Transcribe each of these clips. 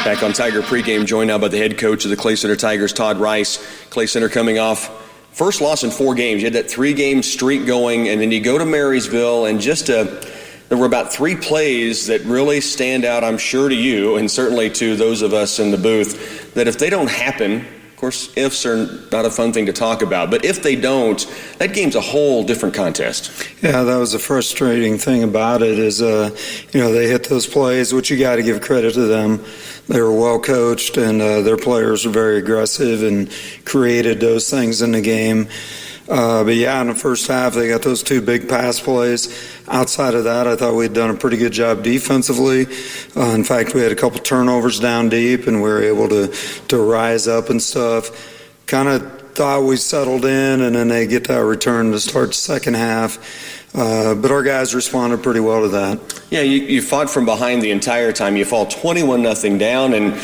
Back on Tiger pregame, joined now by the head coach of the Clay Center Tigers, Todd Rice. Clay Center coming off first loss in 4 games. You had that 3-game streak going, and then you go to Marysville, and there were about 3 plays that really stand out, I'm sure, to you, and certainly to those of us in the booth, that if they don't happen, of course, ifs are not a fun thing to talk about, but if they don't, that game's a whole different contest. Yeah, that was the frustrating thing about it is, they hit those plays, which you got to give credit to them. They were well coached, and their players were very aggressive and created those things in the game. But yeah, in the first half, they got those 2 big pass plays. Outside of that, I thought we'd done a pretty good job defensively. In fact, we had a couple turnovers down deep, and we were able to rise up and stuff. Kind of thought we settled in, and then they get that return to start the second half. But our guys responded pretty well to that. Yeah, you fought from behind the entire time. You fall 21-0 down, and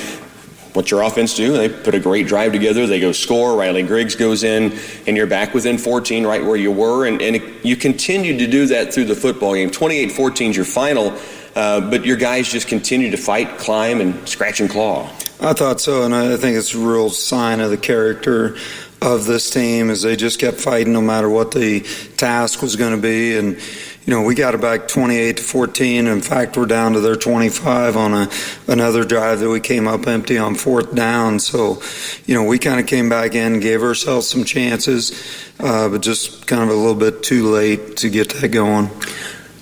what your offense do, they put a great drive together. They go score. Riley Griggs goes in, and you're back within 14, right where you were. And you continued to do that through the football game. 28-14 is your final, but your guys just continue to fight, climb, and scratch and claw. I thought so, and I think it's a real sign of the character of this team is they just kept fighting no matter what the task was going to be. And we got it back 28-14. In fact, we're down to their 25 on another drive that we came up empty on 4th down. So, we kind of came back in, gave ourselves some chances, but just kind of a little bit too late to get that going.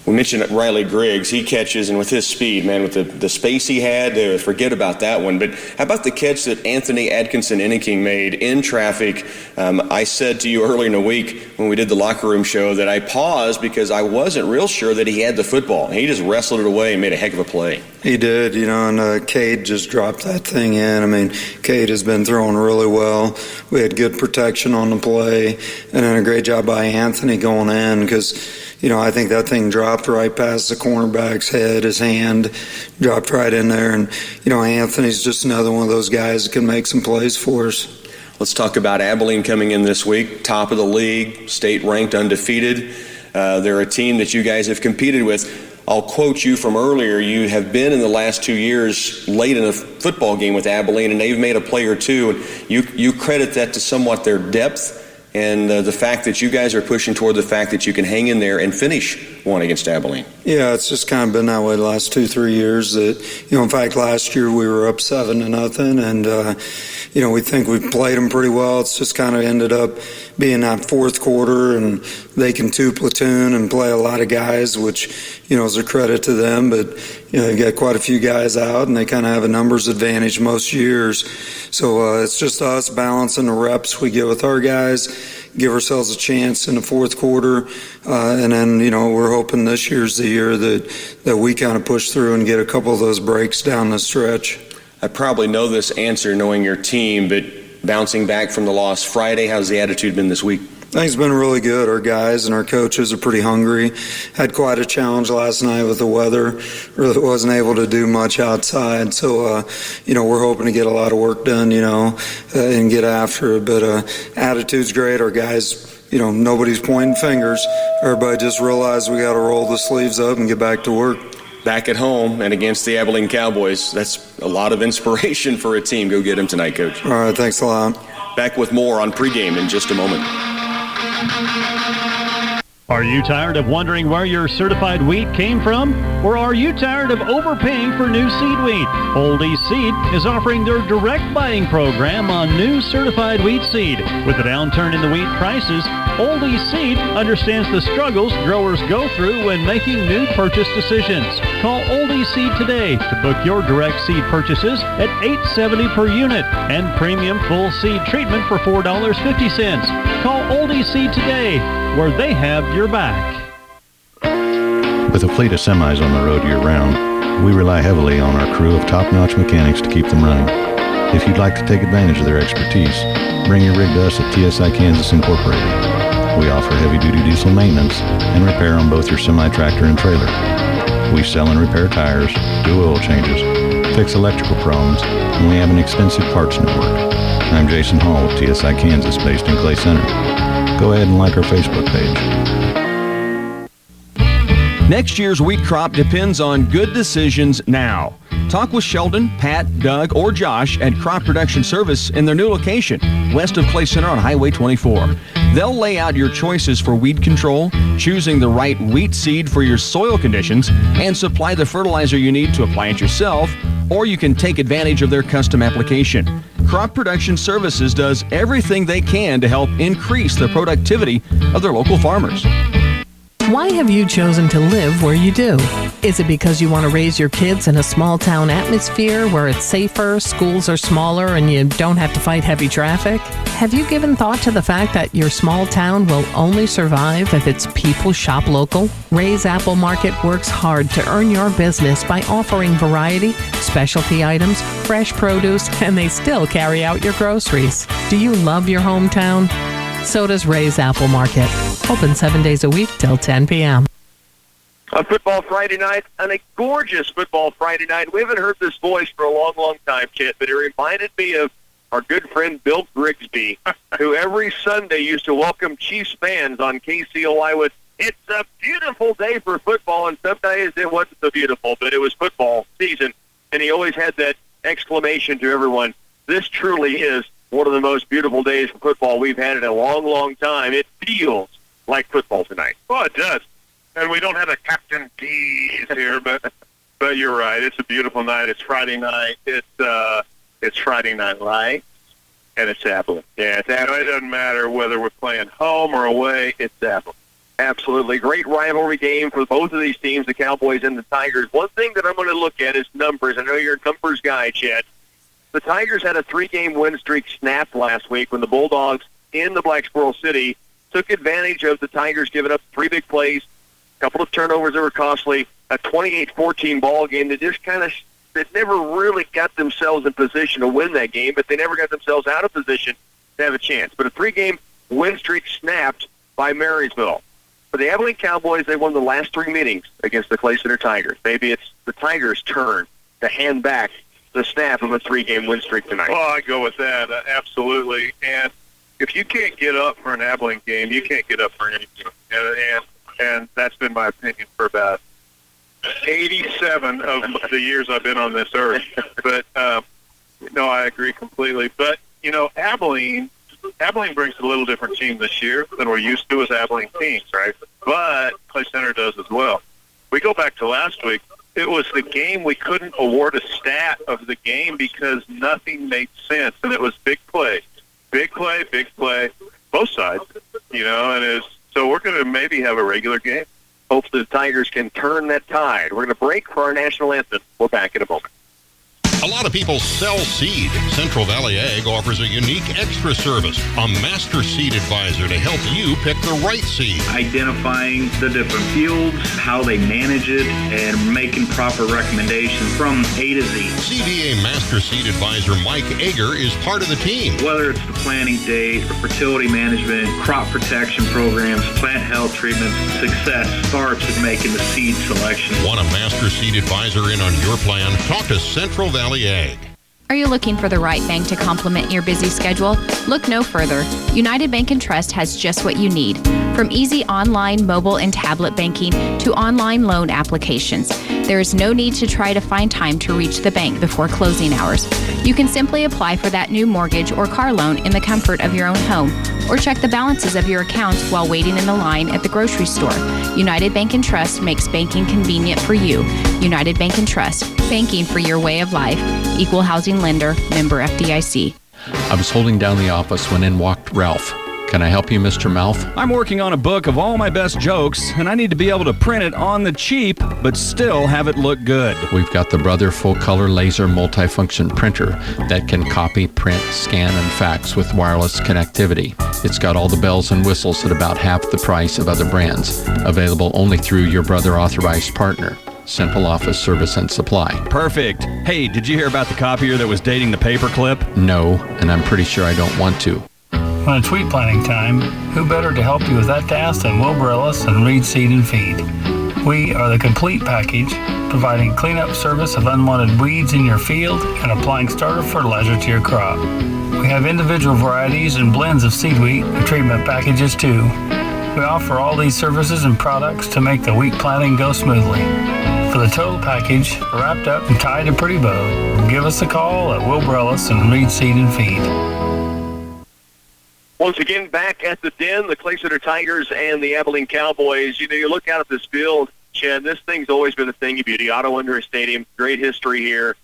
We mentioned Riley Griggs. He catches, and with his speed, man, with the space he had, forget about that one. But how about the catch that Anthony Atkinson-Enneking made in traffic? I said to you earlier in the week when we did the locker room show that I paused because I wasn't real sure that he had the football. He just wrestled it away and made a heck of a play. He did, and Cade just dropped that thing in. I mean, Cade has been throwing really well. We had good protection on the play, and then a great job by Anthony going in because I think that thing dropped right past the cornerback's head. His hand dropped right in there. And, Anthony's just another one of those guys that can make some plays for us. Let's talk about Abilene coming in this week. Top of the league, state-ranked, undefeated. They're a team that you guys have competed with. I'll quote you from earlier. You have been in the last 2 years late in a football game with Abilene, and they've made a play or two. And you credit that to somewhat their depth and the fact that you guys are pushing toward the fact that you can hang in there and finish one against Abilene. Yeah, it's just kind of been that way the last 2-3 years. That in fact, last year we were up 7-0, and we think we played them pretty well. It's just kind of ended up being that fourth quarter, and they can 2-platoon and play a lot of guys, which is a credit to them. But they got quite a few guys out, and they kind of have a numbers advantage most years. So it's just us balancing the reps we get with our guys, give ourselves a chance in the fourth quarter, and then we're hoping this year's the year that we kind of push through and get a couple of those breaks down the stretch. I probably know this answer knowing your team, but bouncing back from the loss Friday, how's the attitude been this week? I think it's been really good. Our guys and our coaches are pretty hungry. Had quite a challenge last night with the weather. Really wasn't able to do much outside. So, we're hoping to get a lot of work done, and get after it. But attitude's great. Our guys, nobody's pointing fingers. Everybody just realized we got to roll the sleeves up and get back to work. Back at home and against the Abilene Cowboys. That's a lot of inspiration for a team. Go get them tonight, Coach. All right, thanks a lot. Back with more on pregame in just a moment. Are you tired of wondering where your certified wheat came from? Or are you tired of overpaying for new seed wheat? Oldie Seed is offering their direct buying program on new certified wheat seed. With the downturn in the wheat prices, Oldie Seed understands the struggles growers go through when making new purchase decisions. Call Oldie Seed today to book your direct seed purchases at $8.70 per unit and premium full seed treatment for $4.50. Call Oldie Seed today, where they have your back. With a fleet of semis on the road year-round, we rely heavily on our crew of top-notch mechanics to keep them running. If you'd like to take advantage of their expertise, bring your rig to us at TSI Kansas Incorporated. We offer heavy-duty diesel maintenance and repair on both your semi-tractor and trailer. We sell and repair tires, do oil changes, fix electrical problems, and we have an extensive parts network. I'm Jason Hall with TSI Kansas, based in Clay Center. Go ahead and like our Facebook page. Next year's wheat crop depends on good decisions now. Talk with Sheldon, Pat, Doug, or Josh at Crop Production Service in their new location, west of Clay Center on Highway 24. They'll lay out your choices for weed control, choosing the right wheat seed for your soil conditions, and supply the fertilizer you need to apply it yourself, or you can take advantage of their custom application. Crop Production Services does everything they can to help increase the productivity of their local farmers. Why have you chosen to live where you do? Is it because you want to raise your kids in a small town atmosphere where it's safer, schools are smaller, and you don't have to fight heavy traffic? Have you given thought to the fact that your small town will only survive if its people shop local? Ray's Apple Market works hard to earn your business by offering variety, specialty items, fresh produce, and they still carry out your groceries. Do you love your hometown? So does Ray's Apple Market. Open 7 days a week till 10 p.m. On Football Friday night, and a gorgeous Football Friday night. We haven't heard this voice for a long, long time, Chet, but it reminded me of our good friend Bill Grigsby, who every Sunday used to welcome Chiefs fans on KCLY with, "It's a beautiful day for football," and some days it wasn't so beautiful, but it was football season, and he always had that exclamation to everyone, "This truly is one of the most beautiful days for football we've had in a long, long time. It feels like football tonight." Well, it does. And we don't have a Captain Tease here, but you're right. It's a beautiful night. It's Friday night. It's Friday Night Lights, and it's Abilene. Yeah, it's Abilene. It doesn't matter whether we're playing home or away. It's Abilene. Absolutely. Great rivalry game for both of these teams, the Cowboys and the Tigers. One thing that I'm going to look at is numbers. I know you're a numbers guy, Chet. The Tigers had a 3-game win streak snapped last week when the Bulldogs in the Black Squirrel City took advantage of the Tigers giving up 3 big plays, a couple of turnovers that were costly, a 28-14 ball game that just that never really got themselves in position to win that game, but they never got themselves out of position to have a chance. But a 3-game win streak snapped by Marysville. For the Abilene Cowboys, they won the last 3 meetings against the Clay Center Tigers. Maybe it's the Tigers' turn to hand back the snap of a 3-game win streak tonight. Well, I go with that, absolutely. And if you can't get up for an Abilene game, you can't get up for anything. And that's been my opinion for about 87 of the years I've been on this earth. But, no, I agree completely. But, Abilene brings a little different team this year than we're used to as Abilene teams, right? But Clay Center does as well. We go back to last week. It was the game we couldn't award a stat of the game because nothing made sense. And it was big play, both sides, and so we're going to maybe have a regular game. Hopefully the Tigers can turn that tide. We're going to break for our national anthem. We're back in a moment. A lot of people sell seed. Central Valley Ag offers a unique extra service, a master seed advisor to help you pick the right seed. Identifying the different fields, how they manage it, and making proper recommendations from A to Z. CVA Master Seed Advisor Mike Ager is part of the team. Whether it's the planting date, or fertility management, crop protection programs, plant health treatments, success starts with making the seed selection. Want a Master Seed Advisor in on your plan? Talk to Central Valley Ag. Are you looking for the right bank to complement your busy schedule? Look no further. United Bank and Trust has just what you need. From easy online, mobile, and tablet banking to online loan applications, there is no need to try to find time to reach the bank before closing hours. You can simply apply for that new mortgage or car loan in the comfort of your own home, or check the balances of your accounts while waiting in the line at the grocery store. United Bank and Trust makes banking convenient for you. United Bank and Trust, banking for your way of life. Equal housing lender, member FDIC. I was holding down the office when in walked Ralph. Can I help you, Mr. Mouth? I'm working on a book of all my best jokes, and I need to be able to print it on the cheap, but still have it look good. We've got the Brother full-color laser multifunction printer that can copy, print, scan, and fax with wireless connectivity. It's got all the bells and whistles at about half the price of other brands. Available only through your Brother authorized partner. Central Office Service and Supply. Perfect. Hey, did you hear about the copier that was dating the paperclip? No, and I'm pretty sure I don't want to. When it's wheat planting time, who better to help you with that task than Wilbur Ellis and Reed Seed and Feed? We are the complete package, providing cleanup service of unwanted weeds in your field and applying starter fertilizer to your crop. We have individual varieties and blends of seed wheat and treatment packages too. We offer all these services and products to make the wheat planting go smoothly. For the total package, wrapped up and tied a pretty bow, give us a call at Wilbur Ellis and Reed Seed and Feed. Once again, back at the Den, the Clay Center Tigers and the Abilene Cowboys. You know, you look out at this field, Chad, this thing's always been a thing of beauty. Otto Under Stadium, great history here.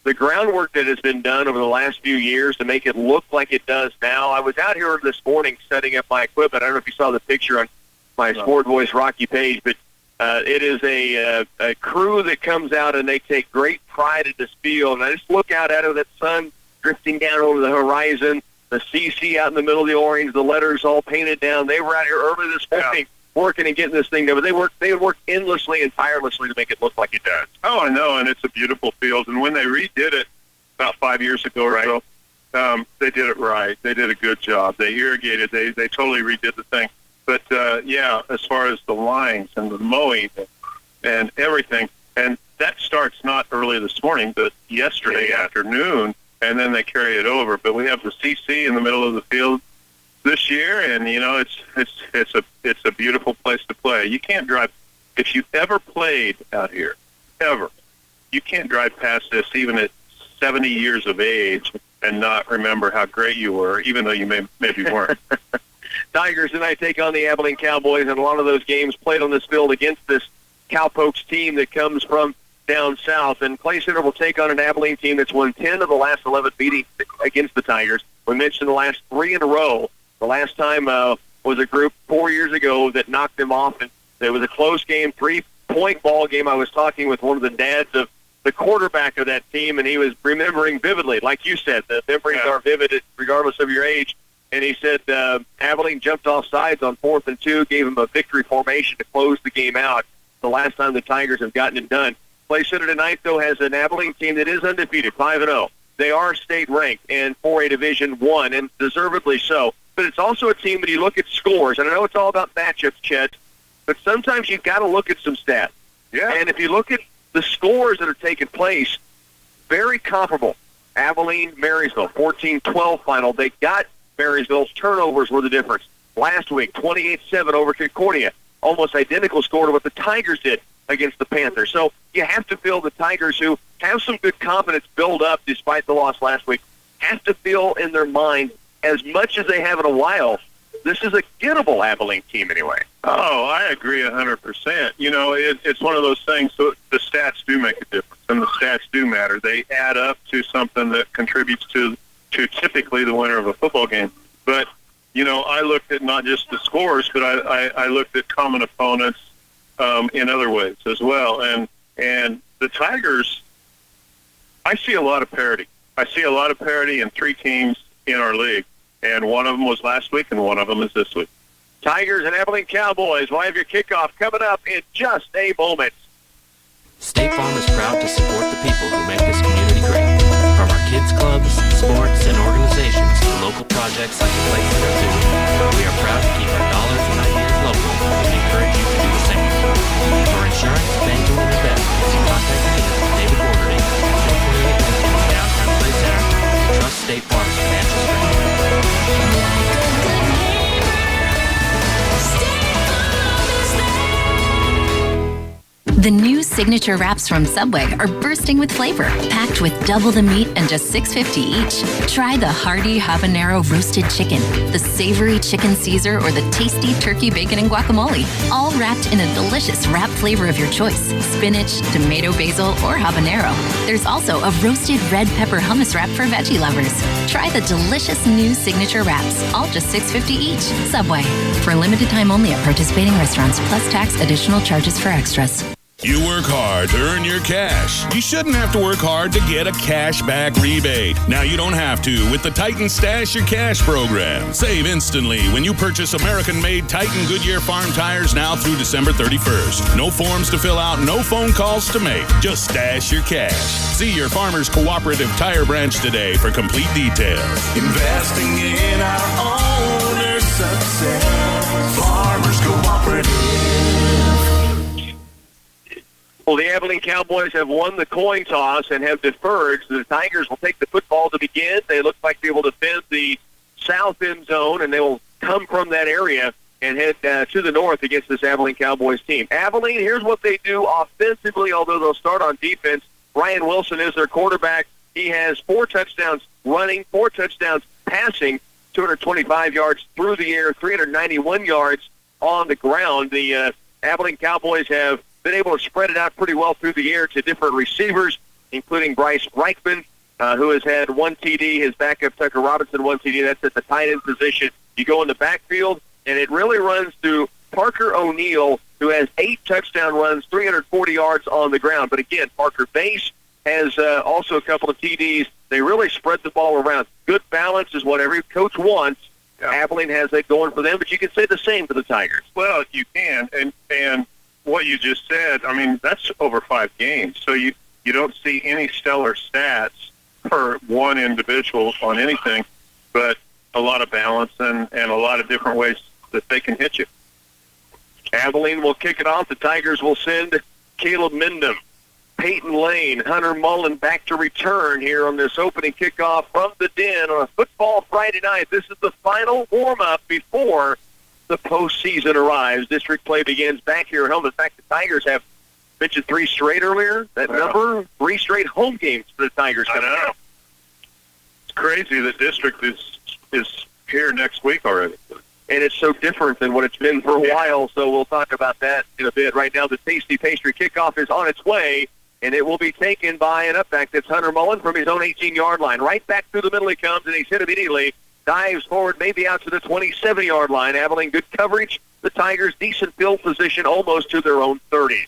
The groundwork that has been done over the last few years to make it look like it does now. I was out here this morning setting up my equipment. I don't know if you saw the picture on my Sport Voice Rocky page, but it is a crew that comes out and they take great pride in this field. And I just look out at it, that sun drifting down over the horizon, the CC out in the middle of the orange, the letters all painted down. They were out here early this morning working and getting this thing done. But they would work endlessly and tirelessly to make it look like it does. Oh, I know, and it's a beautiful field. And when they redid it about 5 years ago or so, they did it right. They did a good job. They irrigated. They totally redid the thing. But, as far as the lines and the mowing and everything, and that starts not early this morning, but yesterday afternoon, and then they carry it over. But we have the CC in the middle of the field this year, and it's a beautiful place to play. You can't drive if you've ever played out here, ever. You can't drive past this even at 70 years of age and not remember how great you were, even though you maybe weren't. Tigers tonight take on the Abilene Cowboys, and a lot of those games played on this field against this Cowpokes team that comes from down south. And Clay Center will take on an Abilene team that's won 10 of the last 11 meetings against the Tigers. We mentioned the last 3 in a row. The last time was a group 4 years ago that knocked them off, and it was a close game, 3-point ball game. I was talking with one of the dads of the quarterback of that team, and he was remembering vividly, like you said, the memories are vivid regardless of your age. And he said Abilene jumped off sides on 4th and 2, gave him a victory formation to close the game out. The last time the Tigers have gotten it done. Clay Center tonight, though, has an Abilene team that is undefeated, 5-0. They are state-ranked in 4A Division I, and deservedly so. But it's also a team when you look at scores, and I know it's all about matchups, Chet, but sometimes you've got to look at some stats. Yeah. And if you look at the scores that are taking place, very comparable. Abilene, Marysville, 14-12 final. They got Marysville's turnovers were the difference. Last week, 28-7 over Concordia. Almost identical score to what the Tigers did against the Panthers. So you have to feel the Tigers, who have some good confidence build up despite the loss last week, have to feel in their mind, as much as they have in a while, this is a gettable Abilene team anyway. Oh, I agree 100%. You know, it's one of those things, so the stats do make a difference, and the stats do matter. They add up to something that contributes to typically the winner of a football game. But, you know, I looked at not just the scores, but I looked at common opponents in other ways as well. And the Tigers, I see a lot of parity. I see a lot of parity in 3 teams in our league, and one of them was last week, and one of them is this week. Tigers and Abilene Cowboys will have your kickoff coming up in just a moment. State Farm is proud to support the people who make this community great. From our kids clubs, sports, and organizations to local projects like the Clay Center Zoo, we are proud to keep our dollars and ideas local and encourage you to do the same. For insurance, banking, and investments, contact me, David Bordery, at 228 in downtown Clay Center. Trust State Farm's financial strength. The new signature wraps from Subway are bursting with flavor, packed with double the meat and just $6.50 each. Try the hearty habanero roasted chicken, the savory chicken Caesar, or the tasty turkey bacon and guacamole, all wrapped in a delicious wrap flavor of your choice: spinach, tomato, basil, or habanero. There's also a roasted red pepper hummus wrap for veggie lovers. Try the delicious new signature wraps, all just $6.50 each. Subway. For a limited time only at participating restaurants, plus tax, additional charges for extras. You work hard to earn your cash. You shouldn't have to work hard to get a cash back rebate. Now you don't have to with the Titan Stash Your Cash program. Save instantly when you purchase American-made Titan Goodyear farm tires now through December 31st. No forms to fill out, no phone calls to make. Just stash your cash. See your Farmers Cooperative Tire branch today for complete details. Investing in our owner's success. Farmers Cooperative. Well, the Abilene Cowboys have won the coin toss and have deferred, so the Tigers will take the football to begin. They look like they will defend the south end zone, and they will come from that area. and head to the north against this Abilene Cowboys team. Abilene, here's what they do offensively, although they'll start on defense. Ryan Wilson is their quarterback. He has 4 touchdowns running, 4 touchdowns passing, 225 yards through the air, 391 yards on the ground. The Abilene Cowboys have been able to spread it out pretty well through the air to different receivers, including Bryce Reichman, who has had 1 TD. His backup, Tucker Robinson, 1 TD. That's at the tight end position. You go in the backfield, and it really runs to Parker O'Neill, who has 8 touchdown runs, 340 yards on the ground. But again, Parker Bass has also a couple of TDs. They really spread the ball around. Good balance is what every coach wants. Yeah. Abilene has that going for them, but you can say the same for the Tigers. Well, you can, and what you just said, I mean, that's over 5 games. So you don't see any stellar stats per one individual on anything, but a lot of balance and a lot of different ways that they can hit you. Abilene will kick it off. The Tigers will send Caleb Mindham, Peyton Lane, Hunter Mullen back to return here on this opening kickoff from the Den on a football Friday night. This is the final warm-up before the postseason arrives. District play begins back here at home. In fact, the Tigers have mentioned 3 straight earlier. That number, 3 straight home games for the Tigers. I know. It's crazy that district is here next week already. And it's so different than what it's been for a while, so we'll talk about that in a bit. Right now, the Tasty Pastry kickoff is on its way, and it will be taken by an upback. That's Hunter Mullen from his own 18-yard line. Right back through the middle he comes, and he's hit immediately. Dives forward, maybe out to the 27-yard line. Abilene, good coverage. The Tigers, decent field position, almost to their own 30.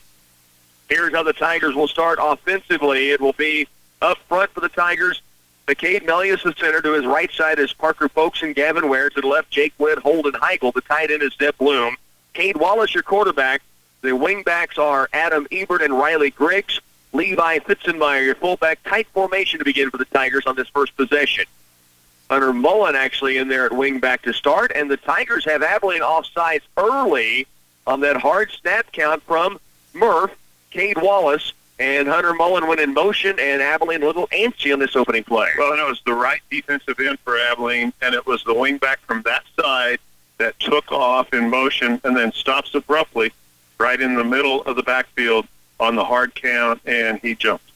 Here's how the Tigers will start offensively. It will be up front for the Tigers. McCade Melius, the center. To his right side is Parker Folks and Gavin Ware. To the left, Jake Witt, Holden Heigl. The tight end is Zeb Bloom. Cade Wallace, your quarterback. The wingbacks are Adam Ebert and Riley Griggs. Levi Fitzenmeyer, your fullback. Tight formation to begin for the Tigers on this first possession. Hunter Mullen actually in there at wingback to start, and the Tigers have Abilene offsides early on that hard snap count from Murph, Cade Wallace, and Hunter Mullen went in motion, and Abilene a little antsy on this opening play. Well, and it was the right defensive end for Abilene, and it was the wingback from that side that took off in motion and then stops abruptly right in the middle of the backfield on the hard count, and he jumped.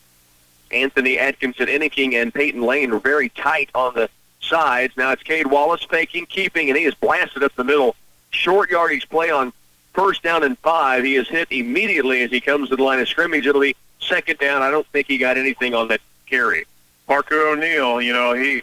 Anthony Atkinson, Inniking, and Peyton Lane were very tight on the sides. Now it's Cade Wallace faking, keeping, and he is blasted up the middle. Short yardage play on first down and 5. He is hit immediately as he comes to the line of scrimmage. It'll be second down. I don't think he got anything on that carry. Parker O'Neill,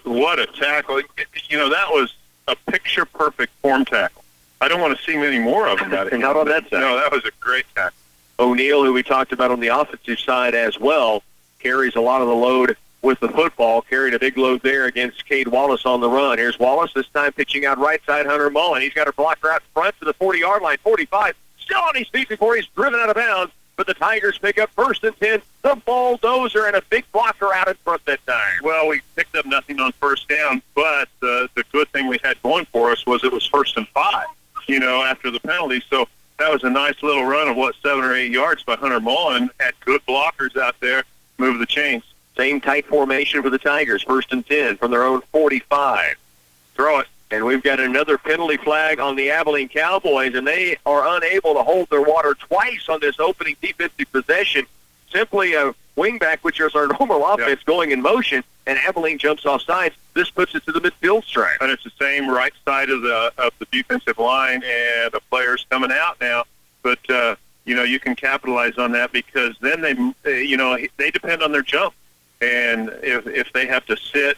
what a tackle. That was a picture-perfect form tackle. I don't want to see many more of them. Not on that side. No, that was a great tackle. O'Neill, who we talked about on the offensive side as well, carries a lot of the load with the football. Carried a big load there against Cade Wallace on the run. Here's Wallace, this time pitching out right side, Hunter Mullen. He's got a blocker out front to the 40-yard line, 45. Still on his feet before he's driven out of bounds. But the Tigers pick up first and 10. The bulldozer and a big blocker out in front that time. Well, we picked up nothing on first down, but the good thing we had going for us was it was first and 5, after the penalty. So that was a nice little run of, 7 or 8 yards by Hunter Mullen. Had good blockers out there, move the chains. Same tight formation for the Tigers, first and 10 from their own 45. Throw it. And we've got another penalty flag on the Abilene Cowboys, and they are unable to hold their water twice on this opening defensive possession. Simply a wingback, which is our normal offense, going in motion, and Abilene jumps off sides. This puts it to the midfield stripe. And it's the same right side of the defensive line, and the players coming out now. But, you can capitalize on that because then they depend on their jump. And if they have to sit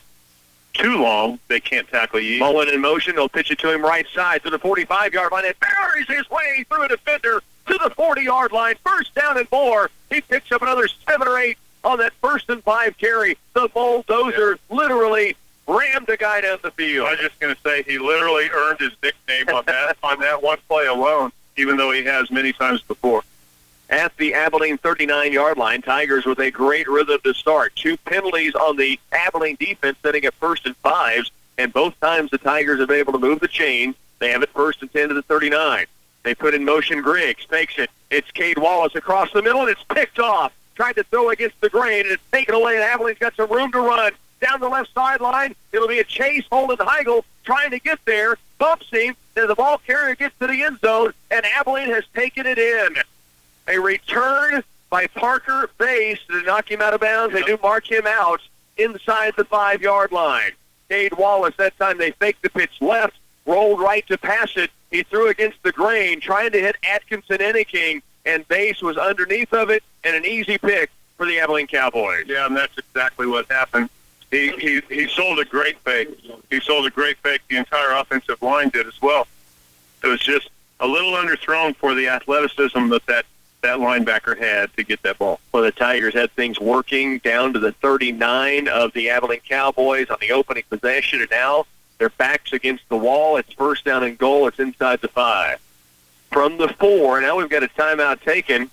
too long, they can't tackle you. Mullen in motion. They'll pitch it to him right side to the 45-yard line. And buries his way through a defender to the 40-yard line. First down and 4. He picks up another 7 or 8 on that first and 5 carry. The bulldozer literally rammed a guy down the field. I was just going to say he literally earned his nickname on that one play alone, even though he has many times before. At the Abilene 39-yard line, Tigers with a great rhythm to start. 2 penalties on the Abilene defense, setting up first and 5s, and both times the Tigers have been able to move the chain. They have it first and 10 to the 39. They put in motion Griggs, fakes it. It's Cade Wallace across the middle, and it's picked off. Tried to throw against the grain, and it's taken away, and Abilene's got some room to run. Down the left sideline, it'll be a chase. Holden Heigl trying to get there, bumps him, The ball carrier gets to the end zone, and Abilene has taken it in. A return by Parker Bass to knock him out of bounds. They do march him out inside the 5-yard line. Cade Wallace, that time they faked the pitch left, rolled right to pass it. He threw against the grain, trying to hit Atkinson Enneking, and Bass was underneath of it, and an easy pick for the Abilene Cowboys. Yeah, and that's exactly what happened. He sold a great fake. He sold a great fake. The entire offensive line did as well. It was just a little underthrown for the athleticism that linebacker had to get that ball. Well, the Tigers had things working down to the 39 of the Abilene Cowboys on the opening possession, and now their backs against the wall. It's first down and goal. It's inside the 5. From the 4, now we've got a timeout taken.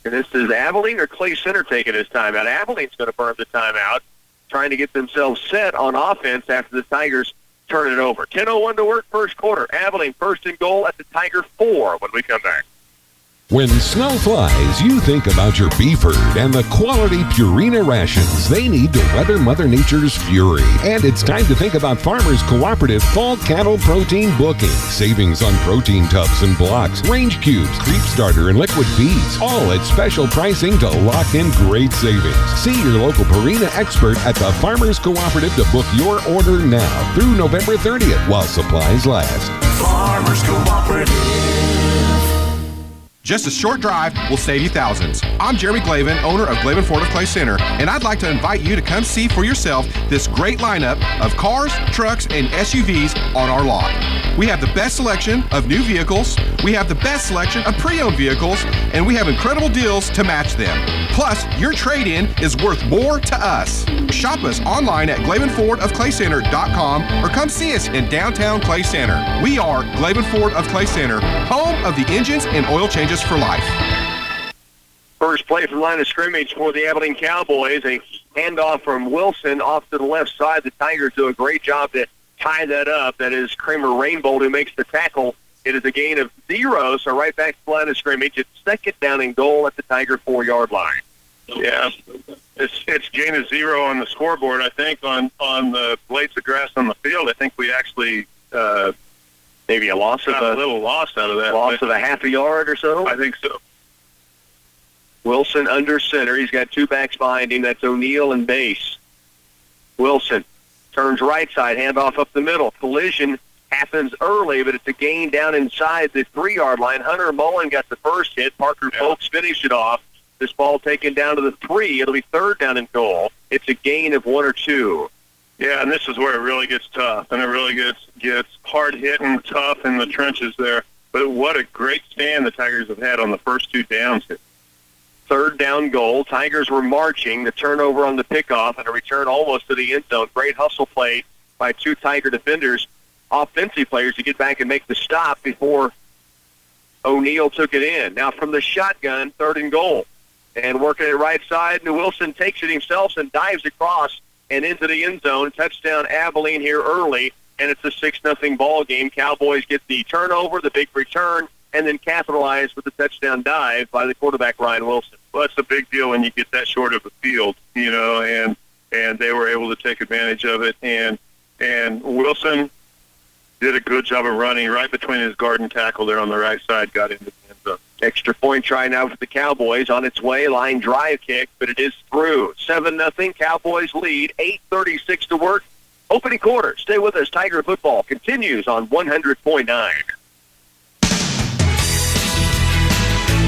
And this is Abilene or Clay Center taking his timeout. Abilene's going to burn the timeout, trying to get themselves set on offense after the Tigers turn it over. 10:01 to work, first quarter. Abilene first and goal at the Tiger 4 when we come back. When snow flies, you think about your beef herd and the quality Purina rations they need to weather Mother Nature's fury. And it's time to think about Farmers Cooperative Fall Cattle Protein Booking. Savings on protein tubs and blocks, range cubes, creep starter, and liquid feeds. All at special pricing to lock in great savings. See your local Purina expert at the Farmers Cooperative to book your order now through November 30th while supplies last. Farmers Cooperative. Just a short drive will save you thousands. I'm Jeremy Glavin, owner of Glavin Ford of Clay Center, and I'd like to invite you to come see for yourself this great lineup of cars, trucks, and SUVs on our lot. We have the best selection of new vehicles, we have the best selection of pre-owned vehicles, and we have incredible deals to match them. Plus, your trade-in is worth more to us. Shop us online at GlavinFordofClayCenter.com or come see us in downtown Clay Center. We are Glavin Ford of Clay Center, home of the engines and oil changes for life. First play from line of scrimmage for the Abilene Cowboys. A handoff from Wilson off to the left side. The Tigers do a great job to tie that up. That is Kramer Rainbolt who makes the tackle. It is a gain of 0, so right back to the line of scrimmage. It's second down and goal at the Tiger 4-yard line. Yeah, it's gain of 0 on the scoreboard. I think on the blades of grass on the field, I think we actually maybe a loss of a little loss out of that. Loss of a half a yard or so? I think so. Wilson under center. He's got 2 backs behind him. That's O'Neal and Bass. Wilson turns right side, handoff up the middle. Collision happens early, but it's a gain down inside the 3-yard line. Hunter Mullen got the first hit. Parker Folks finished it off. This ball taken down to the 3. It'll be third down and goal. It's a gain of 1 or 2. Yeah, and this is where it really gets tough, and it really gets hard-hitting, tough in the trenches there. But what a great stand the Tigers have had on the first 2 downs here. Third down goal. Tigers were marching. The turnover on the pickoff and a return almost to the end zone. Great hustle play by 2 Tiger defenders, offensive players, to get back and make the stop before O'Neal took it in. Now from the shotgun, third and goal. And working it right side, and Wilson takes it himself and dives across and into the end zone. Touchdown Abilene here early, and it's a 6-0 ball game. Cowboys get the turnover, the big return, and then capitalize with the touchdown dive by the quarterback, Ryan Wilson. Well, it's a big deal when you get that short of a field, and they were able to take advantage of it. And Wilson did a good job of running right between his guard and tackle there on the right side, got into the end zone. Extra point try now for the Cowboys on its way. Line drive kick, but it is through. 7-0. Cowboys lead. 8:36 to work. Opening quarter. Stay with us. Tiger football continues on 100.9.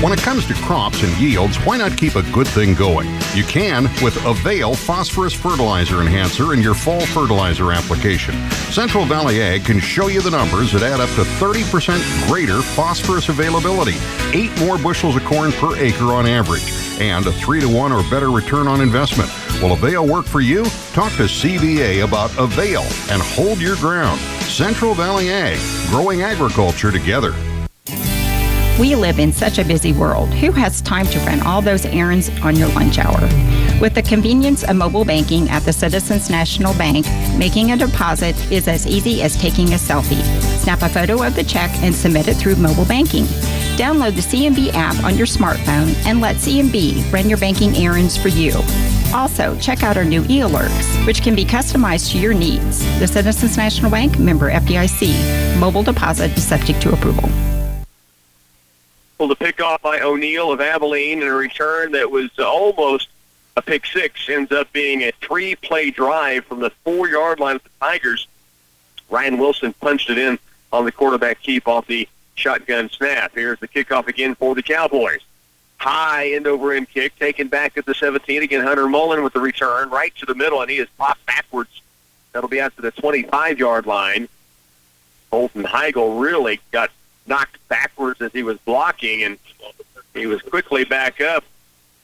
When it comes to crops and yields, why not keep a good thing going? You can with Avail Phosphorus Fertilizer Enhancer in your fall fertilizer application. Central Valley Ag can show you the numbers that add up to 30% greater phosphorus availability, 8 more bushels of corn per acre on average, and a 3-to-1 or better return on investment. Will Avail work for you? Talk to CVA about Avail and hold your ground. Central Valley Ag, growing agriculture together. We live in such a busy world. Who has time to run all those errands on your lunch hour? With the convenience of mobile banking at the Citizens National Bank, making a deposit is as easy as taking a selfie. Snap a photo of the check and submit it through mobile banking. Download the CMB app on your smartphone and let CMB run your banking errands for you. Also, check out our new e-alerts, which can be customized to your needs. The Citizens National Bank, member FDIC. Mobile deposit subject to approval. Well, the pickoff by O'Neill of Abilene and a return that was almost a pick six ends up being a 3-play drive from the 4-yard line of the Tigers. Ryan Wilson punched it in on the quarterback keep off the shotgun snap. Here's the kickoff again for the Cowboys. High end-over-end kick taken back at the 17. Again, Hunter Mullen with the return right to the middle, and he is popped backwards. That'll be out to the 25-yard line. Colton Heigl really got knocked backwards as he was blocking, and he was quickly back up.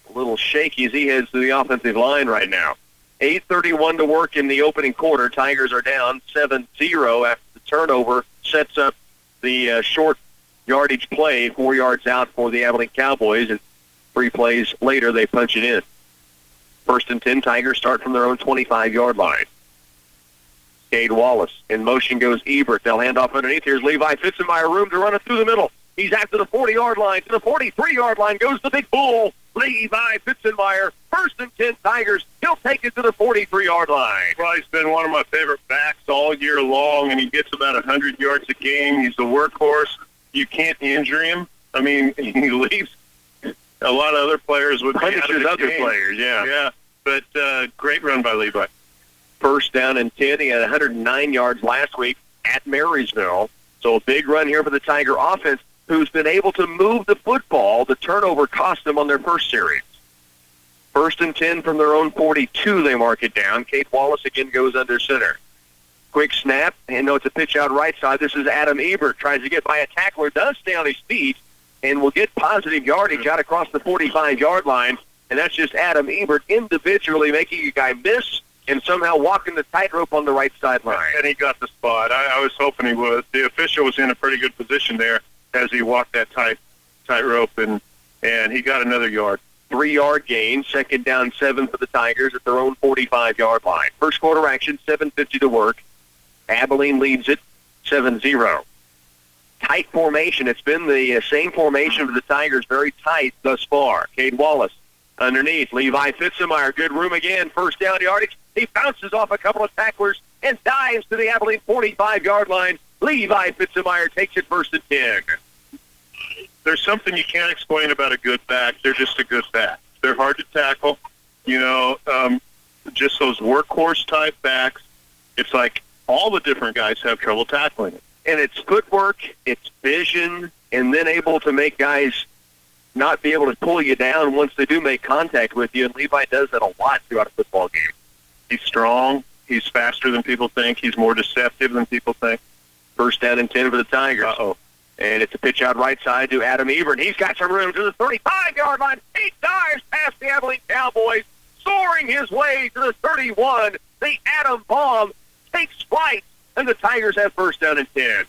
A little shaky as he heads to the offensive line right now. 8:31 to work in the opening quarter. Tigers are down 7-0 after the turnover sets up the short yardage play, 4 yards out for the Abilene Cowboys, and 3 plays later they punch it in. 1st and 10, Tigers start from their own 25-yard line. Cade Wallace. In motion goes Ebert. They'll hand off underneath. Here's Levi Fitzenmeyer, room to run it through the middle. He's after the 40-yard line. To the 43-yard line goes the big bull, Levi Fitzenmeyer. 1st and 10, Tigers. He'll take it to the 43-yard line. Well, he's been one of my favorite backs all year long, and he gets about 100 yards a game. He's a workhorse. You can't injure him. I mean, he leaves a lot of other players would be out of the other game. players, yeah. Yeah, but great run by Levi. 1st down and 10. He had 109 yards last week at Marysville. So a big run here for the Tiger offense, who's been able to move the football. The turnover cost them on their first series. 1st and 10 from their own 42, they mark it down. Cade Wallace again goes under center. Quick snap, and no, it's a pitch out right side. This is Adam Ebert. Tries to get by a tackler, does stay on his feet, and will get positive yardage out across the 45-yard line. And that's just Adam Ebert individually making a guy miss and somehow walking the tightrope on the right sideline. And he got the spot. I was hoping he would. The official was in a pretty good position there as he walked that tightrope, and he got another yard. 3-yard gain, 2nd down 7 for the Tigers at their own 45-yard line. First quarter action, 7:50 to work. Abilene leads it 7-0. Tight formation. It's been the same formation for the Tigers, very tight thus far. Cade Wallace underneath. Levi Fitzenmeyer, good room again. 1st down yardage. He bounces off a couple of tacklers and dives to the Abilene 45-yard line. Levi Fitzenmeyer takes it 1st and 10. There's something you can't explain about a good back. They're just a good back. They're hard to tackle. You know, just those workhorse-type backs. It's like all the different guys have trouble tackling it. And it's footwork, it's vision, and then able to make guys not be able to pull you down once they do make contact with you. And Levi does that a lot throughout a football game. He's strong. He's faster than people think. He's more deceptive than people think. 1st down and 10 for the Tigers. Uh-oh. And it's a pitch out right side to Adam Ebert. He's got some room to the 35-yard line. He dives past the Abilene Cowboys, soaring his way to the 31. The Adam bomb takes flight, and the Tigers have 1st down and 10.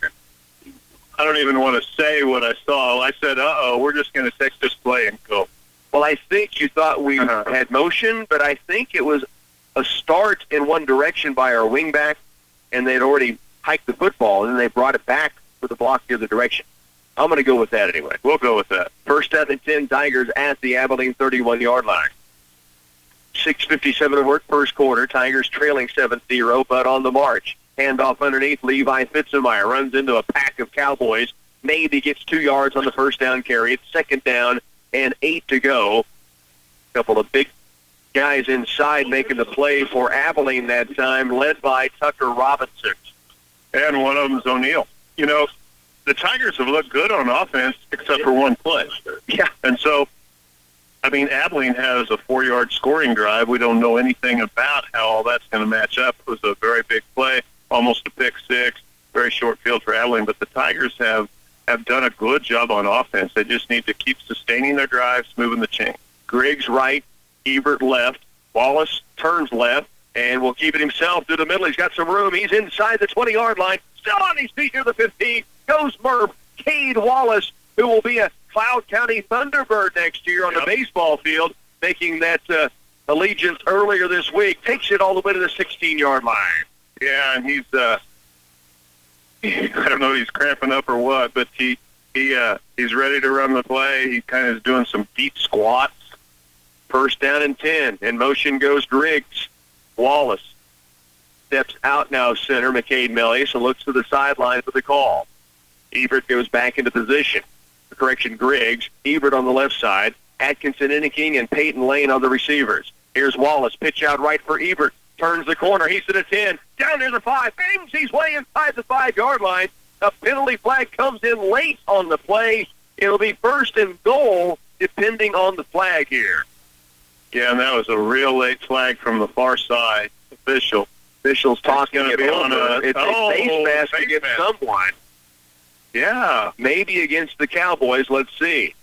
I don't even want to say what I saw. I said, we're just going to take this play and go. Well, I think you thought we had motion, but I think it was a start in one direction by our wingback, and they'd already hiked the football, and then they brought it back for the block the other direction. I'm going to go with that anyway. We'll go with that. 1st down and 10, Tigers at the Abilene 31-yard line. 6:57 to work, first quarter. Tigers trailing 7-0, but on the march. Handoff underneath. Levi Fitzenmeyer runs into a pack of Cowboys. Maybe gets 2 yards on the 1st down carry. It's 2nd down and 8 to go. A couple of big guys inside making the play for Abilene that time, led by Tucker Robinson. And one of them is O'Neill. You know, the Tigers have looked good on offense except for one play. Yeah. And so, I mean, Abilene has a 4-yard scoring drive. We don't know anything about how all that's going to match up. It was a very big play, almost a pick six, very short field for Abilene. But the Tigers have done a good job on offense. They just need to keep sustaining their drives, moving the chain. Griggs right, Ebert left. Wallace turns left and will keep it himself through the middle. He's got some room. He's inside the 20-yard line. Still on his feet near the 15. Goes Murph. Cade Wallace, who will be a Cloud County Thunderbird next year on the baseball field, making that allegiance earlier this week, takes it all the way to the 16-yard line. Yeah, and he's I don't know if he's cramping up or what, but he's ready to run the play. He kind of is doing some deep squats, First down and 10. In motion goes Griggs. Wallace steps out now center. McCade Melius and looks to the sideline for the call. Ebert goes back into position. Correction, Griggs. Ebert on the left side. Atkinson, Inniking, and Peyton Lane on the receivers. Here's Wallace. Pitch out right for Ebert. Turns the corner. He's at a 10. Down near the 5. Bangs his way inside the 5-yard line. A penalty flag comes in late on the play. It'll be first and goal depending on the flag here. Yeah, and that was a real late flag from the far side official. Officials talking it over. It's a face mask against someone. Yeah, maybe against the Cowboys. Let's see.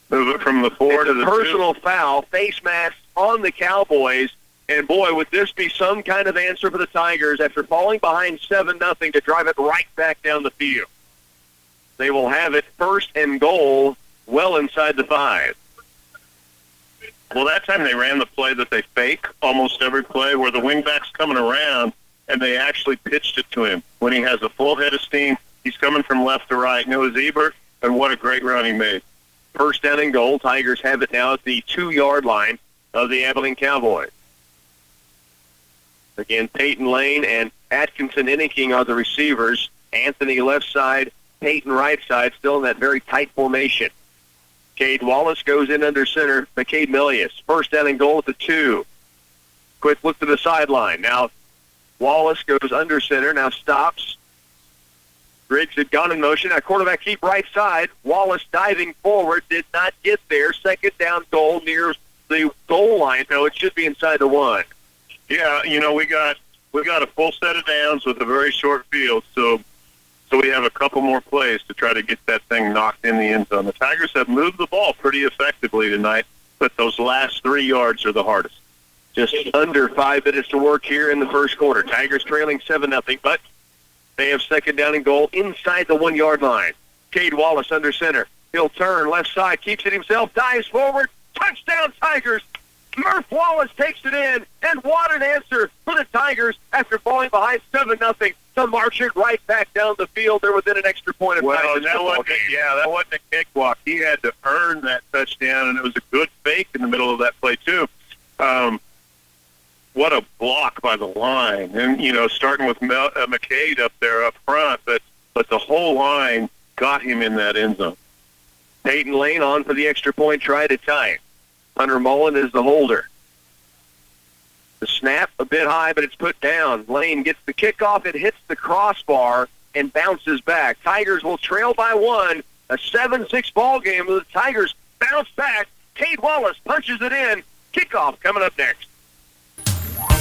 Move it from the 4 to the 2. Personal foul, face mask on the Cowboys. And, boy, would this be some kind of answer for the Tigers after falling behind 7-0 to drive it right back down the field. They will have it first and goal well inside the 5. Well, that time they ran the play that they fake almost every play where the wingback's coming around, and they actually pitched it to him. When he has a full head of steam, he's coming from left to right. And it was Ebert, and what a great run he made. First down and goal. Tigers have it now at the 2-yard line of the Abilene Cowboys. Again, Peyton Lane and Atkinson Inniking are the receivers. Anthony left side, Peyton right side, still in that very tight formation. Cade Wallace goes in under center. McCade Melius. First down and goal at the 2. Quick look to the sideline. Now Wallace goes under center. Now stops. Griggs had gone in motion. Now quarterback keep right side. Wallace diving forward. Did not get there. Second down goal near the goal line. No, it should be inside the 1. Yeah, we got a full set of downs with a very short field, so we have a couple more plays to try to get that thing knocked in the end zone. The Tigers have moved the ball pretty effectively tonight, but those last 3 yards are the hardest. Just under 5 minutes to work here in the first quarter. Tigers trailing 7-0, but they have second down and goal inside the 1-yard line. Cade Wallace under center. He'll turn left side, keeps it himself, dives forward. Touchdown Tigers! Murph Wallace takes it in, and what an answer for the Tigers after falling behind 7-0 to march it right back down the field. They're within an extra point of time. That wasn't a cakewalk. He had to earn that touchdown, and it was a good fake in the middle of that play, too. What a block by the line. And, starting with McCade up there up front, but the whole line got him in that end zone. Peyton Lane on for the extra point, try to tie it. Hunter Mullen is the holder. The snap a bit high, but it's put down. Lane gets the kickoff. It hits the crossbar and bounces back. Tigers will trail by 1. A 7-6 ball game. The Tigers bounce back. Cade Wallace punches it in. Kickoff coming up next.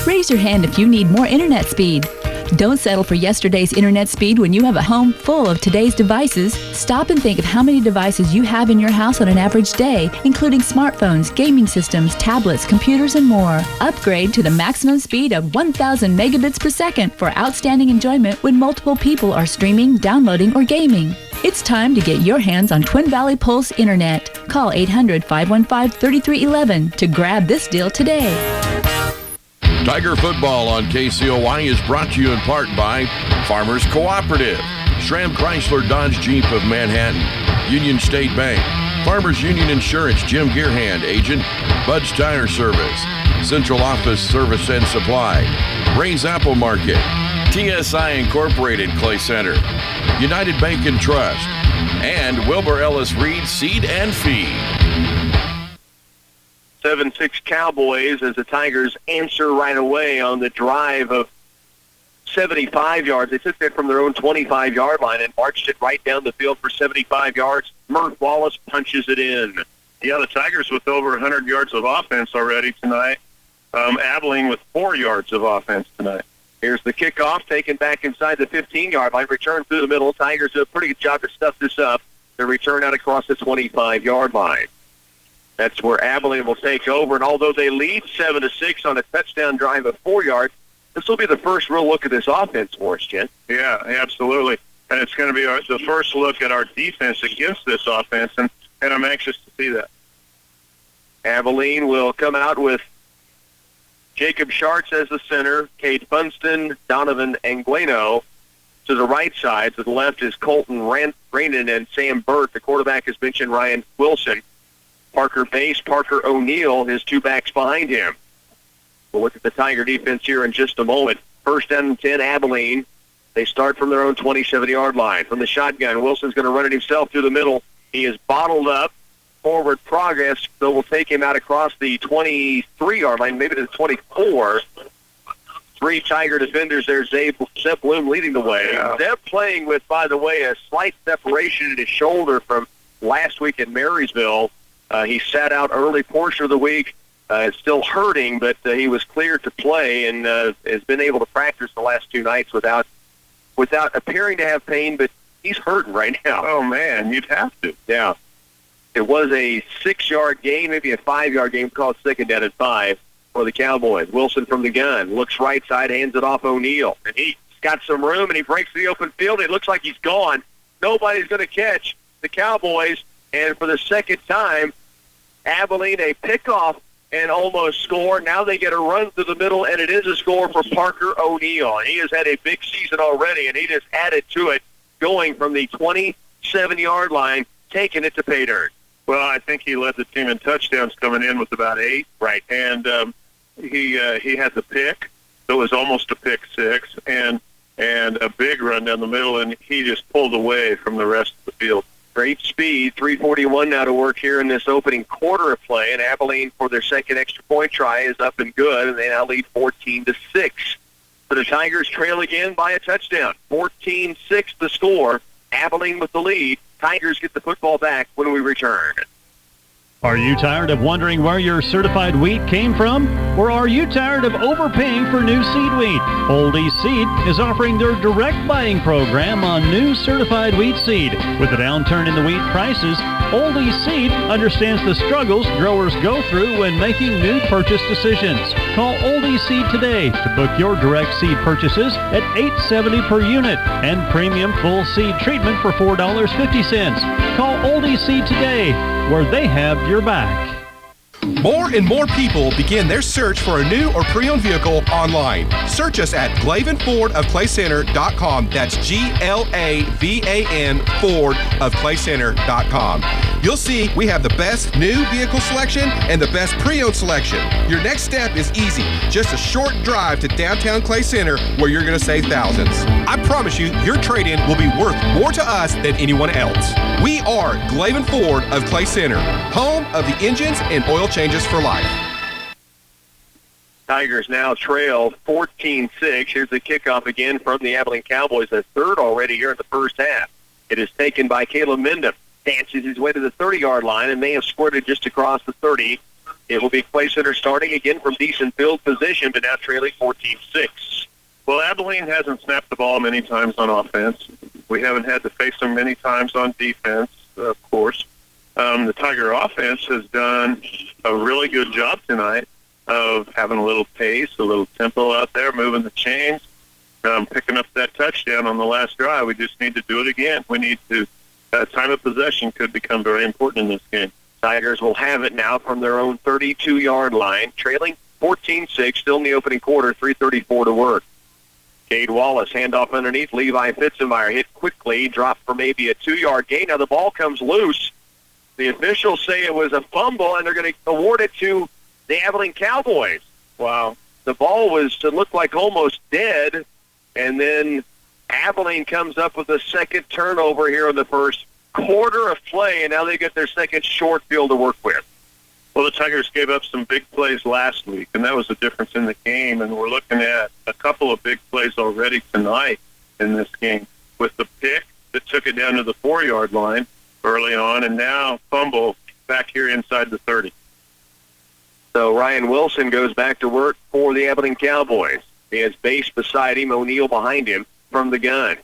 Raise your hand if you need more internet speed. Don't settle for yesterday's internet speed when you have a home full of today's devices. Stop and think of how many devices you have in your house on an average day, including smartphones, gaming systems, tablets, computers, and more. Upgrade to the maximum speed of 1,000 megabits per second for outstanding enjoyment when multiple people are streaming, downloading, or gaming. It's time to get your hands on Twin Valley Pulse Internet. Call 800-515-3311 to grab this deal today. Tiger football on KCLY is brought to you in part by Farmers Cooperative, Schramm Chrysler Dodge Jeep of Manhattan, Union State Bank, Farmers Union Insurance, Jim Gearhand, agent, Bud's Tire Service, Central Office Service and Supply, Ray's Apple Market, TSI Incorporated Clay Center, United Bank and Trust, and Wilbur Ellis Reed Seed and Feed. 7-6 Cowboys as the Tigers answer right away on the drive of 75 yards. They took that from their own 25-yard line and marched it right down the field for 75 yards. Murph Wallace punches it in. Yeah, the Tigers with over 100 yards of offense already tonight. Abilene with 4 yards of offense tonight. Here's the kickoff taken back inside the 15-yard line. Return through the middle. Tigers do a pretty good job to stuff this up. The return out across the 25-yard line. That's where Abilene will take over. And although they lead 7-6 on a touchdown drive of 4 yards, this will be the first real look at this offense for us, Jen. Yeah, absolutely. And it's going to be the first look at our defense against this offense, and I'm anxious to see that. Abilene will come out with Jacob Schartz as the center, Cade Funston, Donovan Angueno to the right side. To the left is Colton Rainen and Sam Burt. The quarterback is mentioned Ryan Wilson. Parker Bass, Parker O'Neill, his two backs behind him. We'll look at the Tiger defense here in just a moment. First down and 10, Abilene. They start from their own 27-yard line. From the shotgun, Wilson's going to run it himself through the middle. He is bottled up. Forward progress, so we'll take him out across the 23-yard line, maybe to the 24. Three Tiger defenders there. Zeb Bloom leading the way. Yeah. Zeb playing with, by the way, a slight separation in his shoulder from last week at Marysville. He sat out early portion of the week. It's still hurting, but he was cleared to play and has been able to practice the last two nights without appearing to have pain, but he's hurting right now. Oh, man, you'd have to. Yeah. It was a 6-yard gain, maybe a 5-yard game, called second down and 5 for the Cowboys. Wilson from the gun, looks right side, hands it off O'Neill. And he's got some room, and he breaks the open field. It looks like he's gone. Nobody's going to catch the Cowboys. And for the second time, Abilene a pickoff and almost score. Now they get a run through the middle, and it is a score for Parker O'Neill. He has had a big season already, and he just added to it, going from the 27-yard line, taking it to pay dirt. Well, I think he led the team in touchdowns coming in with about 8. Right. And he had the pick. So it was almost a pick six and a big run down the middle, and he just pulled away from the rest of the field. Great speed. 3:41 now to work here in this opening quarter of play, and Abilene, for their second extra point try, is up and good, and they now lead 14-6. So the Tigers trail again by a touchdown. 14-6 the score. Abilene with the lead. Tigers get the football back when we return. Are you tired of wondering where your certified wheat came from? Or are you tired of overpaying for new seed wheat? Old East Seed is offering their direct buying program on new certified wheat seed. With a downturn in the wheat prices, Old East Seed understands the struggles growers go through when making new purchase decisions. Call Old East Seed today to book your direct seed purchases at $8.70 per unit and premium full seed treatment for $4.50. Call Old East Seed today, where they have your back. More and more people begin their search for a new or pre-owned vehicle online. Search us at GlavanFordofClayCenter.com. That's GLAVAN Ford of ClayCenter.com. You'll see we have the best new vehicle selection and the best pre-owned selection. Your next step is easy. Just a short drive to downtown Clay Center, where you're going to save thousands. I promise you, your trade-in will be worth more to us than anyone else. We are Glavan Ford of Clay Center, home of the engines and oil changes for life. Tigers now trail 14-6. Here's the kickoff again from the Abilene Cowboys, the third already here in the first half. It is taken by Caleb Mendham. Dances his way to the 30-yard line and may have squirted just across the 30. It will be Clay Center starting again from decent field position, but now trailing 14-6. Well, Abilene hasn't snapped the ball many times on offense. We haven't had to face them many times on defense, of course. The Tiger offense has done a really good job tonight of having a little pace, a little tempo out there, moving the chains, picking up that touchdown on the last drive. We just need to do it again. We need to time of possession could become very important in this game. Tigers will have it now from their own 32-yard line, trailing 14-6, still in the opening quarter, 3:34 to work. Cade Wallace, handoff underneath. Levi Fitzenmeyer hit quickly, dropped for maybe a 2-yard gain. Now the ball comes loose. The officials say it was a fumble, and they're going to award it to the Abilene Cowboys. Wow. The ball looked like almost dead, and then Abilene comes up with a second turnover here in the first quarter of play, and now they get their second short field to work with. Well, the Tigers gave up some big plays last week, and that was the difference in the game, and we're looking at a couple of big plays already tonight in this game with the pick that took it down to the 4-yard line early on, and now fumble back here inside the 30. So Ryan Wilson goes back to work for the Abilene Cowboys. He has Bass beside him, O'Neill behind him from the gun.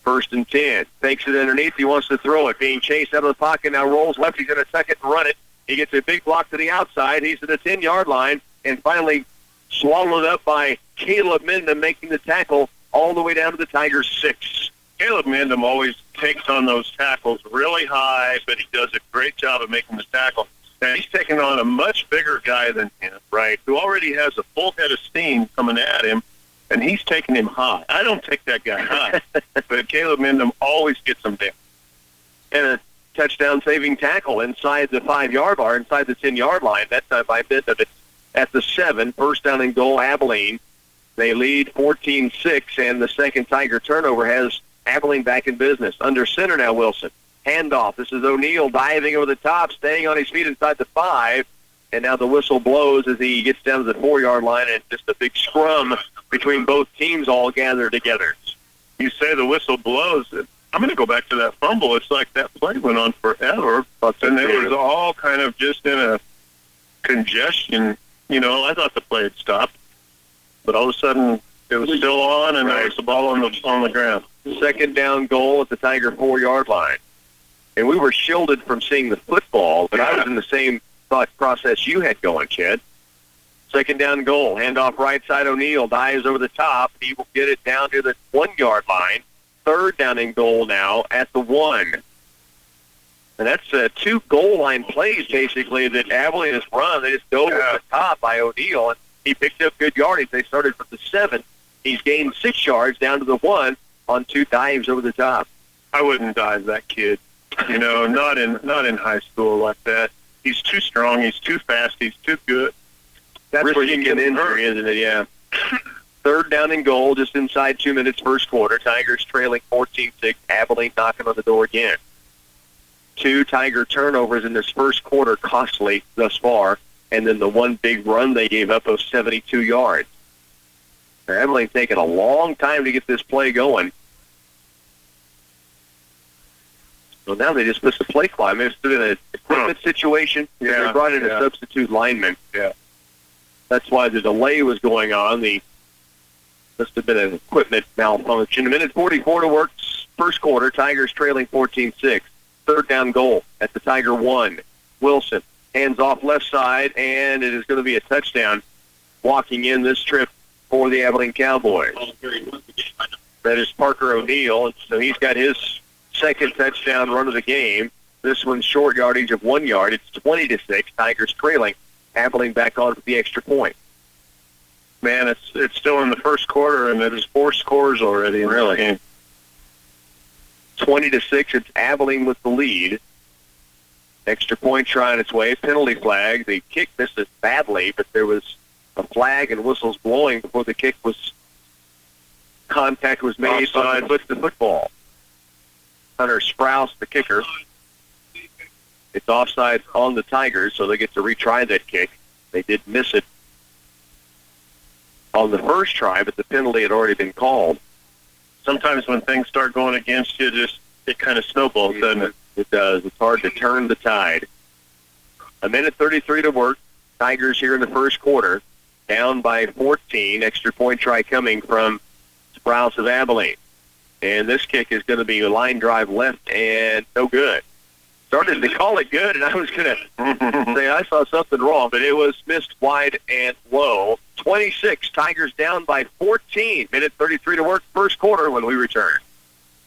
1st and 10. Takes it underneath. He wants to throw it. Being chased out of the pocket. Now rolls left. He's going to tuck it and run it. He gets a big block to the outside. He's at the 10-yard line and finally swallowed up by Caleb Mendham, making the tackle all the way down to the Tigers' 6. Caleb Mendham always takes on those tackles really high, but he does a great job of making the tackle. And he's taking on a much bigger guy than him, right, who already has a full head of steam coming at him, and he's taking him high. I don't take that guy high, but Caleb Mendham always gets him down. And a touchdown-saving tackle inside the 5-yard line, inside the 10-yard line. That time by Minden at the 7. First down and goal, Abilene. They lead 14-6, and the second Tiger turnover has Abilene back in business. Under center now, Wilson. Handoff. This is O'Neal diving over the top, staying on his feet inside the 5. And now the whistle blows as he gets down to the 4-yard line, and just a big scrum between both teams all gathered together. You say the whistle blows. I'm going to go back to that fumble. It's like that play went on forever, and it was all kind of just in a congestion. You know, I thought the play had stopped, but all of a sudden it was still on, and there was the ball on the ground. Second down goal at the Tiger 4-yard line. And we were shielded from seeing the football, but I was in the same thought process you had going, Chet. Second down goal. Handoff right side. O'Neal dives over the top. He will get it down to the 1-yard line. Third down and goal now at the 1. And that's 2 goal line plays, basically, that Abilene has run. They just go over the top by O'Neal, and he picked up good yardage. They started from the 7. He's gained 6 yards down to the 1 on 2 dives over the top. I wouldn't dive that kid. You know, not in high school like that. He's too strong. He's too fast. He's too good. That's where you get injury, isn't it? Yeah. Third down and goal, just inside 2 minutes, first quarter. Tigers trailing 14-6. Abilene knocking on the door again. 2 Tiger turnovers in this first quarter, costly thus far, and then the one big run they gave up of 72 yards. Abilene taking a long time to get this play going. So now they just missed the play clock. I mean, it's been an equipment situation. Yeah, they brought in a substitute lineman. Yeah. That's why the delay was going on. Must have been an equipment malfunction. A minute 44 to work, first quarter. Tigers trailing 14-6. Third down goal at the Tiger 1. Wilson hands off left side, and it is going to be a touchdown walking in this trip for the Abilene Cowboys. That is Parker O'Neal, and so he's got his second touchdown run of the game. This one's short yardage of 1 yard. It's 20-6. Tigers trailing. Abilene back on for the extra point. Man, it's still in the first quarter, and there's 4 scores already in the game. 20-6. It's Abilene with the lead. Extra point trying its way. Penalty flag. The kick missed it badly, but there was a flag and whistles blowing before the kick was contact was made by the football. Hunter Sprouse, the kicker. It's offside on the Tigers, so they get to retry that kick. They did miss it on the first try, but the penalty had already been called. Sometimes when things start going against you, it kind of snowballs, doesn't it? It does. It's hard to turn the tide. A minute 33 to work. Tigers here in the first quarter, down by 14. Extra point try coming from Sprouse of Abilene. And this kick is going to be a line drive left and no good. Started to call it good, and I was going to say I saw something wrong, but it was missed wide and low. 26, Tigers down by 14. Minute 33 to work, first quarter when we return.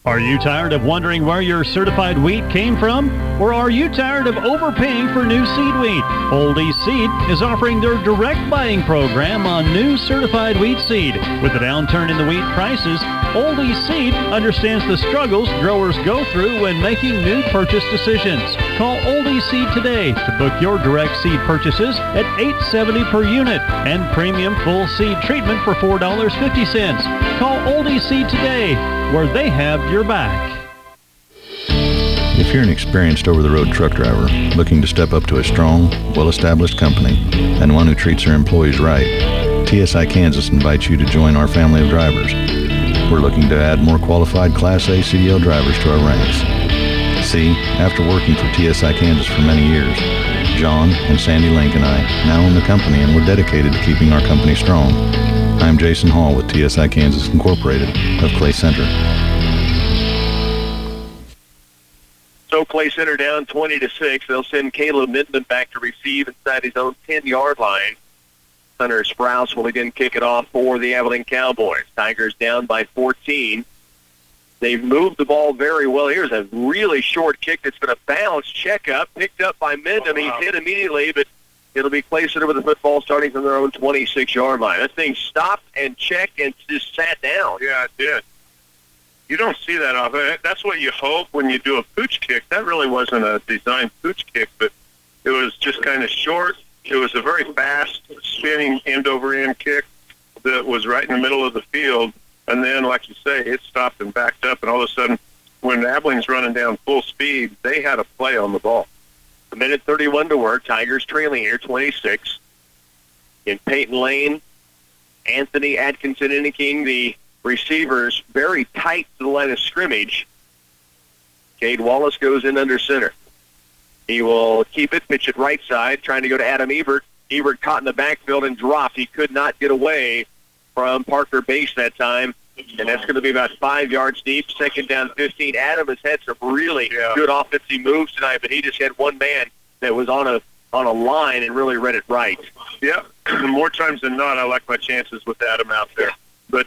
Are you tired of wondering where your certified wheat came from? Or are you tired of overpaying for new seed wheat? Oldie Seed is offering their direct buying program on new certified wheat seed. With the downturn in the wheat prices, Oldie Seed understands the struggles growers go through when making new purchase decisions. Call Oldie Seed today to book your direct seed purchases at $8.70 per unit and premium full seed treatment for $4.50. Call Oldie Seed today, where they have your back. If you're an experienced over-the-road truck driver looking to step up to a strong, well-established company and one who treats their employees right, TSI Kansas invites you to join our family of drivers. We're looking to add more qualified Class A CDL drivers to our ranks. See, after working for TSI Kansas for many years, John and Sandy Link and I now own the company, and we're dedicated to keeping our company strong. I'm Jason Hall with TSI Kansas Incorporated of Clay Center. So Clay Center down 20-6. They'll send Caleb Midman back to receive inside his own 10-yard line. Hunter Sprouse will again kick it off for the Abilene Cowboys. Tigers down by 14. They've moved the ball very well. Here's a really short kick that's going to bounce, check up, picked up by Midman. He's hit immediately, but it'll be Clay Center with the football starting from their own 26-yard line. That thing stopped and checked and just sat down. Yeah, it did. You don't see that often. That's what you hope when you do a pooch kick. That really wasn't a designed pooch kick, but it was just kind of short. It was a very fast, spinning end-over-end kick that was right in the middle of the field. And then, like you say, it stopped and backed up, and all of a sudden, when Abilene's running down full speed, they had a play on the ball. A minute 31 to work. Tigers trailing here, 26. In Peyton Lane, Anthony Atkinson indicating the receivers very tight to the line of scrimmage. Cade Wallace goes in under center. He will keep it, pitch it right side, trying to go to Adam Ebert. Ebert caught in the backfield and dropped. He could not get away from Parker Base that time, and that's going to be about 5 yards deep. Second down, 15. Adam has had some really good offensive moves tonight, but he just had one man that was on a line and really read it right. Yeah, more times than not, I like my chances with Adam out there. But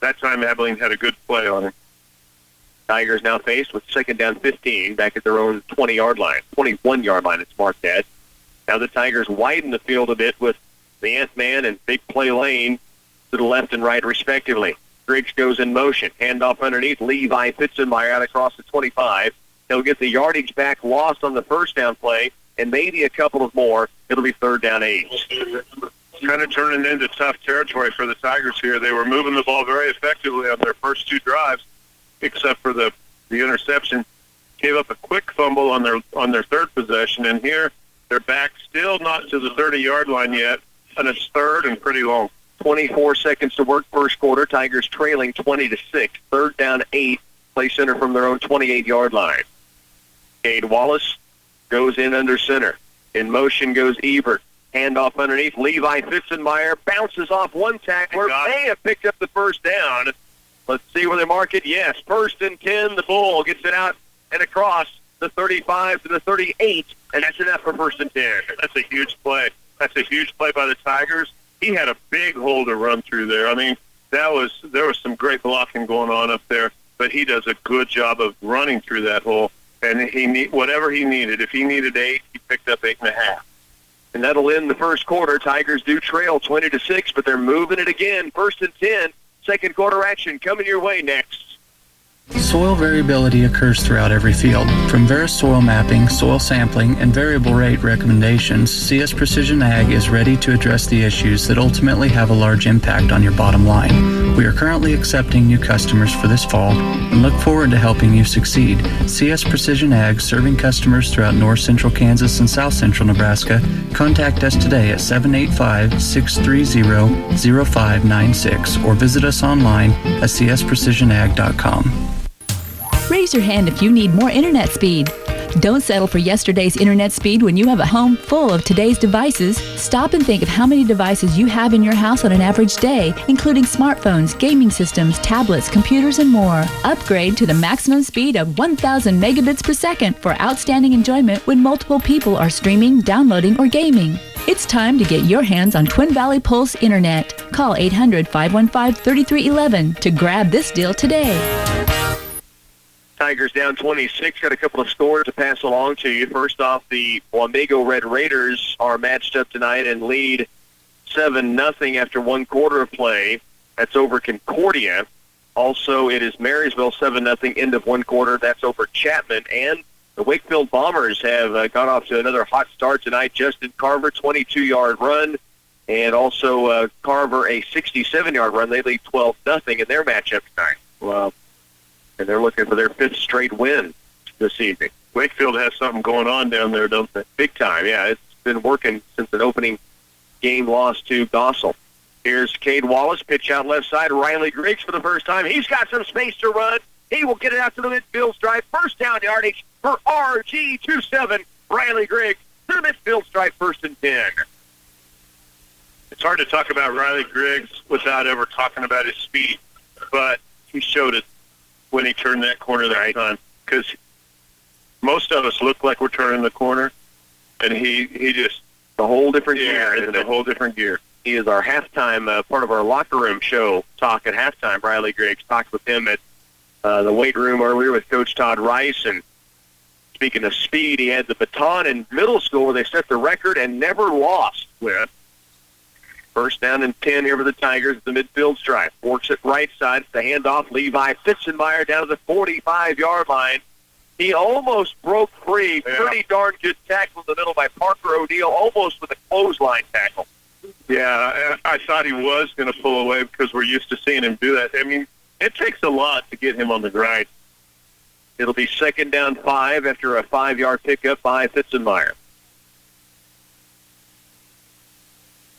that time, Abilene had a good play on him. Tigers now faced with second down 15 back at their own 20-yard line. 21-yard line it's marked at. Now the Tigers widen the field a bit with the Ant-Man and Big Play Lane to the left and right respectively. Griggs goes in motion. Handoff underneath. Levi Pitzenmeyer out across the 25. He'll get the yardage back lost on the first down play and maybe a couple of more. It'll be third down 8. Kind of turning into tough territory for the Tigers here. They were moving the ball very effectively on their first 2 drives, except for the interception. Gave up a quick fumble on their third possession, and here they're back still not to the 30-yard line yet, and it's third and pretty long. 24 seconds to work first quarter. Tigers trailing 20-6. Third down 8. Play center from their own 28-yard line. Cade Wallace goes in under center. In motion goes Ebert. Handoff underneath. Levi Pitzenmeyer bounces off one tackler. May have picked up the first down. Let's see where they mark it. Yes, first and 10. The Bull gets it out and across the 35 to the 38, and that's enough for first and 10. That's a huge play. That's a huge play by the Tigers. He had a big hole to run through there. I mean, there was some great blocking going on up there, but he does a good job of running through that hole, and whatever he needed. If he needed 8, he picked up 8.5. And that'll end the first quarter. Tigers do trail 20-6, but they're moving it again. First and 10. Second quarter action coming your way next. Soil variability occurs throughout every field. From various soil mapping, soil sampling, and variable rate recommendations, CS Precision Ag is ready to address the issues that ultimately have a large impact on your bottom line. We are currently accepting new customers for this fall and look forward to helping you succeed. CS Precision Ag, serving customers throughout north central Kansas and south central Nebraska. Contact us today at 785-630-0596 or visit us online at csprecisionag.com. Raise your hand if you need more internet speed. Don't settle for yesterday's internet speed when you have a home full of today's devices. Stop and think of how many devices you have in your house on an average day, including smartphones, gaming systems, tablets, computers, and more. Upgrade to the maximum speed of 1,000 megabits per second for outstanding enjoyment when multiple people are streaming, downloading, or gaming. It's time to get your hands on Twin Valley Pulse Internet. Call 800-515-3311 to grab this deal today. Tigers down 26. Got a couple of scores to pass along to you. First off, the Wamego Red Raiders are matched up tonight and lead 7-0 after one quarter of play. That's over Concordia. Also, it is Marysville 7-0 end of one quarter. That's over Chapman. And the Wakefield Bombers have got off to another hot start tonight. Justin Carver, 22-yard run. And also Carver, a 67-yard run. They lead 12-0 in their matchup tonight. Wow. And they're looking for their 5th straight win this evening. Wakefield has something going on down there, don't they? Big time, yeah. It's been working since an opening game loss to Gossel. Here's Cade Wallace, pitch out left side. Riley Griggs for the first time. He's got some space to run. He will get it out to the midfield stripe. First down yardage for RG27. Riley Griggs to the midfield stripe, first and 10. It's hard to talk about Riley Griggs without ever talking about his speed, but he showed it when he turned that corner that time, because most of us look like we're turning the corner, and he just a whole different gear. It's a whole different gear. He is our halftime part of our locker room show talk at halftime. Riley Griggs talked with him at the weight room earlier with Coach Todd Rice, and speaking of speed, he had the baton in middle school where they set the record and never lost with. First down and 10 here for the Tigers at the midfield stripe. Works it right side. It's the handoff. Levi Fitzenmeyer down to the 45-yard line. He almost broke free. Yeah. Pretty darn good tackle in the middle by Parker O'Neill, almost with a clothesline tackle. Yeah, I thought he was going to pull away because we're used to seeing him do that. I mean, it takes a lot to get him on the grind. It'll be second down 5 after a 5-yard pickup by Fitzenmeyer.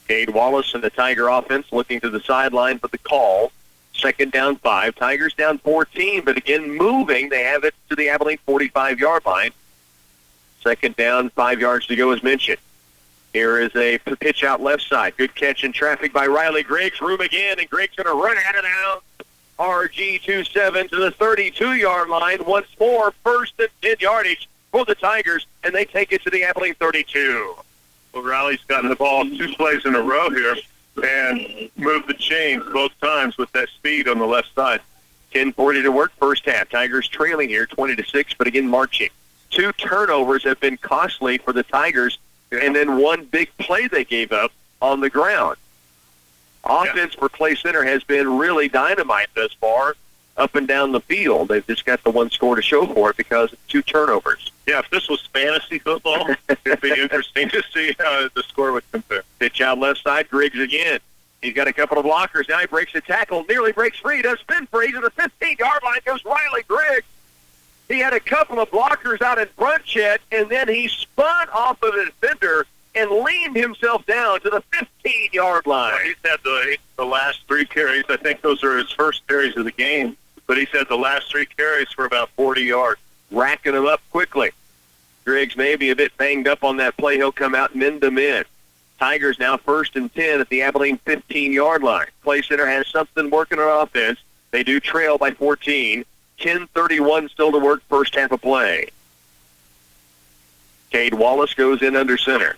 Cade Wallace and the Tiger offense looking to the sideline for the call. Second down 5. Tigers down 14, but again moving. They have it to the Abilene 45-yard line. Second down, 5 yards to go as mentioned. Here is a pitch out left side. Good catch in traffic by Riley Griggs. Room again, and Griggs going to run out of bounds. RG27 to the 32-yard line. Once more, first and 10 yardage for the Tigers, and they take it to the Abilene 32. Well, Riley's gotten the ball 2 plays in a row here and moved the chains both times with that speed on the left side. 10:40 to work, first half. Tigers trailing here 20-6, but again marching. 2 turnovers have been costly for the Tigers, and then 1 big play they gave up on the ground. Offense for Clay Center has been really dynamite thus far, up and down the field. They've just got the 1 score to show for it because of 2 turnovers. Yeah, if this was fantasy football, it'd be interesting to see how the score would compare. Pitch out left side, Griggs again. He's got a couple of blockers. Now he breaks a tackle, nearly breaks free, does spin free to the 15-yard line, goes Riley Griggs. He had a couple of blockers out in front, Chet, and then he spun off of the defender and leaned himself down to the 15-yard line. Well, he's had the last 3 carries. I think those are his first carries of the game. But he's had the last 3 carries for about 40 yards. Racking them up quickly. Griggs may be a bit banged up on that play. He'll come out and mend them in. Tigers now first and 10 at the Abilene 15-yard line. Clay Center has something working on offense. They do trail by 14. 10:31 still to work, first half of play. Cade Wallace goes in under center.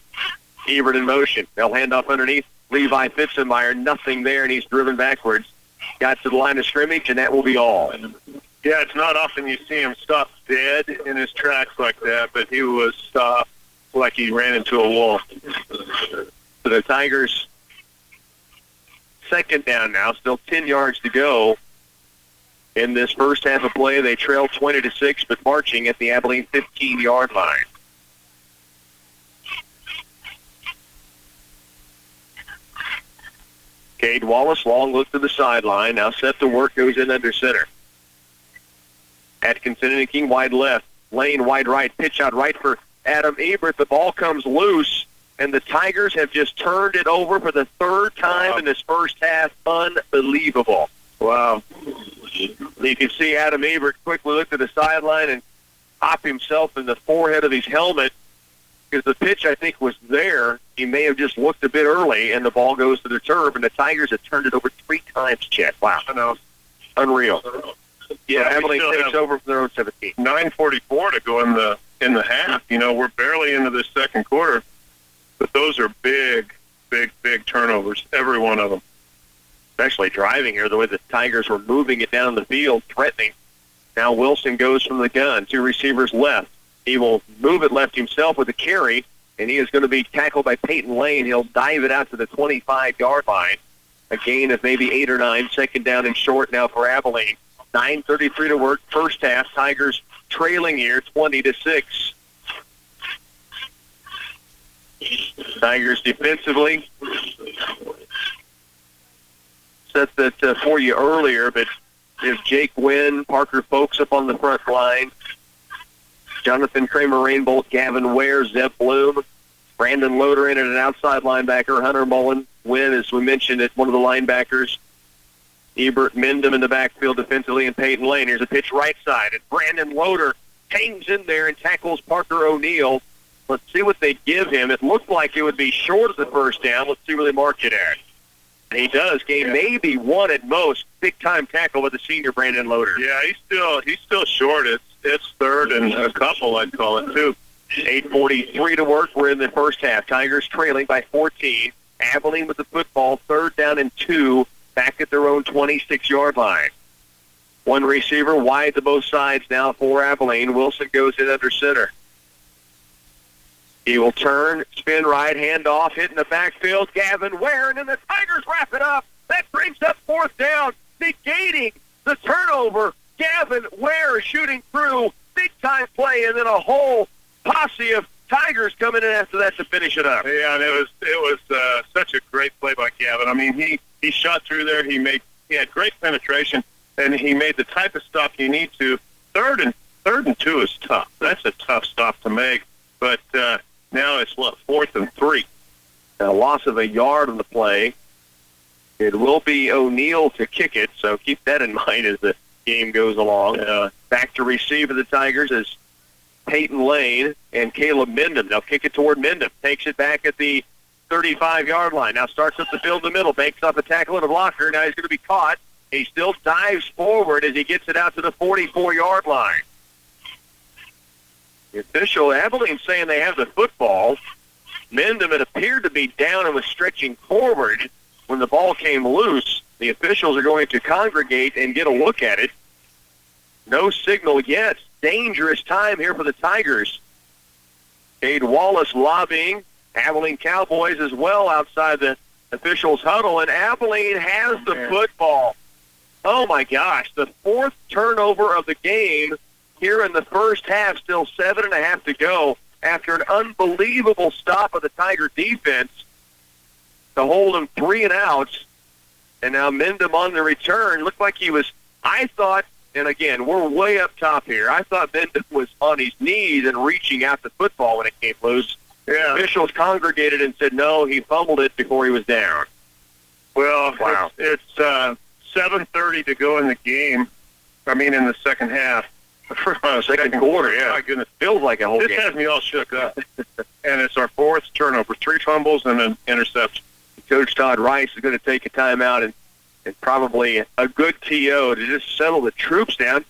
Ebert in motion. They'll hand off underneath. Levi Fitzenmeyer, nothing there, and he's driven backwards. Got to the line of scrimmage, and that will be all. Yeah, it's not often you see him stop dead in his tracks like that, but he was stopped like he ran into a wall. So the Tigers, second down now, still 10 yards to go. In this first half of play, they trail 20-6, but marching at the Abilene 15-yard line. Cade Wallace, long look to the sideline. Now set to work, goes in under center. Atkinson and King wide left. Lane wide right. Pitch out right for Adam Ebert. The ball comes loose, and the Tigers have just turned it over for the 3rd time in this first half. Unbelievable. Wow. You can see Adam Ebert quickly look to the sideline and pop himself in the forehead of his helmet because the pitch, I think, was there. He may have just looked a bit early, and the ball goes to the turf, and the Tigers have turned it over 3 times, Chet. Wow. I know. Unreal. Yeah, Abilene still takes have over from their own 17. 9:44 to go in the half. You know, we're barely into the second quarter, but those are big turnovers, every one of them. Especially driving here, the way the Tigers were moving it down the field, threatening. Now Wilson goes from the gun. 2 receivers left. He will move it left himself with a carry, and he is going to be tackled by Peyton Lane. He'll dive it out to the 25-yard line. A gain of maybe 8 or 9. Second down and short now for Abilene. 9:33 to work. First half. Tigers trailing here 20-6. Tigers defensively. Set that for you earlier, but if Jake Wynn, Parker Folks up on the front line, Jonathan Kramer, Rainbolt, Gavin Ware, Zeb Bloom, Brandon Loader in at an outside linebacker, Hunter Mullen, Wynn, as we mentioned, at one of the linebackers, Ebert Mendham in the backfield defensively, and Peyton Lane. Here's a pitch right side, and Brandon Loader hangs in there and tackles Parker O'Neill. Let's see what they give him. It looked like it would be short of the first down. Let's see where they mark it at. And he does gain maybe 1 at most. Big-time tackle with the senior Brandon Loader. Yeah, he's still short. It's 3rd and a couple, I'd call it, too. 8:43 to work. We're in the first half. Tigers trailing by 14. Abilene with the football. 3rd down and 2. Back at their own 26-yard line. 1 receiver wide to both sides now for Abilene. Wilson goes in under center. He will turn, spin right, hand off, hit in the backfield. Gavin Ware, and then the Tigers wrap it up. That brings up fourth down, negating the turnover. Gavin Ware shooting through, big-time play, and then a whole posse of Tigers coming in after that to finish it up. Yeah, and it was such a great play by Gavin. I mean, he shot through there. He had great penetration, and he made the type of stop you need to. Third and 2 is tough. That's a tough stop to make. But now it's 4th and 3. A loss of a yard on the play. It will be O'Neal to kick it, so keep that in mind as the game goes along. Back to receive of the Tigers is Peyton Lane and Caleb Minden. They'll kick it toward Minden. Takes it back at the 35-yard line. Now starts up the field in the middle. Banks off a tackle and a blocker. Now he's going to be caught. He still dives forward as he gets it out to the 44-yard line. The official, Abilene, saying they have the football. Minden, it appeared to be down and was stretching forward when the ball came loose. The officials are going to congregate and get a look at it. No signal yet. Dangerous time here for the Tigers. Cade Wallace lobbying. Abilene Cowboys as well outside the officials' huddle, and Abilene has the football. Oh, my gosh. The 4th turnover of the game here in the first half, still 7.5 to go after an unbelievable stop of the Tiger defense to hold them 3 and outs. And now Mendham on the return. Looked like he was, I thought, and again, we're way up top here. I thought Mendham was on his knees and reaching out the football when it came loose. Yeah. Officials congregated and said, no, he fumbled it before he was down. Well, wow. It's 7:30 to go in the game. I mean, in the second half. Second quarter, yeah. My goodness. Feels like a whole game. This has me all shook up. And it's our 4th turnover, 3 fumbles and an interception. Coach Todd Rice is going to take a timeout and probably a good TO to just settle the troops down.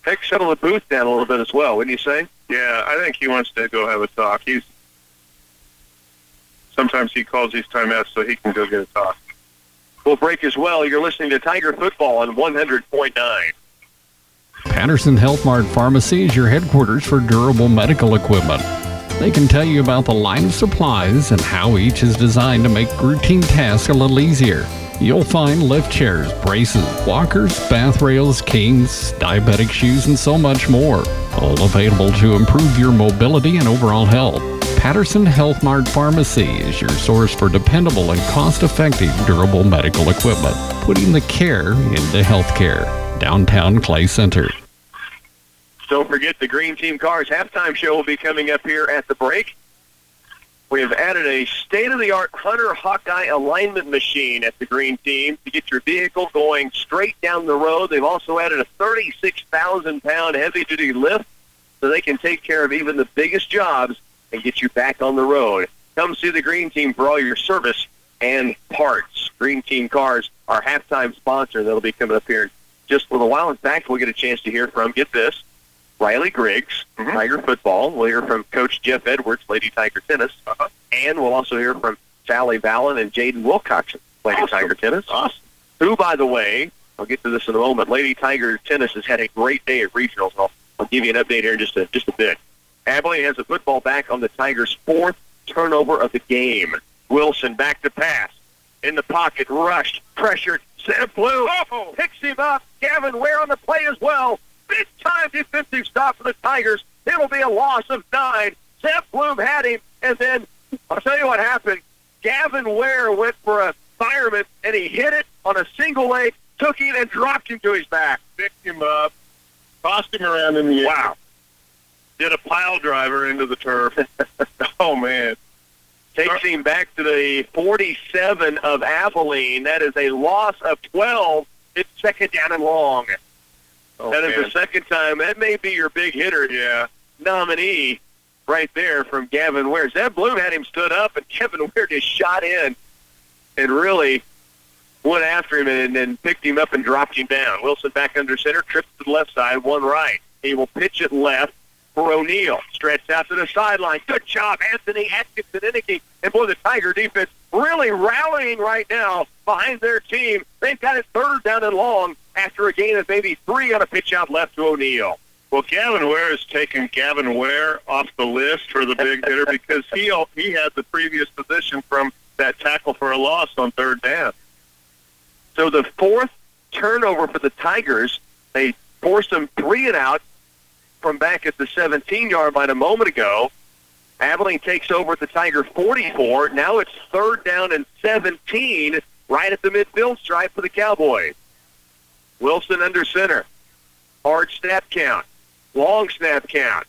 Heck, settle the booth down a little bit as well, wouldn't you say? Yeah, I think he wants to go have a talk. Sometimes he calls these timeouts so he can go get a talk. We'll break as well. You're listening to Tiger Football on 100.9. Patterson Health Mart Pharmacy is your headquarters for durable medical equipment. They can tell you about the line of supplies and how each is designed to make routine tasks a little easier. You'll find lift chairs, braces, walkers, bath rails, canes, diabetic shoes, and so much more. All available to improve your mobility and overall health. Patterson Health Mart Pharmacy is your source for dependable and cost-effective durable medical equipment, putting the care into healthcare. Downtown Clay Center. Don't forget the Green Team Cars halftime show will be coming up here at the break. We have added a state-of-the-art Hunter Hawkeye alignment machine at the Green Team to get your vehicle going straight down the road. They've also added a 36,000-pound heavy-duty lift so they can take care of even the biggest jobs and get you back on the road. Come see the Green Team for all your service and parts. Green Team Cars, our halftime sponsor, that'll be coming up here in just a little while. In fact, we'll get a chance to hear from, get this, Riley Griggs, Tiger Football. We'll hear from Coach Jeff Edwards, Lady Tiger Tennis. And we'll also hear from Sally Vallon and Jaden Wilcoxon, Lady Tiger Tennis. Awesome. Who, by the way, I'll get to this in a moment, Lady Tiger Tennis has had a great day at regionals. I'll give you an update here in just a bit. Abilene has the football back on the Tigers' 4th turnover of the game. Wilson back to pass. In the pocket, rushed, pressured. Sam Blue picks him up. Gavin Ware on the play as well. Big-time defensive stop for the Tigers. It'll be a loss of 9. Seth Bloom had him, and then I'll tell you what happened. Gavin Ware went for a fireman, and he hit it on a single leg, took him, and dropped him to his back. Picked him up, tossed him around in the air. Wow. Did a pile driver into the turf. Oh, man. Takes him back to the 47 of Abilene. That is a loss of 12. It's second down and long. Oh, that is the second time. That may be your big hitter nominee right there from Gavin Ware. Zeb Bloom had him stood up, and Gavin Ware just shot in and really went after him and then picked him up and dropped him down. Wilson back under center, trips to the left side, one right. He will pitch it left for O'Neal. Stretched out to the sideline. Good job, Anthony Atkinson-Innicky. And, boy, the Tiger defense really rallying right now behind their team. They've got it third down and long after a gain of maybe 3 on a pitch out left to O'Neal. Well, Gavin Ware has taken Gavin Ware off the list for the big hitter because he had the previous position from that tackle for a loss on third down. So the fourth turnover for the Tigers, they forced them 3 and out from back at the 17-yard line a moment ago. Abilene takes over at the Tiger 44. Now it's third down and 17 right at the midfield stripe for the Cowboys. Wilson under center. Hard snap count. Long snap count.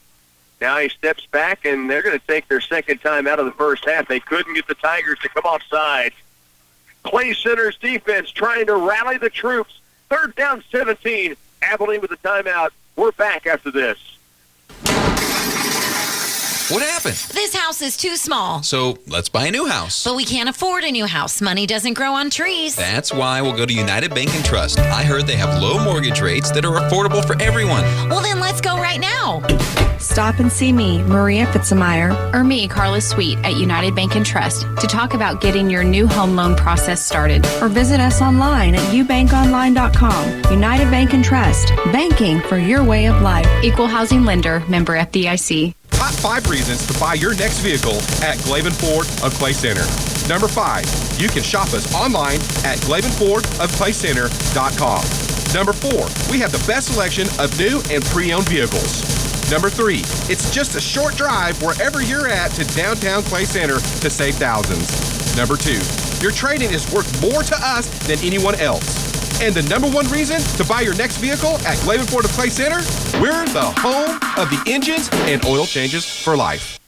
Now he steps back, and they're going to take their second time out of the first half. They couldn't get the Tigers to come offside. Clay Center's defense trying to rally the troops. Third down 17. Abilene with the timeout. We're back after this. What happened? This house is too small. So let's buy a new house. But we can't afford a new house. Money doesn't grow on trees. That's why we'll go to United Bank and Trust. I heard they have low mortgage rates that are affordable for everyone. Well, then let's go right now. Stop and see me, Maria Fitzmeyer. Or me, Carla Sweet, at United Bank and Trust to talk about getting your new home loan process started. Or visit us online at ubankonline.com. United Bank and Trust. Banking for your way of life. Equal housing lender, member FDIC. Top 5 reasons to buy your next vehicle at Glavin Ford of Clay Center. Number 5, you can shop us online at glavenfordofclaycenter.com. Number 4, we have the best selection of new and pre-owned vehicles. Number 3, it's just a short drive wherever you're at to downtown Clay Center to save thousands. Number 2, your trade-in is worth more to us than anyone else. And the number 1 reason to buy your next vehicle at Glavin Ford of Clay Center, we're the home of the engines and oil changes for life.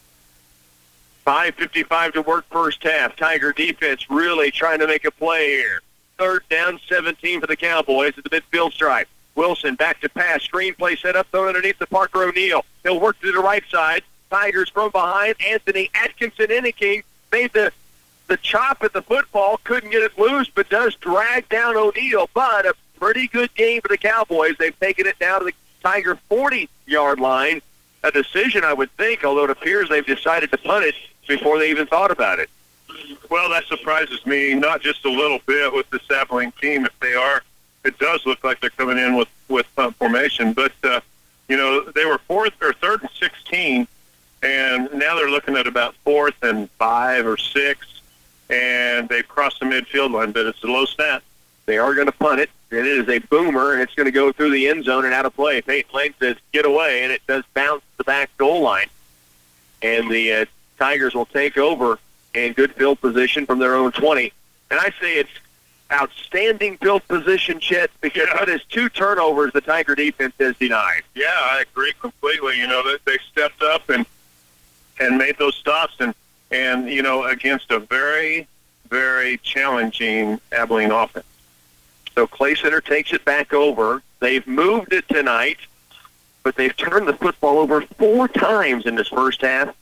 5:55 to work first half. Tiger defense really trying to make a play here. Third down, 17 for the Cowboys at the midfield stripe. Wilson back to pass. Screenplay set up, thrown underneath the Parker O'Neal. He'll work to the right side. Tigers from behind. Anthony Atkinson Inniking made the chop at the football. Couldn't get it loose, but does drag down O'Neal. But a pretty good game for the Cowboys. They've taken it down to the Tiger 40-yard line. A decision, I would think, although it appears they've decided to punt it before they even thought about it. Well, that surprises me, not just a little bit with this Abilene team. If they are, it does look like they're coming in with punt formation. But, they were third and 16, and now they're looking at about 4th and 5 or 6, and they've crossed the midfield line, but it's a low snap. They are going to punt it. It is a boomer, and it's going to go through the end zone and out of play. Peyton Lane says, get away, and it does bounce the back goal line. And the Tigers will take over in good field position from their own 20. And I say it's outstanding field position, Chet, because that is 2 turnovers the Tiger defense has denied. Yeah, I agree completely. They stepped up and made those stops, and against a very, very challenging Abilene offense. So Clay Center takes it back over. They've moved it tonight, but they've turned the football over 4 times in this first half.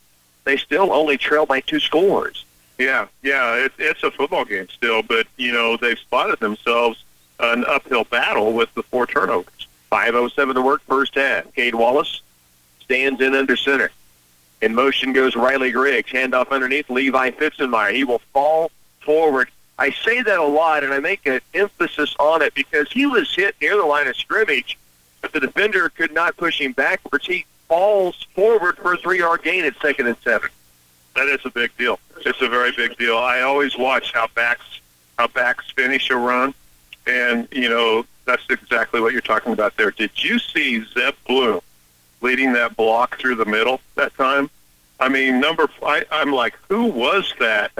They still only trail by 2 scores. Yeah, it's a football game still, but, they've spotted themselves an uphill battle with the 4 turnovers. 5:07 to work first half. Cade Wallace stands in under center. In motion goes Riley Griggs. Handoff underneath Levi Fitzenmeyer. He will fall forward. I say that a lot, and I make an emphasis on it because he was hit near the line of scrimmage, but the defender could not push him backwards. He falls forward for a 3-yard gain at 2nd and 7. That is a big deal. It's a very big deal. I always watch how backs finish a run, and, that's exactly what you're talking about there. Did you see Zeb Bloom leading that block through the middle that time? I mean, I'm like, who was that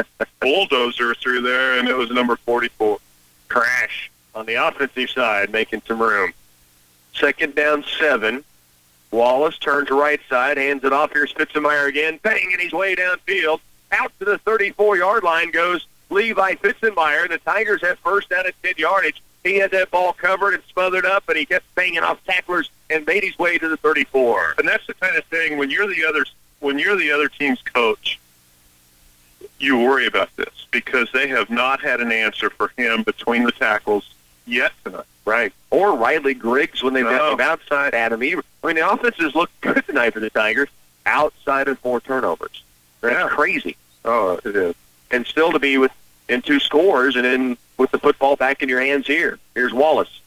bulldozer through there? And it was number 44. Crash on the offensive side, making some room. 2nd down 7. Wallace turns to right side, hands it off. Here's Fitzenmeyer again, banging his way downfield. Out to the 34-yard line goes Levi Fitzenmeyer. The Tigers have first down at 10 yardage. He had that ball covered and smothered up, but he kept banging off tacklers and made his way to the 34. And that's the kind of thing, when you're the other team's coach, you worry about this because they have not had an answer for him between the tackles yet tonight. Right. Or Riley Griggs when they've got him outside Adam Eber. I mean, the offenses look good tonight for the Tigers outside of 4 turnovers. That's crazy. Oh, it is. And still to be in 2 scores and then with the football back in your hands here. Here's Wallace.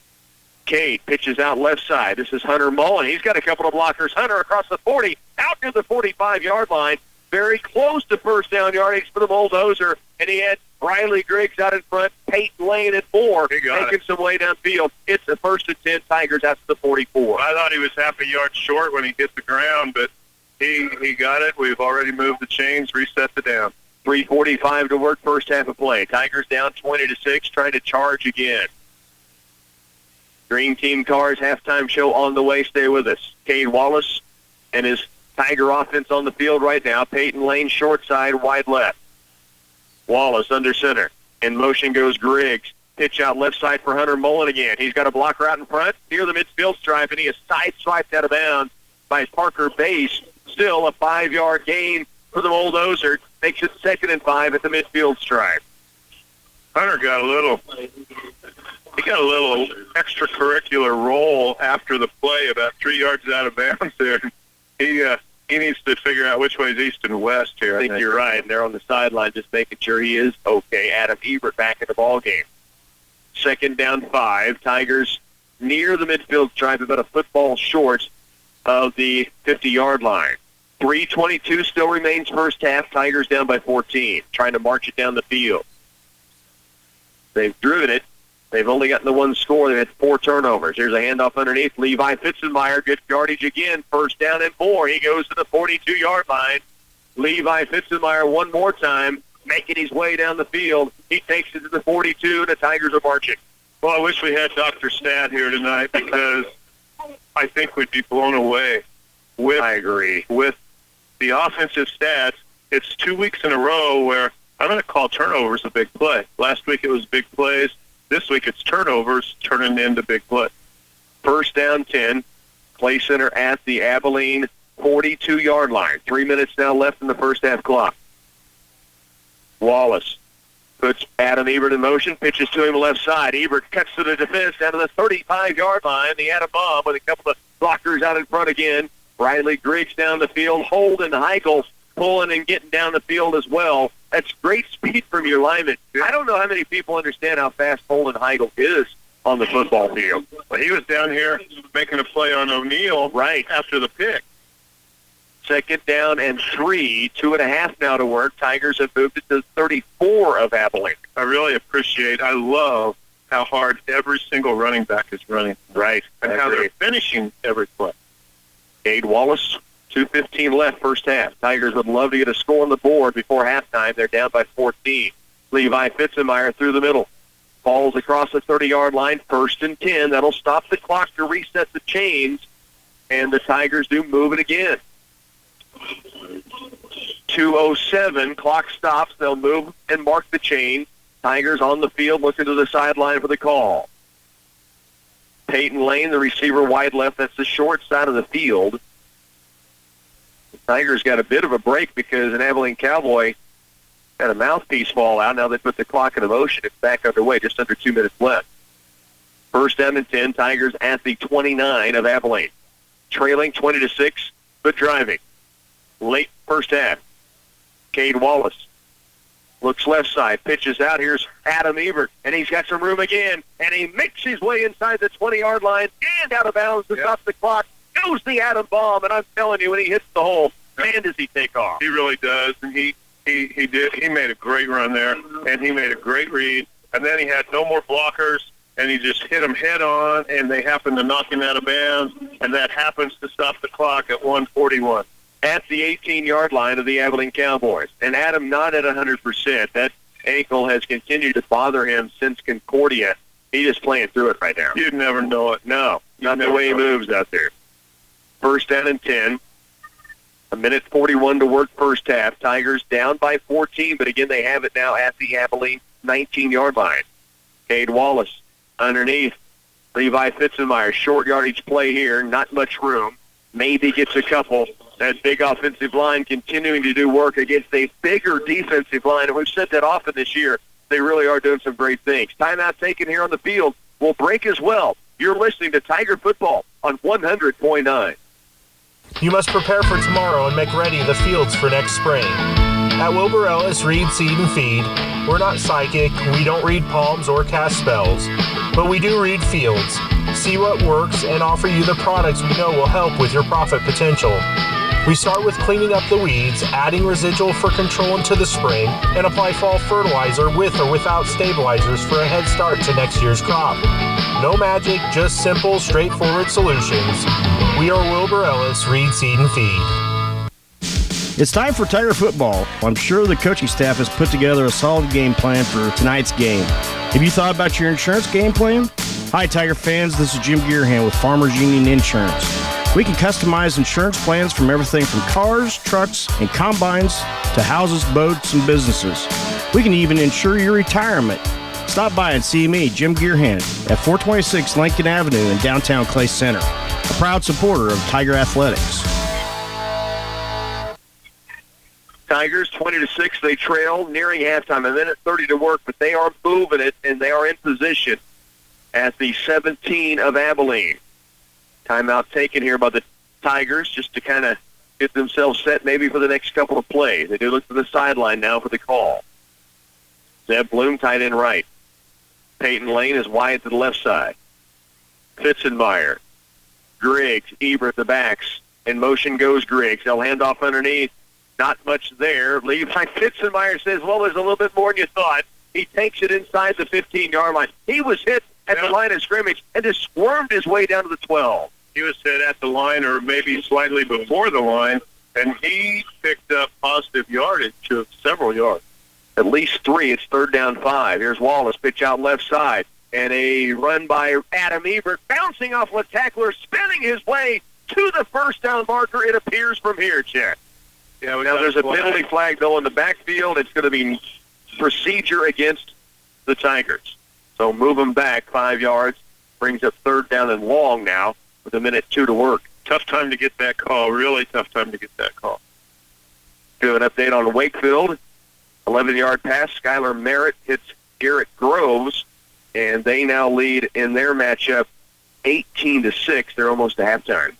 Cade pitches out left side. This is Hunter Mullen. He's got a couple of blockers. Hunter across the 40, out to the 45-yard line. Very close to first down yardage for the Bulldozer. And he had Riley Griggs out in front, Peyton Lane at 4, making some way downfield. It's the 1st and 10, Tigers out to the 44. I thought he was half a yard short when he hit the ground, but he got it. We've already moved the chains, reset the down. 3:45 to work, first half of play. Tigers down 20-6, trying to charge again. Green Team Cars halftime show on the way. Stay with us. Cade Wallace and his Tiger offense on the field right now. Peyton Lane short side, wide left. Wallace under center. In motion goes Griggs. Pitch out left side for Hunter Mullen again. He's got a blocker out in front near the midfield stripe, and he is sideswiped out of bounds by Parker Bass. Still a 5-yard gain for the Bulldozer. Makes it 2nd and 5 at the midfield stripe. Hunter got a little extracurricular role after the play, about 3 yards out of bounds there. He needs to figure out which way is east and west here. I think you're right. And they're on the sideline just making sure he is okay. Adam Ebert back in the ball game. 2nd down 5. Tigers near the midfield stripe, about a football short of the 50-yard line. 3:22 still remains first half. Tigers down by 14, trying to march it down the field. They've driven it. They've only gotten the one score. They've had 4 turnovers. Here's a handoff underneath. Levi Fitzenmeyer, good yardage again. 1st down and 4. He goes to the 42-yard line. Levi Fitzenmeyer one more time, making his way down the field. He takes it to the 42, and the Tigers are marching. Well, I wish we had Dr. Stad here tonight, because I think we'd be blown away with, I agree, with the offensive stats. It's 2 weeks in a row where I'm going to call turnovers a big play. Last week it was big plays. This week it's turnovers turning into big play. 1st down 10. Play center at the Abilene 42-yard line. 3 minutes now left in the first half clock. Wallace puts Adam Ebert in motion, pitches to him left side. Ebert cuts to the defense down to the 35-yard line. The Adam bomb with a couple of blockers out in front again. Riley Griggs down the field. Holden Heichel pulling and getting down the field as well. That's great speed from your lineman. I don't know how many people understand how fast Holden Heichel is on the football field. Well, he was down here making a play on O'Neal right after the pick. 2nd down and 3, 2.5 now to work. Tigers have moved it to 34 of Abilene. I love how hard every single running back is running. Right. And how they're finishing every play. Cade Wallace, 2:15 left first half. Tigers would love to get a score on the board before halftime. They're down by 14. Levi Fitzenmeyer through the middle. Falls across the 30-yard line, 1st and 10. That'll stop the clock to reset the chains, and the Tigers do move it again. 2:07, clock stops. They'll move and mark the chain. Tigers on the field looking to the sideline for the call. Peyton Lane, the receiver wide left. That's the short side of the field. The Tigers got a bit of a break because an Abilene Cowboy had a mouthpiece fall out. Now they put the clock into motion. It's back underway, just under 2 minutes left. 1st down and 10, Tigers at the 29 of Abilene. Trailing 20-6, but driving. Late first half. Cade Wallace looks left side, pitches out. Here's Adam Ebert, and he's got some room again, and he makes his way inside the 20-yard line and out of bounds to stop the clock. Goes the Adam bomb, and I'm telling you, when he hits the hole, man, does he take off. He really does, and he did. He made a great run there, and he made a great read, and then he had no more blockers, and he just hit them head on, and they happened to knock him out of bounds, and that happens to stop the clock at 1:41. At the 18-yard line of the Abilene Cowboys. And Adam not at 100%. That ankle has continued to bother him since Concordia. He's just playing through it right now. You'd never know it. No, not the way he moves out there. 1st down and 10. 1:41 to work first half. Tigers down by 14, but again, they have it now at the Abilene 19-yard line. Cade Wallace underneath. Levi Fitzenmeyer, short yardage play here. Not much room. Maybe gets a couple. That big offensive line continuing to do work against a bigger defensive line. And we've said that often this year. They really are doing some great things. Timeout taken here on the field. We'll break as well. You're listening to Tiger Football on 100.9. You must prepare for tomorrow and make ready the fields for next spring. At Wilbur Ellis Reed Seed and Feed, we're not psychic, we don't read palms or cast spells. but we do read fields, see what works, and offer you the products we know will help with your profit potential. We start with cleaning up the weeds, adding residual for control into the spring, and apply fall fertilizer with or without stabilizers for a head start to next year's crop. No magic, just simple, straightforward solutions. We are Wilbur Ellis, Reed Seed and Feed. It's time for Tiger football. I'm sure the coaching staff has put together a solid game plan for tonight's game. Have you thought about your insurance game plan? Hi, Tiger fans. This is Jim Gearhan with Farmers Union Insurance. We can customize insurance plans from everything from cars, trucks, and combines to houses, boats, and businesses. We can even insure your retirement. Stop by and see me, Jim Gearhan, at 426 Lincoln Avenue in downtown Clay Center, a proud supporter of Tiger Athletics. Tigers 20-6, they trail, nearing halftime. A minute 30 to work, but they are moving it, and they are in position at the 17 of Abilene. Timeout taken here by the Tigers just to kind of get themselves set maybe for the next couple of plays. They do look to the sideline now for the call. Zeb Bloom tight end right. Peyton Lane is wide to the left side. Fitzenmeyer, Griggs, Ebert the backs. In motion goes Griggs. They'll hand off underneath. Not much there. Levi Fitzenmeyer says, well, there's a little bit more than you thought. He takes it inside the 15-yard line. He was hit at the line of scrimmage and just squirmed his way down to the 12. He was hit at the line or maybe slightly before the line, and he picked up positive yardage of several yards. At least 3. It's 3rd down 5. Here's Wallace, pitch out left side. And a run by Adam Ebert, bouncing off a tackler, spinning his way to the first down marker, it appears from here, Chet. Yeah, now there's a penalty flag, though, in the backfield. It's going to be procedure against the Tigers. So move them back 5 yards, brings up 3rd down and long now with a minute 2 to work. Tough time to get that call, really tough time to get that call. Do an update on Wakefield. 11-yard pass. Skylar Merritt hits Garrett Groves, and they now lead in their matchup 18-6. They're almost to halftime.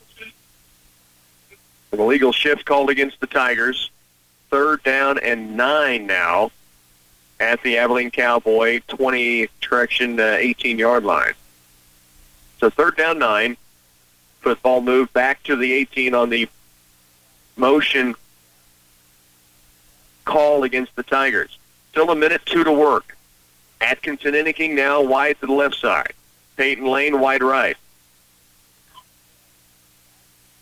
An illegal shift called against the Tigers. 3rd down and 9 now at the Abilene Cowboy 18-yard line. So 3rd down 9. Football moved back to the 18 on the motion call against the Tigers. Still a minute 2 to work. Atkinson Inniking now wide to the left side. Peyton Lane wide right.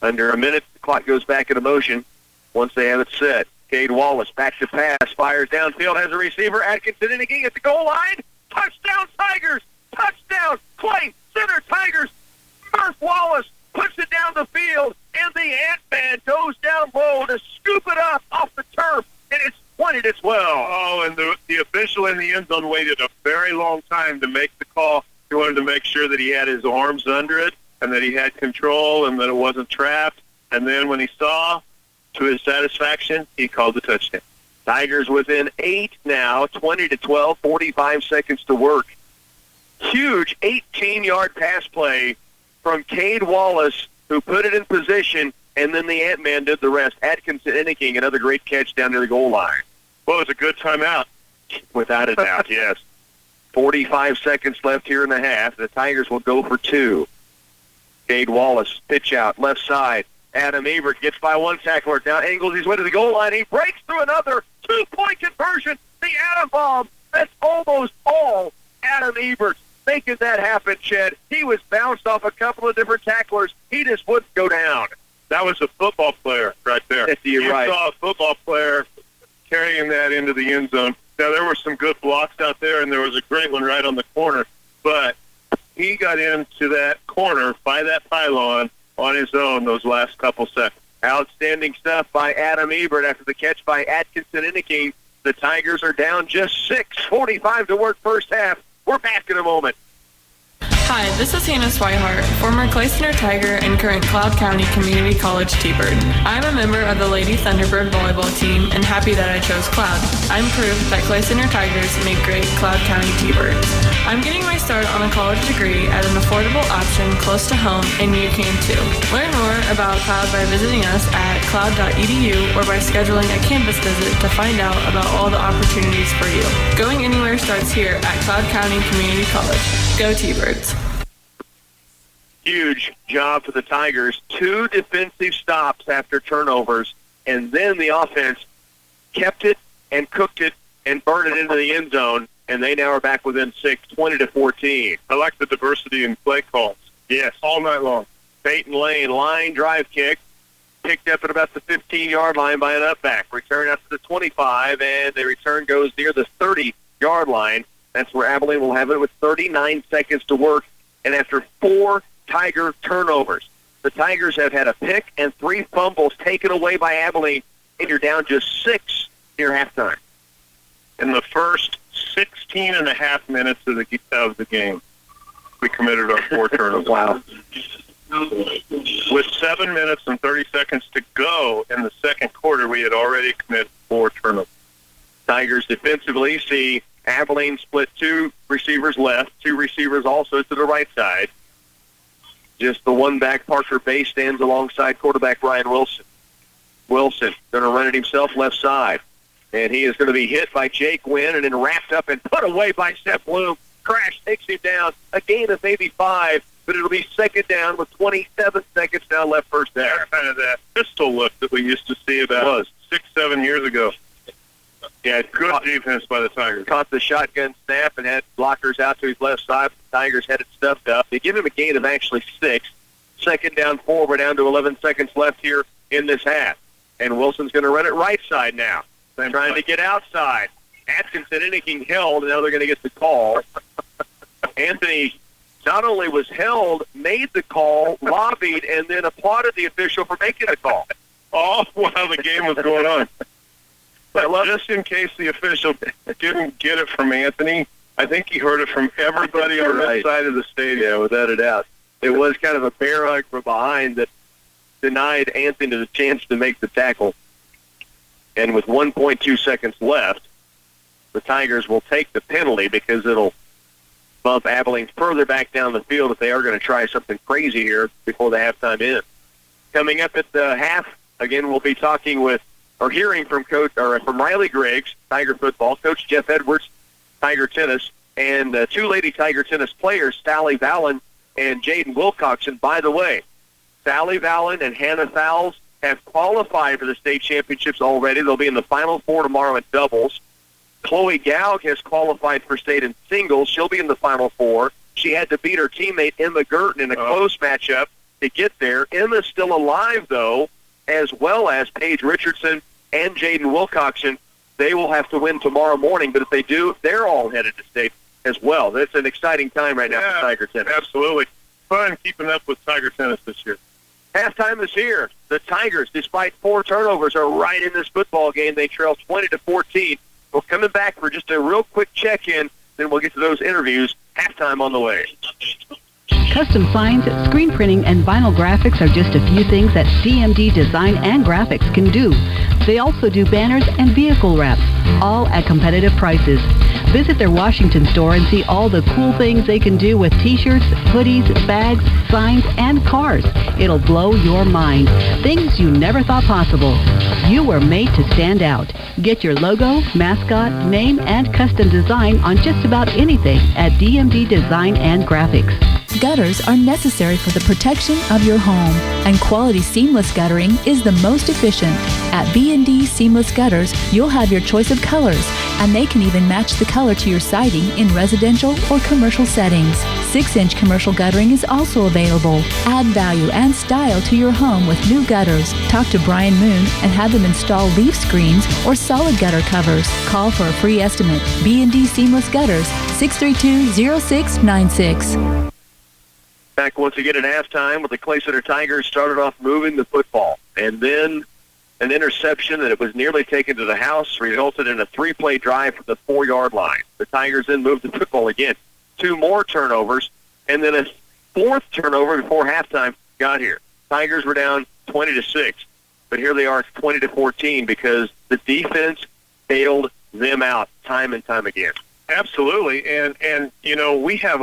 Under a minute, the clock goes back into motion once they have it set. Cade Wallace back to pass, fires downfield, has a receiver. Atkinson Inniking at the goal line. Touchdown Tigers! Touchdown! Clay Center Tigers! Murph Wallace puts it down the field, and the Ant-Man goes down low to scoop it up off the turf, and it's 20-12. Oh, and the official in the end zone waited a very long time to make the call. He wanted to make sure that he had his arms under it and that he had control and that it wasn't trapped. And then when he saw, to his satisfaction, he called the touchdown. Tigers within 8 now, 20-12, 45 seconds to work. Huge 18-yard pass play from Cade Wallace, who put it in position, and then the Ant-Man did the rest. Atkinson Inniking, another great catch down to the goal line. Well, it was a good timeout. Without a doubt, yes. 45 seconds left here in the half. The Tigers will go for 2. Cade Wallace, pitch out, left side. Adam Ebert gets by one tackler, down angles his way to the goal line. He breaks through another 2-point conversion. The Adam bomb. That's almost all Adam Ebert. Making that happen, Ched. He was bounced off a couple of different tacklers. He just wouldn't go down. That was a football player right there. You're right. You saw a football player carrying that into the end zone. Now, there were some good blocks out there, and there was a great one right on the corner. But he got into that corner by that pylon on his own those last couple seconds. Outstanding stuff by Adam Ebert after the catch by Atkinson Inniking. The Tigers are down just 6. 45 to work first half. We're back in a moment. Hi, this is Hannah Swihart, former Clay Center Tiger and current Cloud County Community College T-Bird. I'm a member of the Lady Thunderbird volleyball team and happy that I chose Cloud. I'm proof that Clay Center Tigers make great Cloud County T-Birds. I'm getting my start on a college degree at an affordable option close to home, and you can too. Learn more about Cloud by visiting us at cloud.edu or by scheduling a campus visit to find out about all the opportunities for you. Going anywhere starts here at Cloud County Community College. Go T-Birds. Huge job for the Tigers. 2 defensive stops after turnovers, and then the offense kept it and cooked it and burned it into the end zone, and they now are back within 6, 20-14. I like the diversity in play calls. Yes. All night long. Peyton Lane, line drive kick, picked up at about the 15-yard line by an upback. Return out to the 25, and the return goes near the 30-yard line. That's where Abilene will have it with 39 seconds to work, and after 4 Tiger turnovers. The Tigers have had a pick and 3 fumbles taken away by Abilene, and you're down just 6 near halftime. In the first 16 and a half minutes of the game, we committed our 4 turnovers. Wow. With 7 minutes and 30 seconds to go in the second quarter, we had already committed 4 turnovers. Tigers defensively see Abilene split 2 receivers left, 2 receivers also to the right side. Just the one back, Parker Bay, stands alongside quarterback Ryan Wilson. Wilson going to run it himself left side. And he is going to be hit by Jake Wynn and then wrapped up and put away by Seth Bloom. Crash takes him down. A gain of maybe 5, but it'll be second down with 27 seconds now left first down. Kind of that pistol look that we used to see about 6-7 years ago. Yeah, good defense by the Tigers. Caught the shotgun snap and had blockers out to his left side. The Tigers had it stuffed up. They give him a gain of actually 6. Second down 4. We're down to 11 seconds left here in this half. And Wilson's going to run it right side now. They're trying to get outside. Atkinson anything held, and now they're going to get the call. Anthony not only was held, made the call, lobbied, and then applauded the official for making the call. All while the game was going on. But just in case the official didn't get it from Anthony, I think he heard it from everybody on that side of the stadium. Yeah, without a doubt. It was kind of a bear hug from behind that denied Anthony the chance to make the tackle. And with 1.2 seconds left, the Tigers will take the penalty because it'll bump Abilene further back down the field if they are going to try something crazy here before the halftime end. Coming up at the half, again, we'll be talking with or hearing from from Riley Griggs, Tiger football, Coach Jeff Edwards, Tiger tennis, and 2 Lady Tiger tennis players, Sally Vallon and Jaden Wilcoxon. By the way, Sally Vallon and Hannah Fowles have qualified for the state championships already. They'll be in the Final 4 tomorrow in doubles. Chloe Gauck has qualified for state in singles. She'll be in the Final 4. She had to beat her teammate Emma Girton in a close matchup to get there. Emma's still alive, though, as well as Paige Richardson and Jaden Wilcoxon. They will have to win tomorrow morning, but if they do, they're all headed to state as well. That's an exciting time right now for Tiger tennis. Absolutely. Fun keeping up with Tiger tennis this year. Halftime is here. The Tigers, despite 4 turnovers, are right in this football game. They trail 20-14. We're coming back for just a real quick check-in, then we'll get to those interviews. Halftime on the way. Custom signs, screen printing, and vinyl graphics are just a few things that DMD Design and Graphics can do. They also do banners and vehicle wraps, all at competitive prices. Visit their Washington store and see all the cool things they can do with t-shirts, hoodies, bags, signs, and cars. It'll blow your mind. Things you never thought possible. You were made to stand out. Get your logo, mascot, name, and custom design on just about anything at DMD Design and Graphics. Gutters are necessary for the protection of your home, and quality seamless guttering is the most efficient. At B&D Seamless Gutters, you'll have your choice of colors, and they can even match the color to your siding in residential or commercial settings. 6-inch commercial guttering is also available. Add value and style to your home with new gutters. Talk to Brian Moon and have them install leaf screens or solid gutter covers. Call for a free estimate. B&D Seamless Gutters, 632-0696. Back once again at halftime with the Clay Center Tigers started off moving the football. And then an interception that it was nearly taken to the house resulted in a 3-play drive from the 4-yard line. The Tigers then moved the football again. 2 more turnovers, and then fourth turnover before halftime got here. Tigers were down 20-6, but here they are 20-14 because the defense bailed them out time and time again. Absolutely, and you know we have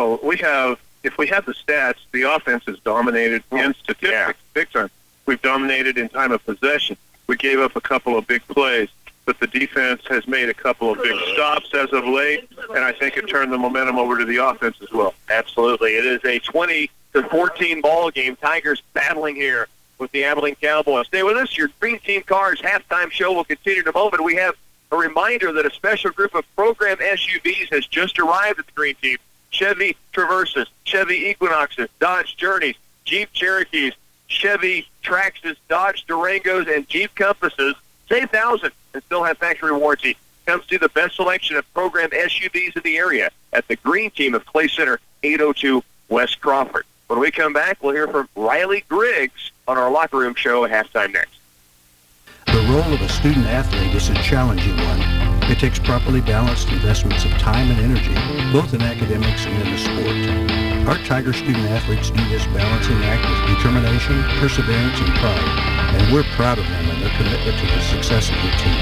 if we have the stats, the offense is dominated in statistics. Big time. We've dominated in time of possession. We gave up a couple of big plays, but the defense has made a couple of big stops as of late, and I think it turned the momentum over to the offense as well. Absolutely, it is a 20-14 ball game. Tigers battling here with the Abilene Cowboys. Stay with us. Your Green Team Cars halftime show will continue in a moment. We have a reminder that a special group of program SUVs has just arrived at the Green Team. Chevy Traverses, Chevy Equinoxes, Dodge Journeys, Jeep Cherokees, Chevy Traxxas, Dodge Durangos, and Jeep Compasses. Save thousands and still have factory warranty. Come see the best selection of program SUVs in the area at the Green Team of Clay Center, 802 West Crawford. When we come back, we'll hear from Riley Griggs on our locker room show at halftime next. The role of a student athlete is a challenging one. It takes properly balanced investments of time and energy, both in academics and in the sport. Our Tiger student athletes do this balancing act with determination, perseverance, and pride, and we're proud of them and their commitment to the success of the team.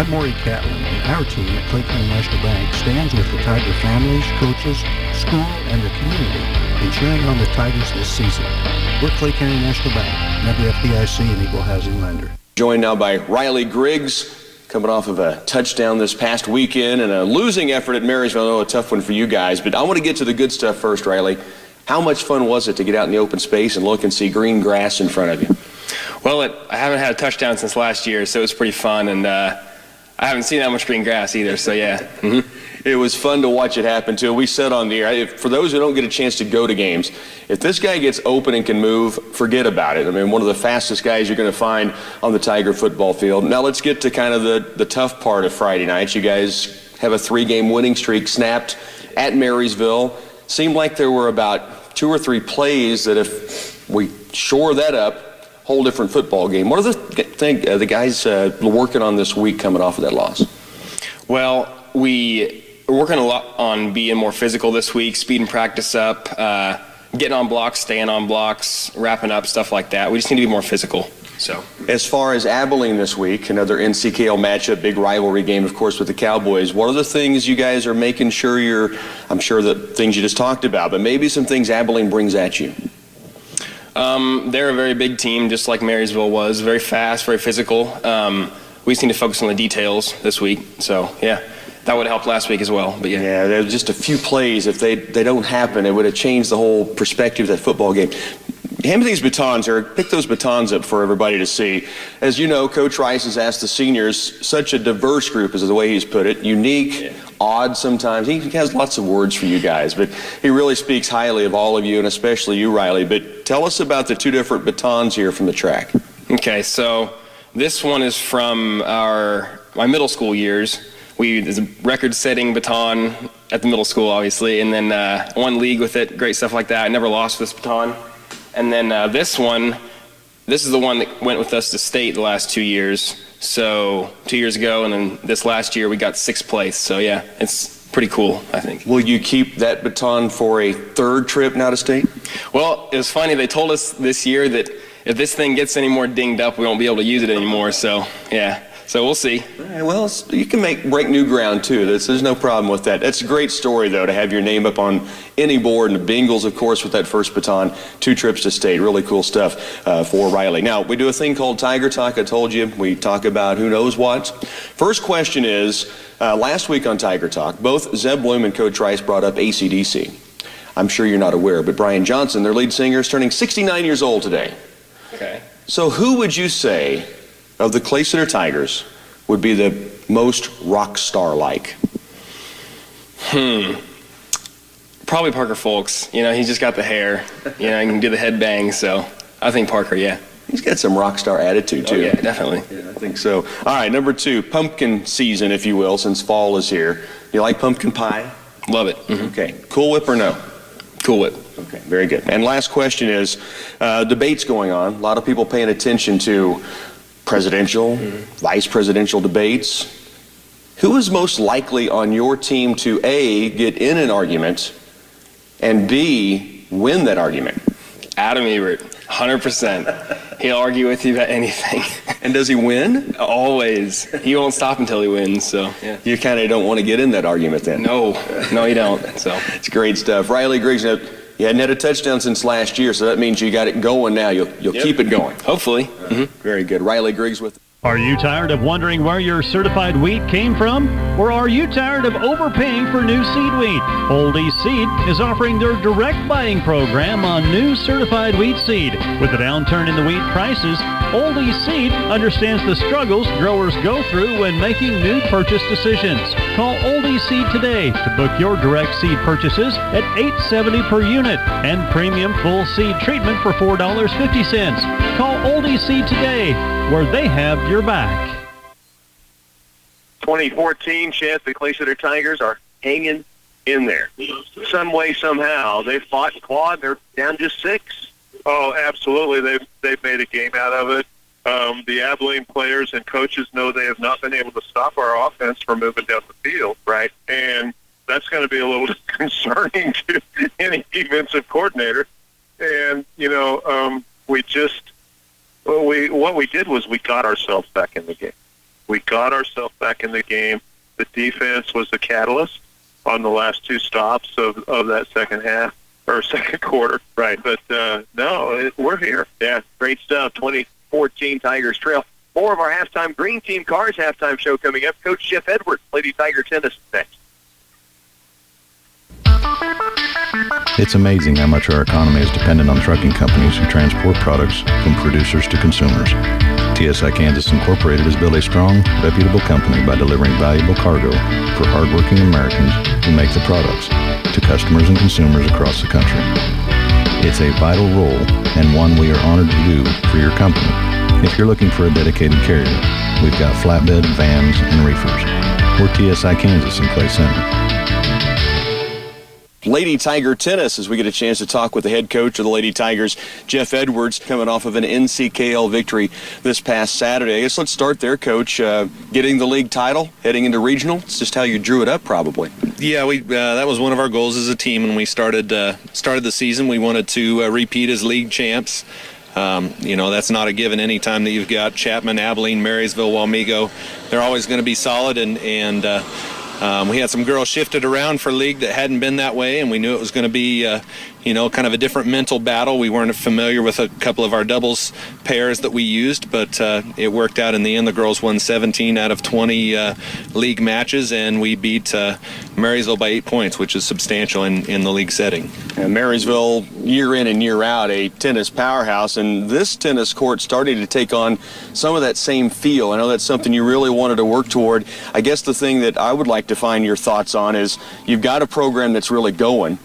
I'm Maury Catlin, and our team at Clay County National Bank stands with the Tiger families, coaches, school, and the community in cheering on the Tigers this season. We're Clay County National Bank, member FDIC and equal housing lender. Joined now by Riley Griggs, coming off of a touchdown this past weekend and a losing effort at Marysville. I know a tough one for you guys, but I want to get to the good stuff first, Riley. How much fun was it to get out in the open space and look and see green grass in front of you? Well, I haven't had a touchdown since last year, so it was pretty fun, and I haven't seen that much green grass either, so yeah. Mm-hmm. It was fun to watch it happen, too. We said on the air, for those who don't get a chance to go to games, if this guy gets open and can move, forget about it. I mean, one of the fastest guys you're going to find on the Tiger football field. Now let's get to kind of the tough part of Friday night. You guys have a 3-game winning streak snapped at Marysville. Seemed like there were about 2 or 3 plays that if we shore that up, whole different football game. What are the guys working on this week coming off of that loss? Well, we're working a lot on being more physical this week, speeding practice up, getting on blocks, staying on blocks, wrapping up, stuff like that. We just need to be more physical. So, as far as Abilene this week, another NCKL matchup, big rivalry game, of course, with the Cowboys. What are the things you guys are making sure I'm sure the things you just talked about, but maybe some things Abilene brings at you? They're a very big team, just like Marysville was. Very fast, very physical. We just need to focus on the details this week. So, yeah. That would have helped last week as well, but yeah. Yeah, there's just a few plays. If they don't happen, it would have changed the whole perspective of that football game. Hand me these batons, or pick those batons up for everybody to see. As you know, Coach Rice has asked the seniors, such a diverse group is the way he's put it, unique, odd sometimes. He has lots of words for you guys, but he really speaks highly of all of you, and especially you, Riley. But tell us about the 2 different batons here from the track. Okay, so this one is from my middle school years. There's a record-setting baton at the middle school, obviously, and then won league with it, great stuff like that. I never lost this baton. And then this is the one that went with us to state the last 2 years. So 2 years ago, and then this last year we got 6th place. So yeah, it's pretty cool, I think. Will you keep that baton for a 3rd trip now to state? Well, it was funny. They told us this year that if this thing gets any more dinged up, we won't be able to use it anymore. So yeah. So we'll see. All right, well, you can break new ground, too. There's no problem with that. That's a great story, though, to have your name up on any board. And the Bengals, of course, with that first baton, 2 trips to state. Really cool stuff for Riley. Now, we do a thing called Tiger Talk. I told you we talk about who knows what. First question is, last week on Tiger Talk, both Zeb Bloom and Coach Rice brought up AC/DC. I'm sure you're not aware, but Brian Johnson, their lead singer, is turning 69 years old today. Okay. So who would you say of the Clay Center Tigers would be the most rock star-like? Probably Parker Folks. You know, he's just got the hair. You know, he can do the headbang, so I think Parker, yeah. He's got some rock star attitude, too. Oh, yeah, definitely. Yeah, I think so. All right, number 2, pumpkin season, if you will, since fall is here. You like pumpkin pie? Love it. Mm-hmm. Okay. Cool Whip or no? Cool Whip. Okay, very good. And last question is, debates going on. A lot of people paying attention to presidential, vice presidential debates. Who is most likely on your team to A, get in an argument, and B, win that argument? Adam Ebert, 100%. He'll argue with you about anything. And does he win? Always. He won't stop until he wins. So yeah. You kind of don't want to get in that argument then. No, you don't. So it's great stuff. Riley Griggs, you hadn't had a touchdown since last year, so that means you got it going now. You'll keep it going. Hopefully. Very good. Riley Griggs with. Are you tired of wondering where your certified wheat came from? Or are you tired of overpaying for new seed wheat? Old East Seed is offering their direct buying program on new certified wheat seed. With the downturn in the wheat prices, Old East Seed understands the struggles growers go through when making new purchase decisions. Call Old East Seed today to book your direct seed purchases at $8.70 per unit and premium full seed treatment for $4.50. Call Old East Seed today, where they have your back. 2014, Chet, the Clay Center Tigers are hanging in there. Some way, somehow, they fought and clawed. They're down just 6. Oh, absolutely. They've made a game out of it. The Abilene players and coaches know they have not been able to stop our offense from moving down the field, right? And that's going to be a little concerning to any defensive coordinator. And, what we did was we got ourselves back in the game. The defense was the catalyst on the last 2 stops of that second half or second quarter. Right. But, we're here. Yeah, great stuff. 2014 Tigers trail. More of our halftime Green Team Cars halftime show coming up. Coach Jeff Edwards, Lady Tiger Tennis next. It's amazing how much our economy is dependent on trucking companies who transport products from producers to consumers. TSI Kansas Incorporated has built a strong, reputable company by delivering valuable cargo for hardworking Americans who make the products to customers and consumers across the country. It's a vital role and one we are honored to do for your company. If you're looking for a dedicated carrier, we've got flatbed, vans, and reefers. We're TSI Kansas in Clay Center. Lady Tiger Tennis, as we get a chance to talk with the head coach of the Lady Tigers, Jeff Edwards, coming off of an NCKL victory this past Saturday. I guess let's start there, Coach. Getting the league title, heading into regional, it's just how you drew it up, probably. Yeah, that was one of our goals as a team when we started the season. We wanted to repeat as league champs. That's not a given any time that you've got Chapman, Abilene, Marysville, Wamego. They're always going to be solid, and we had some girls shifted around for league that hadn't been that way, and we knew it was going to be, kind of a different mental battle. We weren't familiar with a couple of our doubles pairs that we used, but it worked out in the end. The girls won 17 out of 20 league matches, and we beat Marysville by 8 points, which is substantial in the league setting. And Marysville, year in and year out, a tennis powerhouse, and this tennis court starting to take on some of that same feel. I know that's something you really wanted to work toward. I guess the thing that I would like to find your thoughts on is you've got a program that's really going,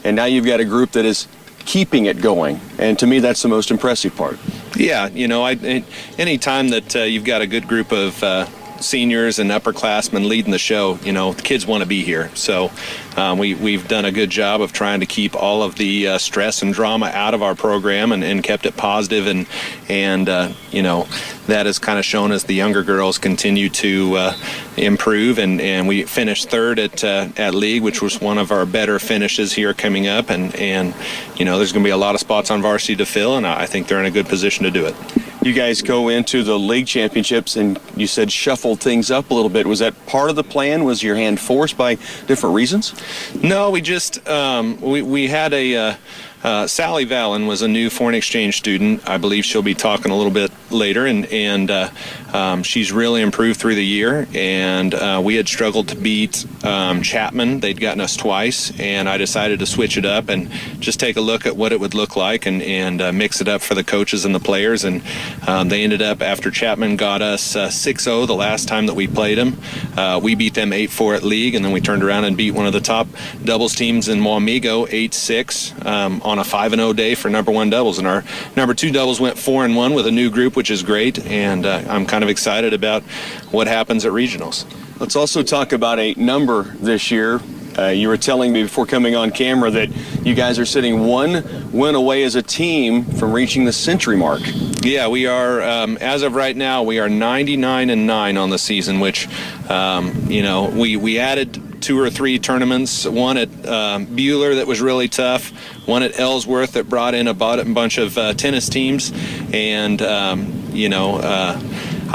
and now you've got a group that is keeping it going. And to me, that's the most impressive part. Yeah, any time that you've got a good group of seniors and upperclassmen leading the show, the kids want to be here. So we've done a good job of trying to keep all of the stress and drama out of our program and kept it positive, and that has kind of shown as the younger girls continue to improve, and we finished third at league, which was one of our better finishes here coming up, and there's going to be a lot of spots on varsity to fill, and I think they're in a good position to do it. You guys go into the league championships, and you said shuffle things up a little bit. Was that part of the plan? Was your hand forced by different reasons? No, we just we had a Sally Vallon was a new foreign exchange student. I believe she'll be talking a little bit later, and she's really improved through the year. And we had struggled to beat Chapman. They'd gotten us twice, and I decided to switch it up and just take a look at what it would look like and mix it up for the coaches and the players. And they ended up, after Chapman got us 6-0 the last time that we played them, we beat them 8-4 at league, and then we turned around and beat one of the top doubles teams in Wamego 8-6 on a 5-0 day for number one doubles. And our number two doubles went 4-1 with a new group, which is great, and I'm kind of excited about what happens at regionals. Let's also talk about a number this year. You were telling me before coming on camera that you guys are sitting one win away as a team from reaching the century mark. Yeah, we are, as of right now, we are 99-9 on the season, which, we added 2 or 3 tournaments, one at Bueller that was really tough, one at Ellsworth that brought in a bunch of tennis teams, and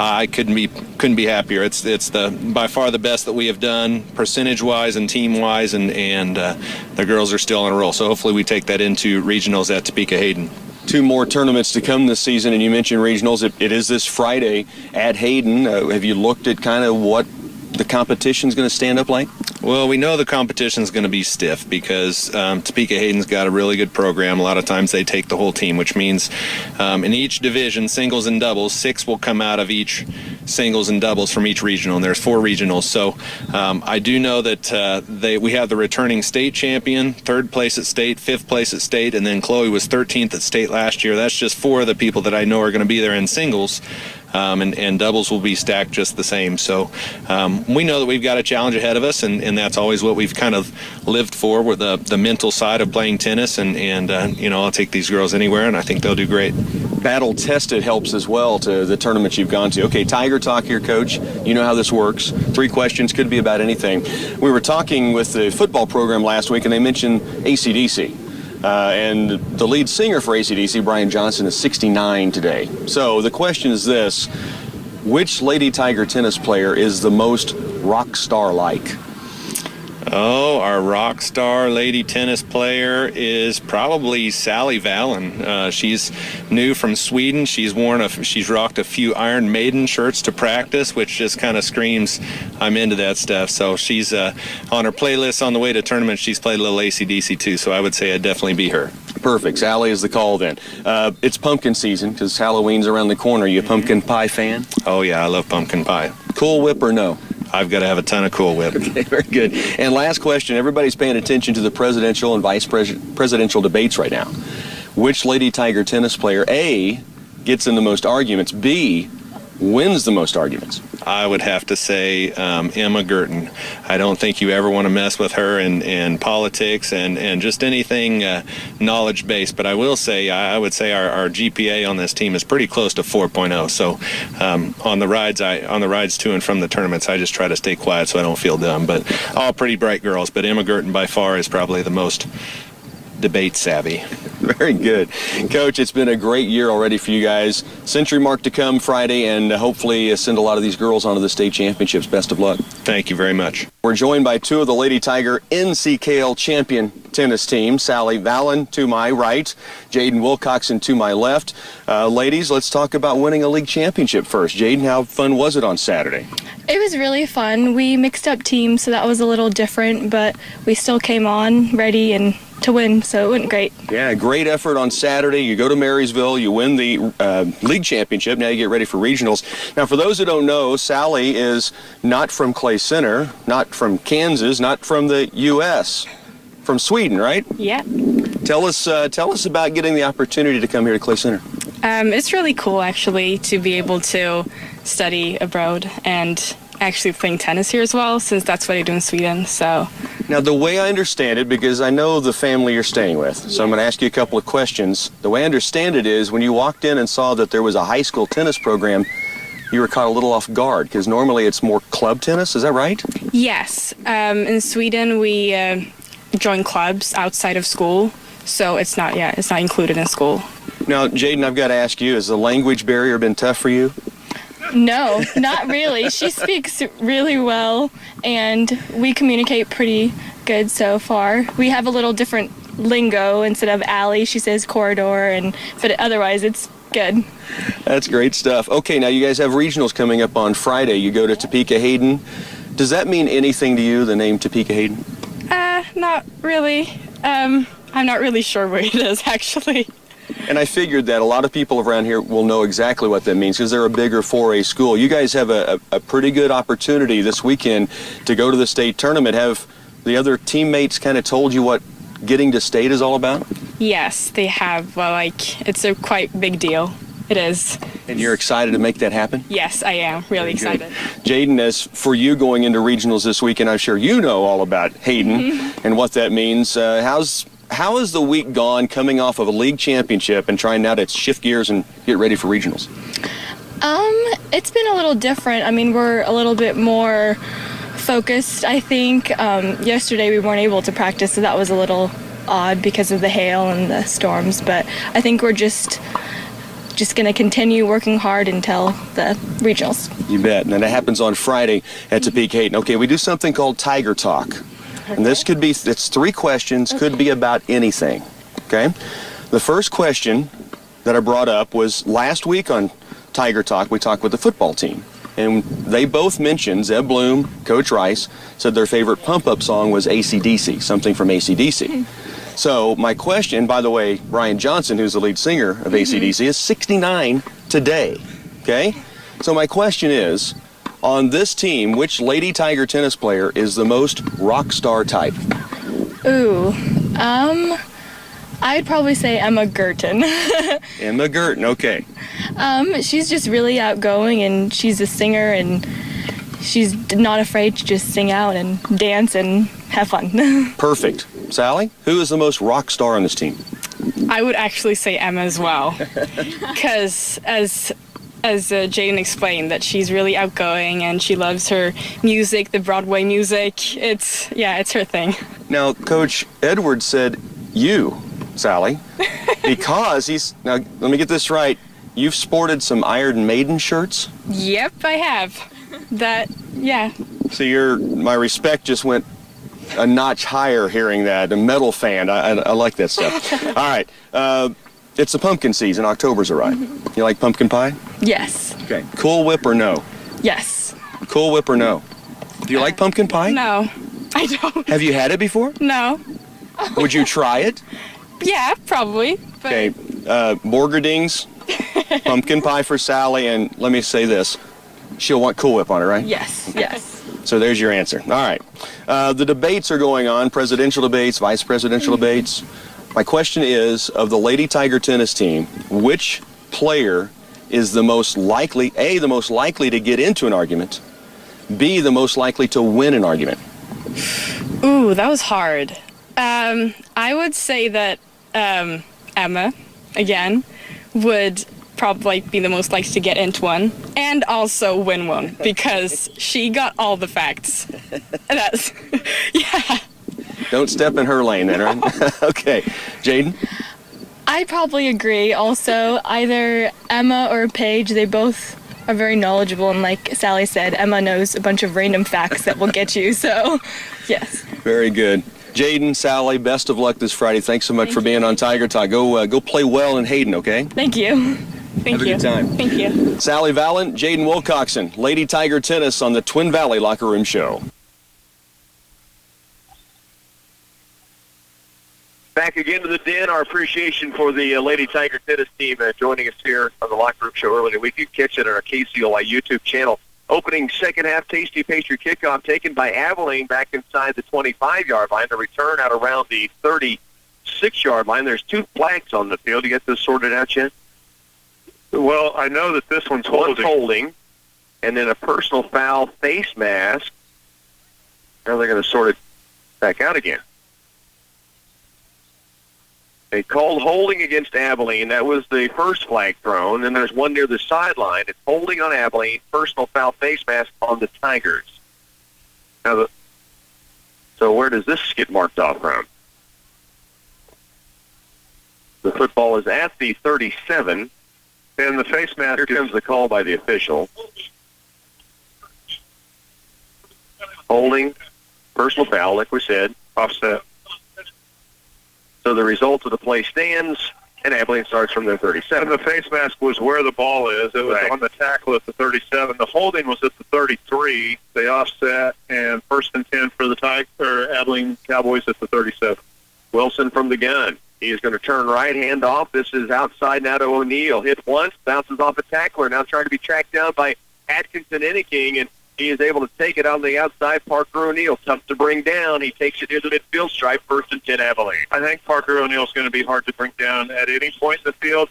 I couldn't be happier. It's by far the best that we have done, percentage-wise and team-wise, and the girls are still on a roll. So hopefully we take that into regionals at Topeka Hayden. 2 more tournaments to come this season, and you mentioned regionals. It is this Friday at Hayden. Have you looked at kind of what the competition's going to stand up like? Well, we know the competition's going to be stiff because Topeka Hayden's got a really good program. A lot of times they take the whole team, which means in each division, singles and doubles, 6 will come out of each singles and doubles from each regional, and there's 4 regionals. So I do know that we have the returning state champion, 3rd place at state, 5th place at state, and then Chloe was 13th at state last year. That's just 4 of the people that I know are going to be there in singles. And doubles will be stacked just the same. So we know that we've got a challenge ahead of us, and that's always what we've kind of lived for, with the mental side of playing tennis. And I'll take these girls anywhere, and I think they'll do great. Battle tested helps as well to the tournaments you've gone to. Okay, Tiger Talk here, Coach. You know how this works. 3 questions, could be about anything. We were talking with the football program last week, and they mentioned AC/DC. And the lead singer for AC/DC, Brian Johnson, is 69 today. So the question is this: which Lady Tiger tennis player is the most rock star-like? Oh, our rock star lady tennis player is probably Sally Vallon. She's new from Sweden. She's rocked a few Iron Maiden shirts to practice, which just kind of screams I'm into that stuff. So she's on her playlist on the way to tournament. She's played a little AC/DC too, so I would say it'd definitely be her. Perfect. Sally is the call then. It's pumpkin season because Halloween's around the corner. You a pumpkin pie fan? Oh yeah, I love pumpkin pie. Cool Whip or no? I've got to have a ton of Cool Whip. Okay, very good. And last question, everybody's paying attention to the presidential and vice presidential debates right now. Which Lady Tiger tennis player, A, gets in the most arguments, B, wins the most arguments? I would have to say Emma Girton. I don't think you ever want to mess with her in politics and just anything knowledge-based. But I will say, I would say our GPA on this team is pretty close to 4.0. So on the rides to and from the tournaments, I just try to stay quiet so I don't feel dumb. But all pretty bright girls. But Emma Girton by far is probably the most debate savvy. Very good. Coach, it's been a great year already for you guys. Century mark to come Friday, and hopefully send a lot of these girls onto the state championships. Best of luck. Thank you very much. We're joined by 2 of the Lady Tiger NCKL champion tennis team. Sally Vallon to my right, Jaden Wilcoxon to my left. Ladies, let's talk about winning a league championship first. Jaden, how fun was it on Saturday? It was really fun. We mixed up teams, so that was a little different, but we still came on ready and to win, so it went great. Yeah, great effort on Saturday. You go to Marysville, you win the league championship. Now you get ready for regionals. Now, for those who don't know, Sally is not from Clay Center, not from Kansas, not from the U.S., from Sweden, right? Yeah. Tell us about getting the opportunity to come here to Clay Center. It's really cool, actually, to be able to study abroad and actually playing tennis here as well, since that's what I do in Sweden. So now, the way I understand it, because I know the family you're staying with, so I'm going to ask you a couple of questions. The way I understand it is when you walked in and saw that there was a high school tennis program, you were caught a little off guard, because normally it's more club tennis. Is that right? Yes. In Sweden, we join clubs outside of school, so it's not included in school. Now, Jaden, I've got to ask you, has the language barrier been tough for you? No, not really. She speaks really well, and we communicate pretty good so far. We have a little different lingo. Instead of alley, she says corridor, but otherwise it's good. That's great stuff. Okay, now you guys have regionals coming up on Friday. You go to Topeka Hayden. Does that mean anything to you, the name Topeka Hayden? Not really. I'm not really sure where it is, actually. And I figured that a lot of people around here will know exactly what that means because they're a bigger 4A school. You guys have a pretty good opportunity this weekend to go to the state tournament. Have the other teammates kind of told you what getting to state is all about? Yes, they have. Well, it's a quite big deal. It is. And you're excited to make that happen? Yes, I am. Really excited. Jaden, as for you going into regionals this weekend, I'm sure you know all about Hayden and what that means. How has the week gone coming off of a league championship and trying now to shift gears and get ready for regionals? It's been a little different. I mean, we're a little bit more focused, I think. Yesterday we weren't able to practice, so that was a little odd because of the hail and the storms, but I think we're just going to continue working hard until the regionals. You bet. And that happens on Friday at Topeka Hayden. Okay, we do something called Tiger Talk. And this could be, it's 3 questions, could be about anything. Okay? The first question that I brought up was last week on Tiger Talk, we talked with the football team. And they both mentioned, Zeb Bloom, Coach Rice, said their favorite pump-up song was AC/DC, something from AC/DC. So my question, by the way, Brian Johnson, who's the lead singer of AC/DC, is 69 today, okay? So my question is, on this team, which Lady Tiger tennis player is the most rock star type? Ooh, I'd probably say Emma Gurton. Emma Gurton, okay. She's just really outgoing, and she's a singer, and she's not afraid to just sing out and dance and have fun. Perfect. Sally, who is the most rock star on this team? I would actually say Emma as well, because as Jaden explained, that she's really outgoing and she loves her music, the Broadway music. It's her thing. Now, Coach Edwards said you, Sally, because now let me get this right. You've sported some Iron Maiden shirts? Yep, I have. So my respect just went a notch higher hearing that. A metal fan. I like that stuff. All right. It's the pumpkin season. October's arrived. You like pumpkin pie? Yes. Okay. Cool Whip or no? Yes. Cool Whip or no? Do you like pumpkin pie? No, I don't. Have you had it before? No. Would you try it? Yeah, probably. But... Okay. Borgerdings, pumpkin pie for Sally, and let me say this. She'll want Cool Whip on it, right? Yes, yes. So there's your answer. All right. The debates are going on, presidential debates, vice presidential debates. My question is, of the Lady Tiger tennis team, which player is the most likely, A, the most likely to get into an argument, B, the most likely to win an argument? Ooh, that was hard. I would say that Emma, again, would probably be the most likely to get into one and also win one because she got all the facts. That's, yeah. Don't step in her lane then, right? Okay. Jaden? I probably agree also. Either Emma or Paige, they both are very knowledgeable, and like Sally said, Emma knows a bunch of random facts that will get you, so yes. Very good. Jaden, Sally, best of luck this Friday. Thanks so much for being on Tiger Talk. Go play well in Hayden, okay? Thank you. Have a good time. Thank you. Sally Vallant, Jaden Wilcoxon, Lady Tiger Tennis on the Twin Valley Locker Room Show. Back again to the den. Our appreciation for the Lady Tiger tennis team joining us here on the Locker Room Show earlier. We could catch it on our KCLY YouTube channel. Opening second half tasty pastry kickoff taken by Abilene back inside the 25-yard line. To return out around the 36-yard line. There's 2 flags on the field. You get this sorted out yet? Well, I know that this one's holding. And then a personal foul face mask. Now they're going to sort it back out again. They called holding against Abilene. That was the first flag thrown. Then there's one near the sideline. It's holding on Abilene, personal foul face mask on the Tigers. Now, so where does this get marked off from? The football is at the 37. And the face mask. Here comes the call by the official. Holding, personal foul, like we said. Offset. So the result of the play stands, and Abilene starts from their 37. And the face mask was where the ball is. It was on the tackle at the 37. The holding was at the 33. They offset, and first and 10 for the Abilene Cowboys at the 37. Wilson from the gun. He's going to turn right, hand off. This is outside now to O'Neal. Hit once, bounces off a tackler. Now trying to be tracked down by Atkinson Enneking, and he is able to take it on the outside. Parker O'Neal, tough to bring down. He takes it near the midfield stripe, first and 10 Abilene. I think Parker O'Neal is going to be hard to bring down at any point in the field,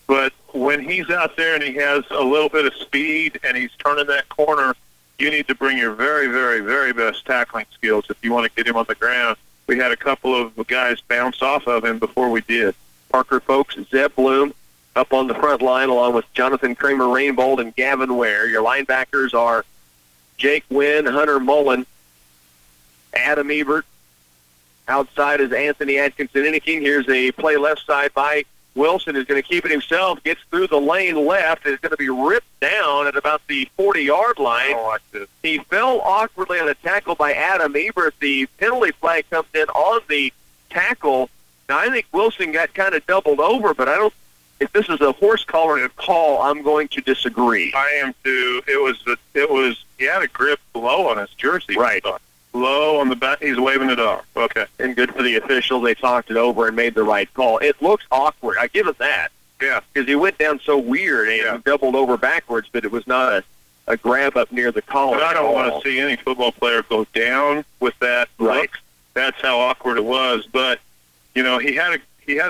but when he's out there and he has a little bit of speed and he's turning that corner, you need to bring your very, very, very best tackling skills if you want to get him on the ground. We had a couple of guys bounce off of him before we did. Parker folks, Zeb Bloom up on the front line along with Jonathan Kramer, Rainbold, and Gavin Ware. Your linebackers are Jake Wynn, Hunter Mullen, Adam Ebert. Outside is Anthony Atkinson-Inniking. Here's a play left side by Wilson, is going to keep it himself, gets through the lane left, and is going to be ripped down at about the 40-yard line. He fell awkwardly on a tackle by Adam Ebert. The penalty flag comes in on the tackle. Now, I think Wilson got kind of doubled over, but I don't. If this is a horse collar call, I'm going to disagree. I am too. It was. He had a grip low on his jersey. Right. Low on the back. He's waving it off. Okay. And good for the officials. They talked it over and made the right call. It looks awkward. I give it that. Yeah. Because he went down so weird and doubled over backwards, but it was not a grab up near the collar. But I don't want to see any football player go down with that look. That's how awkward it was. But, you know, he had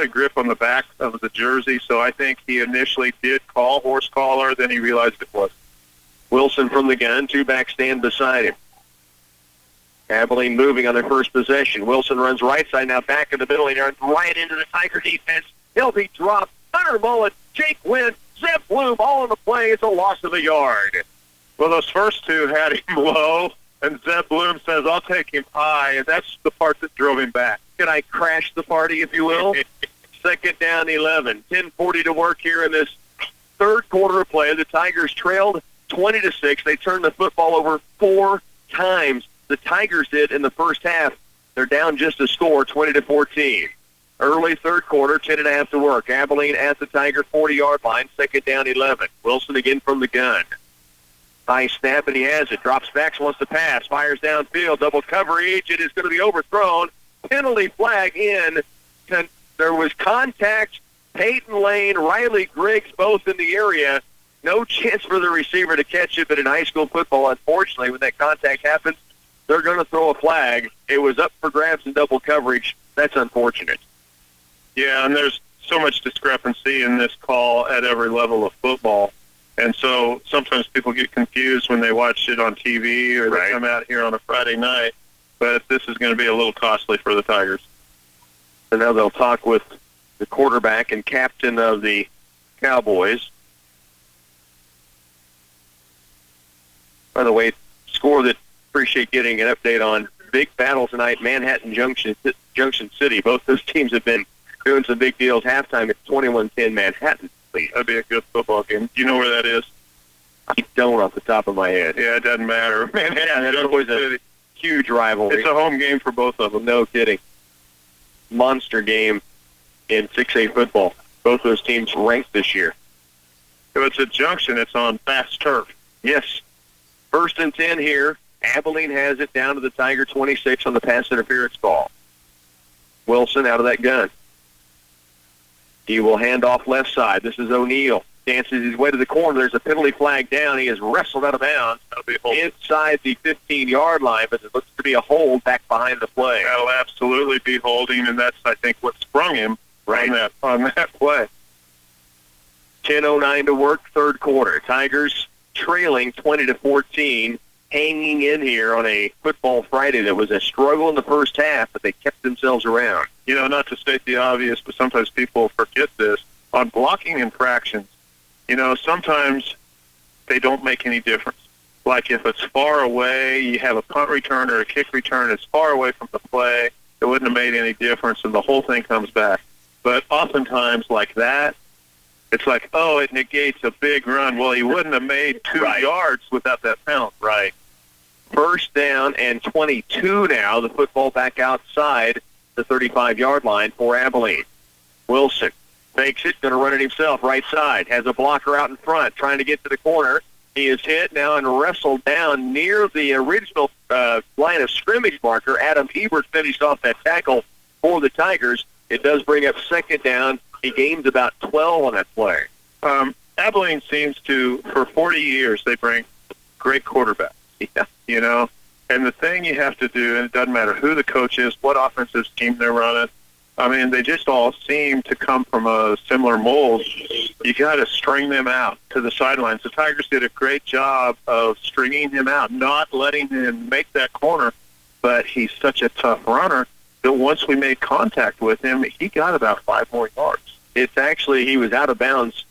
a grip on the back of the jersey, so I think he initially did call horse collar, then he realized it wasn't. Wilson from the gun, two backs stand beside him. Abilene moving on their first possession. Wilson runs right side, now back in the middle. He runs right into the Tiger defense. He'll be dropped. Hunter Mullen, Jake Wynn, Zeb Bloom, all on the play. It's a loss of a yard. Well, those first two had him low, and Zeb Bloom says, I'll take him high, and that's the part that drove him back. Can I crash the party, if you will? Second down, 11. 10:40 to work here in this third quarter of play. The Tigers trailed 20-6. They turned the football over 4 times. The Tigers did in the first half. They're down just a score, 20-14. Early third quarter, 10.5 to work. Abilene at the Tiger 40-yard line, second down, 11. Wilson again from the gun. High snap, and he has it. Drops back, wants to pass. Fires downfield, double coverage. It is going to be overthrown. Penalty flag in. There was contact. Peyton Lane, Riley Griggs, both in the area. No chance for the receiver to catch it, but in high school football, unfortunately, when that contact happens, they're going to throw a flag. It was up for grabs and double coverage. That's unfortunate. Yeah, and there's so much discrepancy in this call at every level of football. And so sometimes people get confused when they watch it on TV or they come out here on a Friday night. But this is going to be a little costly for the Tigers. So now they'll talk with the quarterback and captain of the Cowboys. By the way, score that appreciate getting an update on. Big battle tonight, Manhattan Junction City. Both those teams have been doing some big deals. Halftime at 21-10 Manhattan. That'd be a good football game. Do you know where that is? I don't off the top of my head. Yeah, it doesn't matter. Manhattan, that's always a huge rivalry. It's a home game for both of them. No kidding. Monster game in 6A football. Both those teams ranked this year. If it's a junction, it's on fast turf. Yes. First and 10 here. Abilene has it down to the Tiger 26 on the pass interference call. Wilson out of that gun. He will hand off left side. This is O'Neal. Dances his way to the corner. There's a penalty flag down. He is wrestled out of bounds inside the 15-yard line, but it looks to be a hold back behind the play. That'll absolutely be holding, and that's, I think, what sprung him on that play. 10:09 to work, third quarter. Tigers trailing 20-14, hanging in here on a football Friday that was a struggle in the first half, but they kept themselves around. You know, not to state the obvious, but sometimes people forget this. On blocking infractions, you know, sometimes they don't make any difference. Like if it's far away, you have a punt return or a kick return, it's far away from the play, it wouldn't have made any difference, and the whole thing comes back. But oftentimes like that, it's like, oh, it negates a big run. Well, he wouldn't have made 2 yards without that penalty. Right. First down and 22 now. The football back outside the 35-yard line for Abilene. Wilson fakes it, going to run it himself, right side. Has a blocker out in front, trying to get to the corner. He is hit now and wrestled down near the original line of scrimmage marker. Adam Ebert finished off that tackle for the Tigers. It does bring up second down. He gained about 12 on that play. Abilene seems to, for 40 years, they bring great quarterbacks. Yeah. You know, and the thing you have to do, and it doesn't matter who the coach is, what offensive scheme they're running, I mean, they just all seem to come from a similar mold. You got to string them out to the sidelines. The Tigers did a great job of stringing him out, not letting him make that corner, but he's such a tough runner that once we made contact with him, he got about 5 more yards. It's actually, he was out of bounds,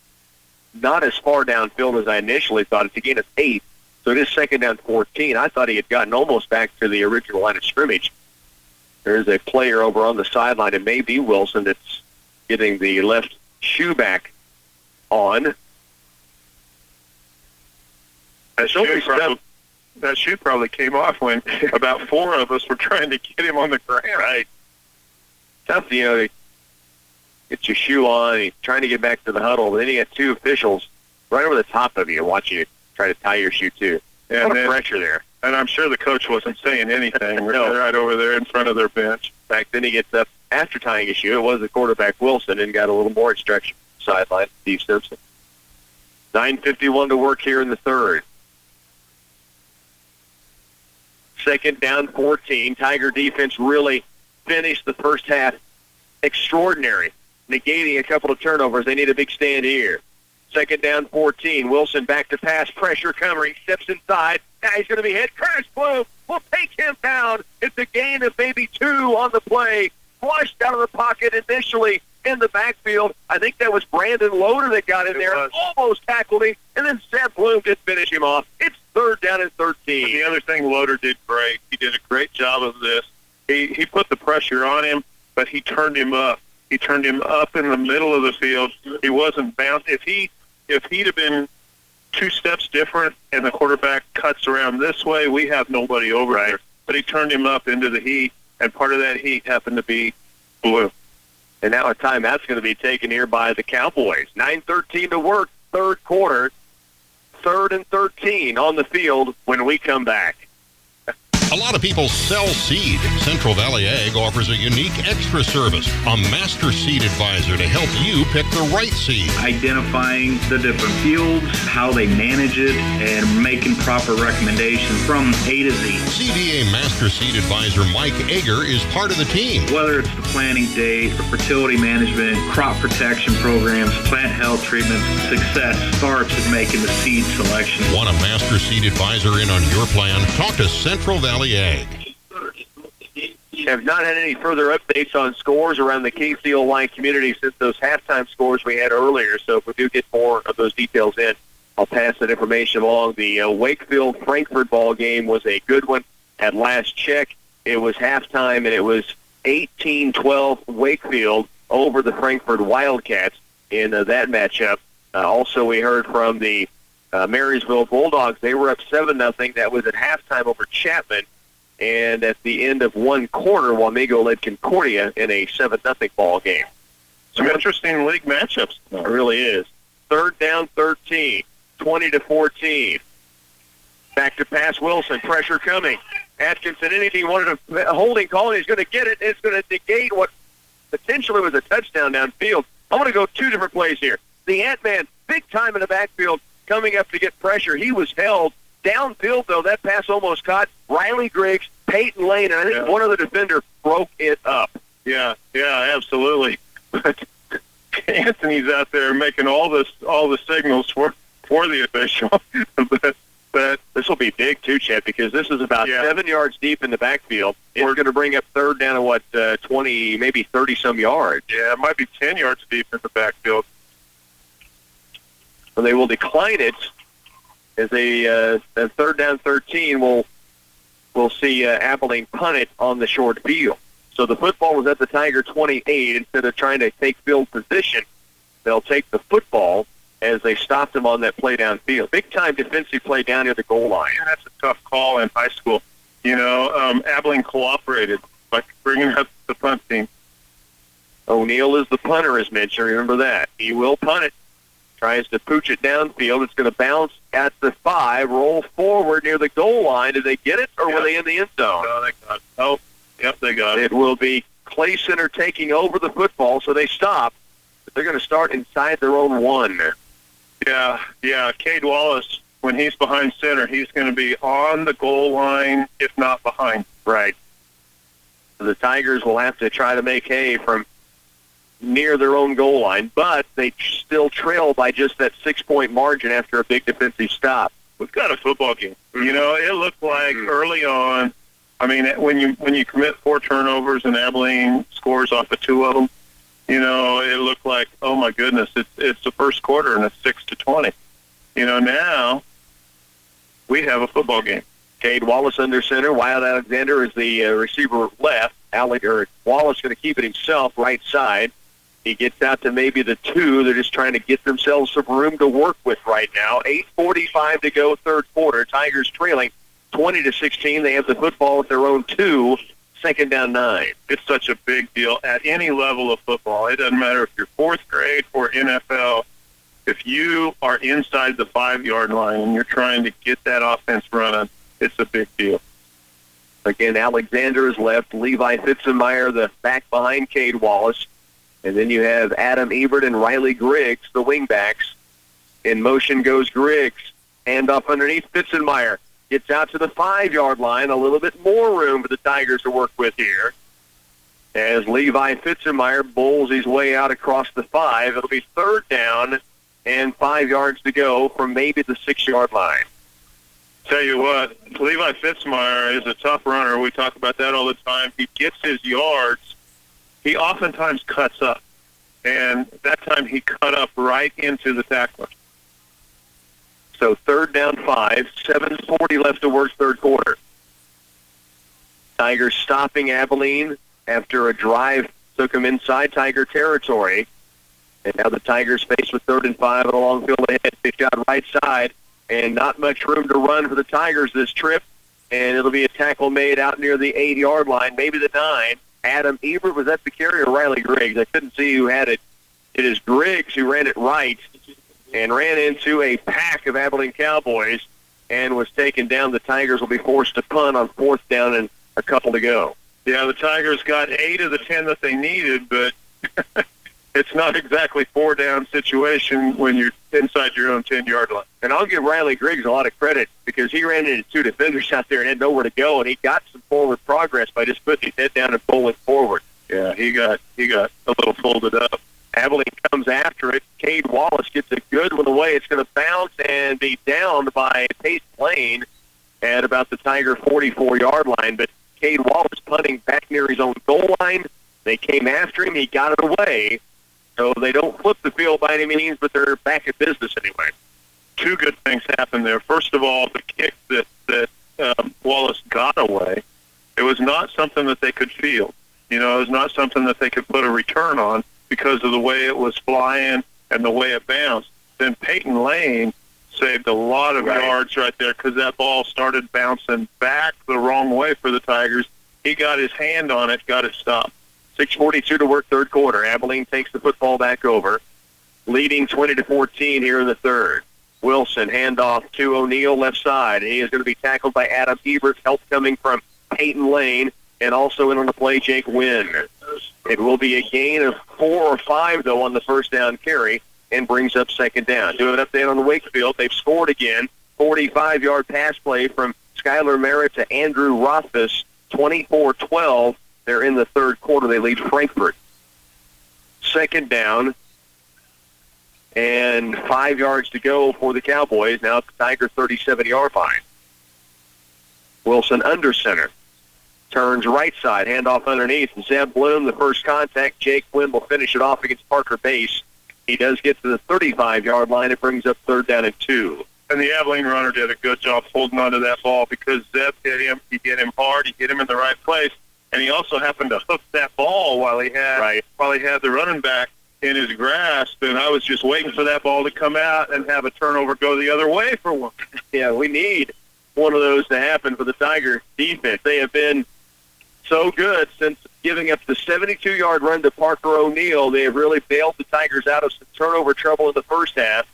not as far downfield as I initially thought. It's a gain of 8. So it is second down 14. I thought he had gotten almost back to the original line of scrimmage. There's a player over on the sideline. It may be Wilson that's getting the left shoe back on. That shoe probably came off when about 4 of us were trying to get him on the ground. Right. Tough, to get your shoe on. He's trying to get back to the huddle. But then you got 2 officials right over the top of you watching you try to tie your shoe too. Yeah, a lot of pressure there. And I'm sure the coach wasn't saying anything. No. Right over there in front of their bench. In fact, then he gets up after tying his shoe. It was the quarterback Wilson and got a little more instruction from the sideline, Steve Simpson. 9:51 to work here in the third. Second down 14. Tiger defense really finished the first half extraordinary, negating a couple of turnovers. They need a big stand here. Second down 14. Wilson back to pass. Pressure coming. He steps inside. Now he's going to be hit. Crash Bloom will take him down. It's a gain of maybe 2 on the play. Flushed out of the pocket initially in the backfield. I think that was Brandon Loader that got in there. Almost tackled him. And then Seth Bloom did finish him off. It's third down and 13. And the other thing Loader did great. He did a great job of this. He put the pressure on him, but he turned him up. He turned him up in the middle of the field. He wasn't bounced. If he'd have been 2 steps different and the quarterback cuts around this way, we have nobody over there. But he turned him up into the heat, and part of that heat happened to be Blue. And now a timeout's going to be taken here by the Cowboys. 9:13 to work, third quarter. 3rd and 13 on the field when we come back. A lot of people sell seed. Central Valley Ag offers a unique extra service, a master seed advisor to help you pick the right seed. Identifying the different fields, how they manage it, and making proper recommendations from A to Z. CVA Master Seed Advisor Mike Ager is part of the team. Whether it's the planting date, or fertility management, crop protection programs, plant health treatments, success starts with making the seed selection. Want a Master Seed Advisor in on your plan? Talk to Central Valley Ag. Have not had any further updates on scores around the KCLY community since those halftime scores we had earlier. So if we do get more of those details in, I'll pass that information along. The Wakefield-Frankfort ball game was a good one. At last check, it was halftime, and it was 18-12 Wakefield over the Frankfort Wildcats in that matchup. Also, we heard from the Marysville Bulldogs. They were up 7-0. That was at halftime over Chapman. And at the end of one quarter, Wamego led Concordia in a 7-0 ball game. Some interesting league matchups. It really is. Third down 13, 20-14. Back to pass Wilson. Pressure coming. Atkinson, anything he wanted a holding call, and he's going to get it. It's going to negate what potentially was a touchdown downfield. I'm going to go 2 different plays here. The Ant-Man, big time in the backfield, coming up to get pressure. He was held. Downfield, though, that pass almost caught Riley Griggs, Peyton Lane, and I think one other defender broke it up. Yeah, absolutely. But Anthony's out there making all the signals for the official. but this will be big, too, Chet, because this is about 7 yards deep in the backfield. We're going to bring up third down to 20, maybe 30-some yards. Yeah, it might be 10 yards deep in the backfield. So they will decline it. As a third down 13, we'll see Abilene punt it on the short field. So the football was at the Tiger 28. Instead of trying to take field position, they'll take the football as they stopped them on that play downfield. Big-time defensive play down near the goal line. Yeah, that's a tough call in high school. Abilene cooperated by bringing up the punt team. O'Neill is the punter, as mentioned. Remember that. He will punt it. Tries to pooch it downfield. It's going to bounce at the 5, roll forward near the goal line. Did they get it, or were they in the end zone? No, they got it. Oh, yep, they got it. It will be Clay Center taking over the football, so they stop. But they're going to start inside their own 1. Yeah. Cade Wallace, when he's behind center, he's going to be on the goal line, if not behind. Right. So the Tigers will have to try to make hay from near their own goal line, but they still trail by just that 6-point margin after a big defensive stop. We've got a football game. It looked like early on, I mean, when you commit 4 turnovers and Abilene scores off of 2 of them, it looked like, oh my goodness, it's the first quarter and it's 6-20. Now we have a football game. Cade Wallace under center. Wyatt Alexander is the receiver left. Wallace going to keep it himself, right side. He gets out to maybe the 2. They're just trying to get themselves some room to work with right now. 8:45 to go, third quarter. Tigers trailing 20-16. They have the football at their own 2. Second down 9. It's such a big deal at any level of football. It doesn't matter if you're 4th grade or NFL. If you are inside the 5-yard line and you're trying to get that offense running, it's a big deal. Again, Alexander is left. Levi Fitzenmeyer, the back behind Cade Wallace. And then you have Adam Ebert and Riley Griggs, the wingbacks. In motion goes Griggs. Handoff underneath. Fitzenmeyer gets out to the 5-yard line. A little bit more room for the Tigers to work with here. As Levi Fitzenmeyer bowls his way out across the 5. It'll be third down and 5 yards to go from maybe the 6-yard line. Tell you what, Levi Fitzenmeyer is a tough runner. We talk about that all the time. He gets his yards. He oftentimes cuts up. And that time he cut up right into the tackler. So third down 5, 7:40 left to work third quarter. Tigers stopping Abilene after a drive took them inside Tiger territory. And now the Tigers faced with 3rd and 5 and a long field ahead. Pitch out right side. And not much room to run for the Tigers this trip. And it'll be a tackle made out near the 8-yard line, maybe the 9. Adam Ebert, was that the carrier, Riley Griggs? I couldn't see who had it. It is Griggs who ran it right and ran into a pack of Abilene Cowboys and was taken down. The Tigers will be forced to punt on 4th down and a couple to go. Yeah, the Tigers got 8 of the 10 that they needed, but it's not exactly 4-down situation when you're inside your own 10-yard line. And I'll give Riley Griggs a lot of credit because he ran into 2 defenders out there and had nowhere to go, and he got some forward progress by just putting his head down and pulling forward. Yeah, he got a little folded up. Abilene comes after it. Cade Wallace gets a good one away. It's going to bounce and be downed by Peyton Lane at about the Tiger 44-yard line. But Cade Wallace punting back near his own goal line. They came after him. He got it away. So they don't flip the field by any means, but they're back at business anyway. 2 good things happened there. First of all, the kick that Wallace got away, it was not something that they could field. It was not something that they could put a return on because of the way it was flying and the way it bounced. Then Peyton Lane saved a lot of yards right there because that ball started bouncing back the wrong way for the Tigers. He got his hand on it, got it stopped. 6:42 to work third quarter. Abilene takes the football back over, leading 20-14 here in the third. Wilson, handoff to O'Neal left side. He is going to be tackled by Adam Ebert. Help coming from Peyton Lane, and also in on the play, Jake Wynn. It will be a gain of 4 or 5, though, on the first down carry, and brings up second down. Do an update on the Wakefield. They've scored again. 45-yard pass play from Skylar Merritt to Andrew Rothfuss, 24-12. They're in the third quarter. They lead Frankfurt. Second down and 5 yards to go for the Cowboys. Now it's the Tiger 37-yard line. Wilson under center. Turns right side. Handoff underneath. Zeb Bloom, the first contact. Jake Quinn will finish it off against Parker Bass. He does get to the 35-yard line. It brings up third down and 2. And the Abilene runner did a good job holding on to that ball because Zeb hit him. He hit him hard. He hit him in the right place. And he also happened to hook that ball while he had the running back in his grasp. And I was just waiting for that ball to come out and have a turnover go the other way for one. Yeah, we need one of those to happen for the Tiger defense. They have been so good since giving up the 72-yard run to Parker O'Neal. They have really bailed the Tigers out of some turnover trouble in the first half.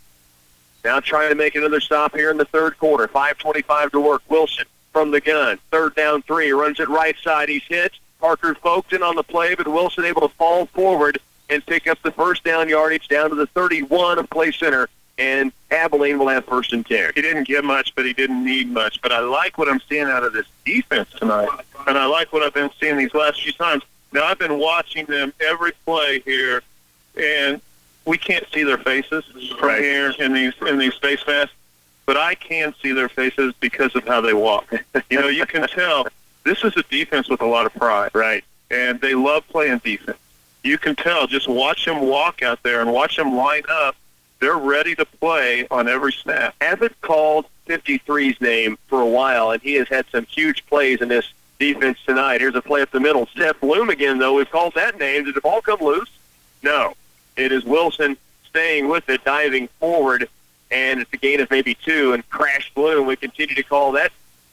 Now trying to make another stop here in the third quarter. 5:25 to work. Wilson from the gun. Third down 3. Runs it right side. He's hit. Parker Folkton on the play, but Wilson able to fall forward and pick up the first down yardage down to the 31 of Clay Center. And Abilene will have first and 10. He didn't get much, but he didn't need much. But I like what I'm seeing out of this defense tonight. And I like what I've been seeing these last few times. Now, I've been watching them every play here, and we can't see their faces from here in these face masks. But I can see their faces because of how they walk. You can tell this is a defense with a lot of pride. Right. And they love playing defense. You can tell. Just watch them walk out there and watch them line up. They're ready to play on every snap. Have it called 53's name for a while, and he has had some huge plays in this defense tonight. Here's a play up the middle. Seth Bloom again, though. We've called that name. Did the ball come loose? No. It is Wilson staying with it, diving forward, and it's a gain of maybe 2, and Crash Bloom. We continue to call that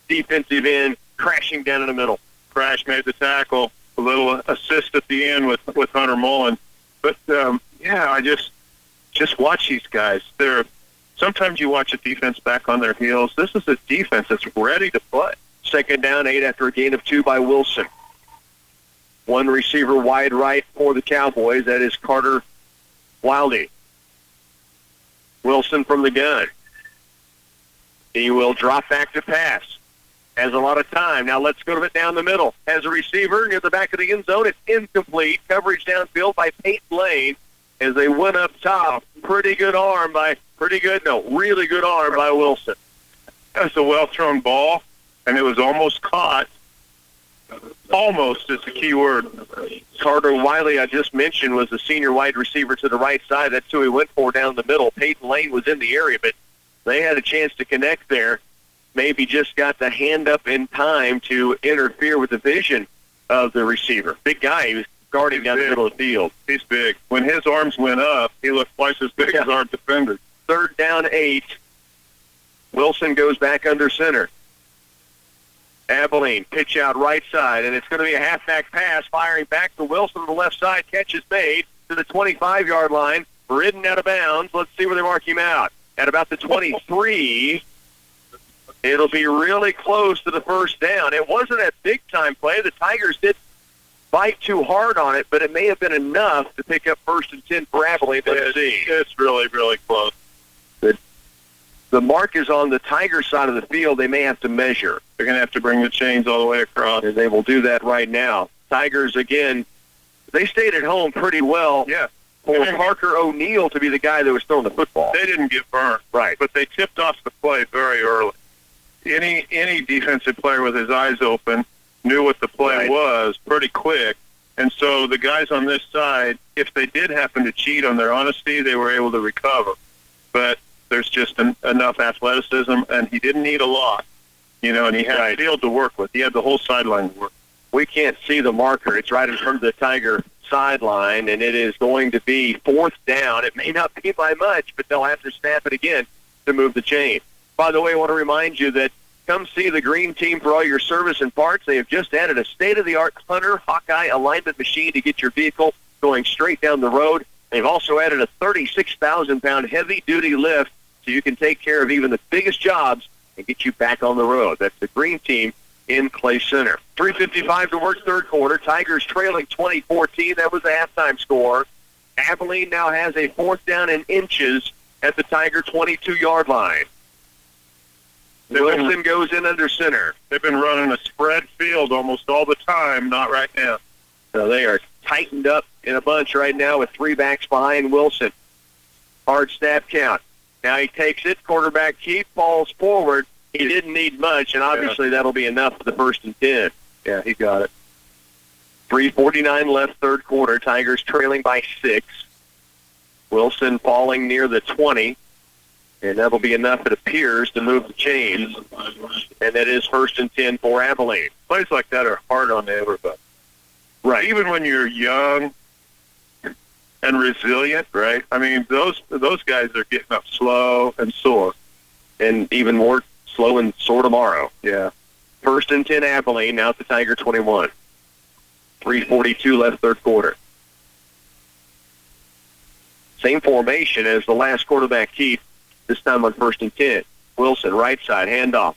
defensive end crashing down in the middle. Crash made the tackle. A little assist at the end with Hunter Mullen. But, I just watch these guys. Sometimes you watch a defense back on their heels. This is a defense that's ready to play. Second down, 8 after a gain of 2 by Wilson. One receiver wide right for the Cowboys. That is Carter Wildy. Wilson from the gun. He will drop back to pass. Has a lot of time. Now let's go to it down the middle. Has a receiver near the back of the end zone. It's incomplete. Coverage downfield by Peyton Lane as they went up top. Really good arm by Wilson. That was a well-thrown ball, and it was almost caught. Almost is the key word. Carter Wiley, I just mentioned, was the senior wide receiver to the right side. That's who he went for down the middle. Peyton Lane was in the area, but they had a chance to connect there. Maybe just got the hand up in time to interfere with the vision of the receiver. Big guy. He was guarding down the middle of the field. He's big. When his arms went up, he looked twice as big as our defender. Third down, 8. Wilson goes back under center. Abilene, pitch out right side, and it's going to be a halfback pass, firing back to Wilson on the left side. Catch is made to the 25-yard line, ridden out of bounds. Let's see where they mark him out. At about the 23, it'll be really close to the first down. It wasn't a big-time play. The Tigers did fight too hard on it, but it may have been enough to pick up 1st and 10 for Abilene. Let's see. It's really, really close. The mark is on the Tiger side of the field. They may have to measure. They're going to have to bring the chains all the way across. And they will do that right now. Tigers, again, they stayed at home pretty well. Yeah. For Parker O'Neal to be the guy that was throwing the football. They didn't get burnt. Right. But they tipped off the play very early. Any defensive player with his eyes open knew what the play was pretty quick. And so the guys on this side, if they did happen to cheat on their honesty, they were able to recover. But there's just enough athleticism, and he didn't need a lot, and he had a field to work with. He had the whole sideline to work. We can't see the marker. It's right in front of the Tiger sideline, and it is going to be 4th down. It may not be by much, but they'll have to snap it again to move the chain. By the way, I want to remind you that come see the Green Team for all your service and parts. They have just added a state-of-the-art Hunter Hawkeye alignment machine to get your vehicle going straight down the road. They've also added a 36,000-pound heavy-duty lift so you can take care of even the biggest jobs and get you back on the road. That's the Green Team in Clay Center. 3:55 to work, third quarter. Tigers trailing 20-14. That was the halftime score. Abilene now has a 4th down and inches at the Tiger 22-yard line. Wilson goes in under center. They've been running a spread field almost all the time, not right now. So they are tightened up in a bunch right now with 3 backs behind Wilson. Hard snap count. Now he takes it. Quarterback keep, falls forward. He didn't need much, and obviously that'll be enough for the 1st and 10. Yeah, he got it. 3:49 left, third quarter. Tigers trailing by 6. Wilson falling near the 20. And that'll be enough, it appears, to move the chains. And that is 1st and 10 for Abilene. Plays like that are hard on everybody. Right. Even when you're young and resilient, right? I mean, those guys are getting up slow and sore. And even more slow and sore tomorrow. Yeah. 1st and 10 Abilene, now at the Tiger 21. 3:42 left, third quarter. Same formation as the last quarterback keep. This time on 1st and 10. Wilson, right side, handoff.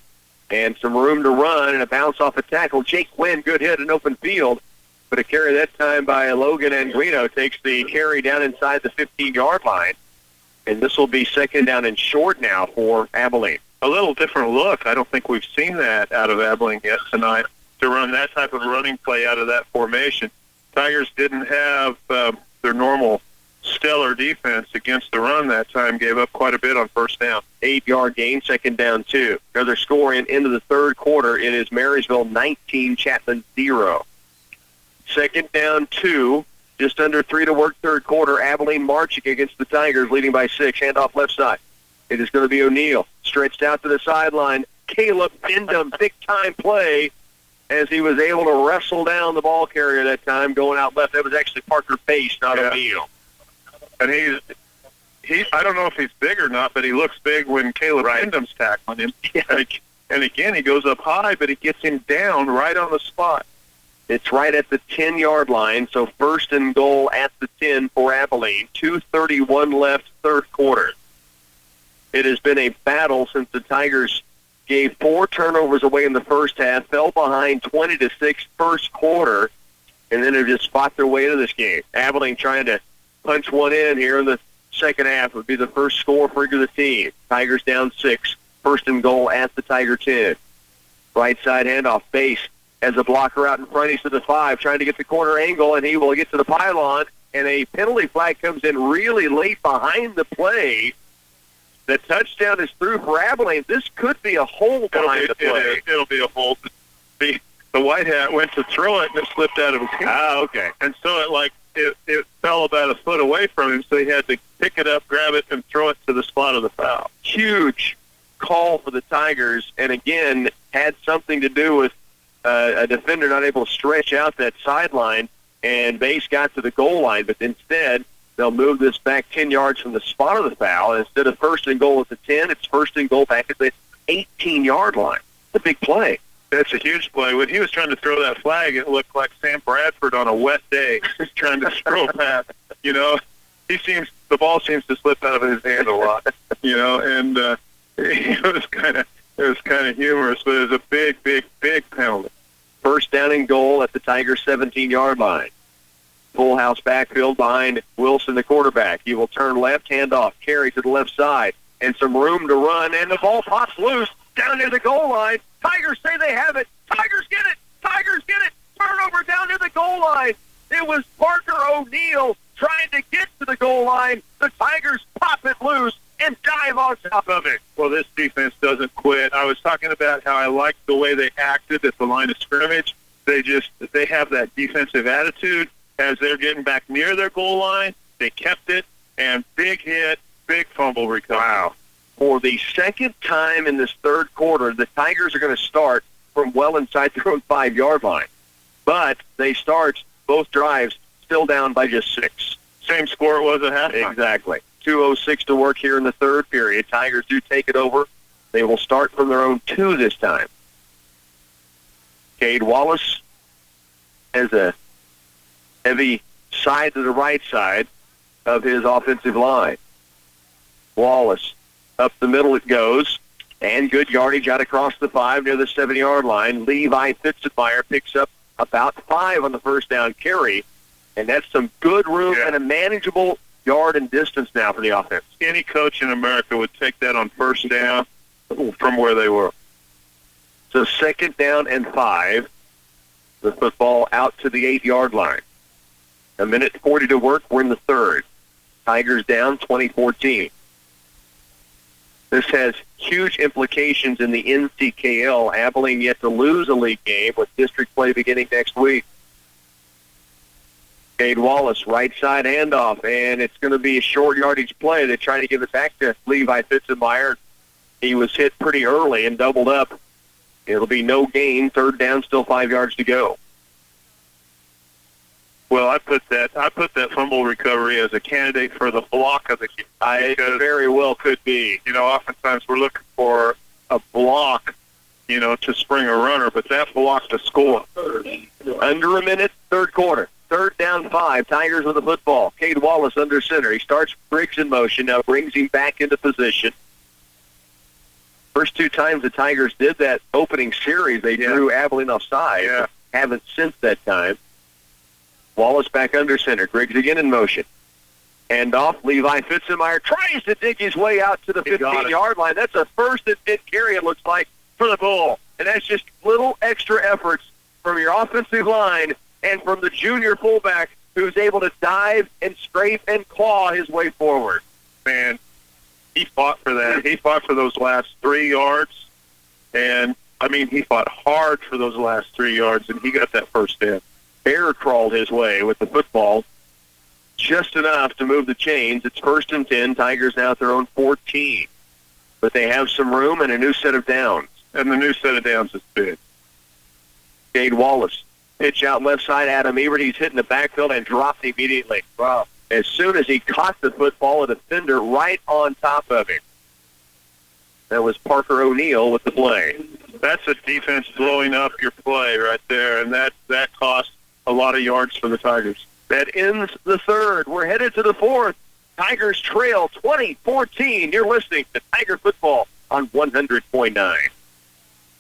And some room to run and a bounce off a tackle. Jake Quinn, good hit in open field. But a carry that time by Logan Anguino takes the carry down inside the 15-yard line. And this will be 2nd down and short now for Abilene. A little different look. I don't think we've seen that out of Abilene yet tonight, to run that type of running play out of that formation. Tigers didn't have their normal stellar defense against the run that time, gave up quite a bit on 1st down. 8-yard gain, 2nd down 2. Another score into the third quarter. It is Marysville 19, Chapman 0. 2nd down 2, just under 3 to work, third quarter. Abilene marching against the Tigers, leading by 6. Handoff left side. It is going to be O'Neal. Stretched out to the sideline. Caleb Bindham, big-time play as he was able to wrestle down the ball carrier that time going out left. That was actually Parker Pace, not O'Neal. And I don't know if he's big or not, but he looks big when Caleb Bindham's tackling him. Yeah. And again, he goes up high, but he gets him down right on the spot. It's right at the 10-yard line, so first and goal at the 10 for Abilene. 2:31 left, third quarter. It has been a battle since the Tigers gave 4 turnovers away in the first half, fell behind 20-6 first quarter, and then have just fought their way into this game. Abilene trying to punch one in here in the second half would be the first score for either team. Tigers down 6, first and goal at the Tiger 10. Right side handoff, Base as a blocker out in front. He's to the 5, trying to get the corner angle, and he will get to the pylon, and a penalty flag comes in really late behind the play. The touchdown is through for Abilene. This could be a hold behind the play. It'll be a hold. The white hat went to throw it, and it slipped out of his hand. Okay. And so it fell about a foot away from him, so he had to pick it up, grab it, and throw it to the spot of the foul. Huge call for the Tigers, and again, had something to do with a defender not able to stretch out that sideline, and Base got to the goal line, but instead they'll move this back 10 yards from the spot of the foul. Instead of first and goal at the 10, it's first and goal back at the 18-yard line. It's a big play. That's a huge play. When he was trying to throw that flag, it looked like Sam Bradford on a wet day trying to throw that. You know, the ball seems to slip out of his hand a lot. You know, and it was kind of humorous, but it was a big penalty. First down and goal at the Tigers' 17-yard line. Full house backfield behind Wilson, the quarterback. He will turn left, handoff, carry to the left side, and some room to run, and the ball pops loose down near the goal line. Tigers say they have it. Tigers get it. Tigers get it. Turnover down near the goal line. It was Parker O'Neal trying to get to the goal line. The Tigers pop it loose and dive on top of it. Well, this defense doesn't quit. I was talking about how I liked the way they acted at the line of scrimmage. They have that defensive attitude. As they're getting back near their goal line, they kept it, and big hit, big fumble recovery. Wow. For the second time in this third quarter, the Tigers are going to start from well inside their own 5-yard line. But they start both drives still down by just 6. Same score it was at halftime. Exactly. 2:06 to work here in the third period. Tigers do take it over. They will start from their own 2 this time. Cade Wallace has a heavy side to the right side of his offensive line. Wallace, up the middle it goes, and good yardage out across the 5 near the 7-yard line. Levi Fitzenmeyer picks up about 5 on the first down carry, and that's some good room and a manageable yard and distance now for the offense. Any coach in America would take that on first down from where they were. So second down and 5. The football out to the 8-yard line. 1:40 to work. We're in the third. Tigers down 20-14. This has huge implications in the NCKL. Abilene yet to lose a league game with district play beginning next week. Cade Wallace, right side handoff, and it's going to be a short yardage play. They try to give it back to Levi Fitzenmeyer. He was hit pretty early and doubled up. It'll be no gain. Third down, still 5 yards to go. Well, I put that fumble recovery as a candidate for the block of the game. It very well could be. You know, oftentimes we're looking for a block, you know, to spring a runner, but that block to score. Under a minute, third quarter. Third down 5. Tigers with the football. Cade Wallace under center. He starts Briggs in motion, now brings him back into position. First 2 times the Tigers did that opening series, they drew Abilene offside. Yeah. Haven't since that time. Wallace back under center. Griggs again in motion. Hand off. Levi Fitzenmeyer tries to dig his way out to the 15-yard line. That's a first and 10 carry, it looks like, for the Bull. And that's just little extra efforts from your offensive line and from the junior fullback who's able to dive and scrape and claw his way forward. Man, he fought for that. He fought for those last 3 yards. And, I mean, he fought hard for those last 3 yards, and he got that first down. Bear crawled his way with the football just enough to move the chains. It's first and 10. Tigers now at their own 14. but they have some room and a new set of downs. And the new set of downs is big. Cade Wallace. Pitch out left side, Adam Ebert. He's hitting the backfield and dropped immediately. Wow. As soon as he caught the football, a defender right on top of him. That was Parker O'Neill with the play. That's a defense blowing up your play right there, and that cost a lot of yards for the Tigers. That ends the third. We're headed to the fourth. Tigers trail 20-14. You're listening to Tiger Football on 100.9.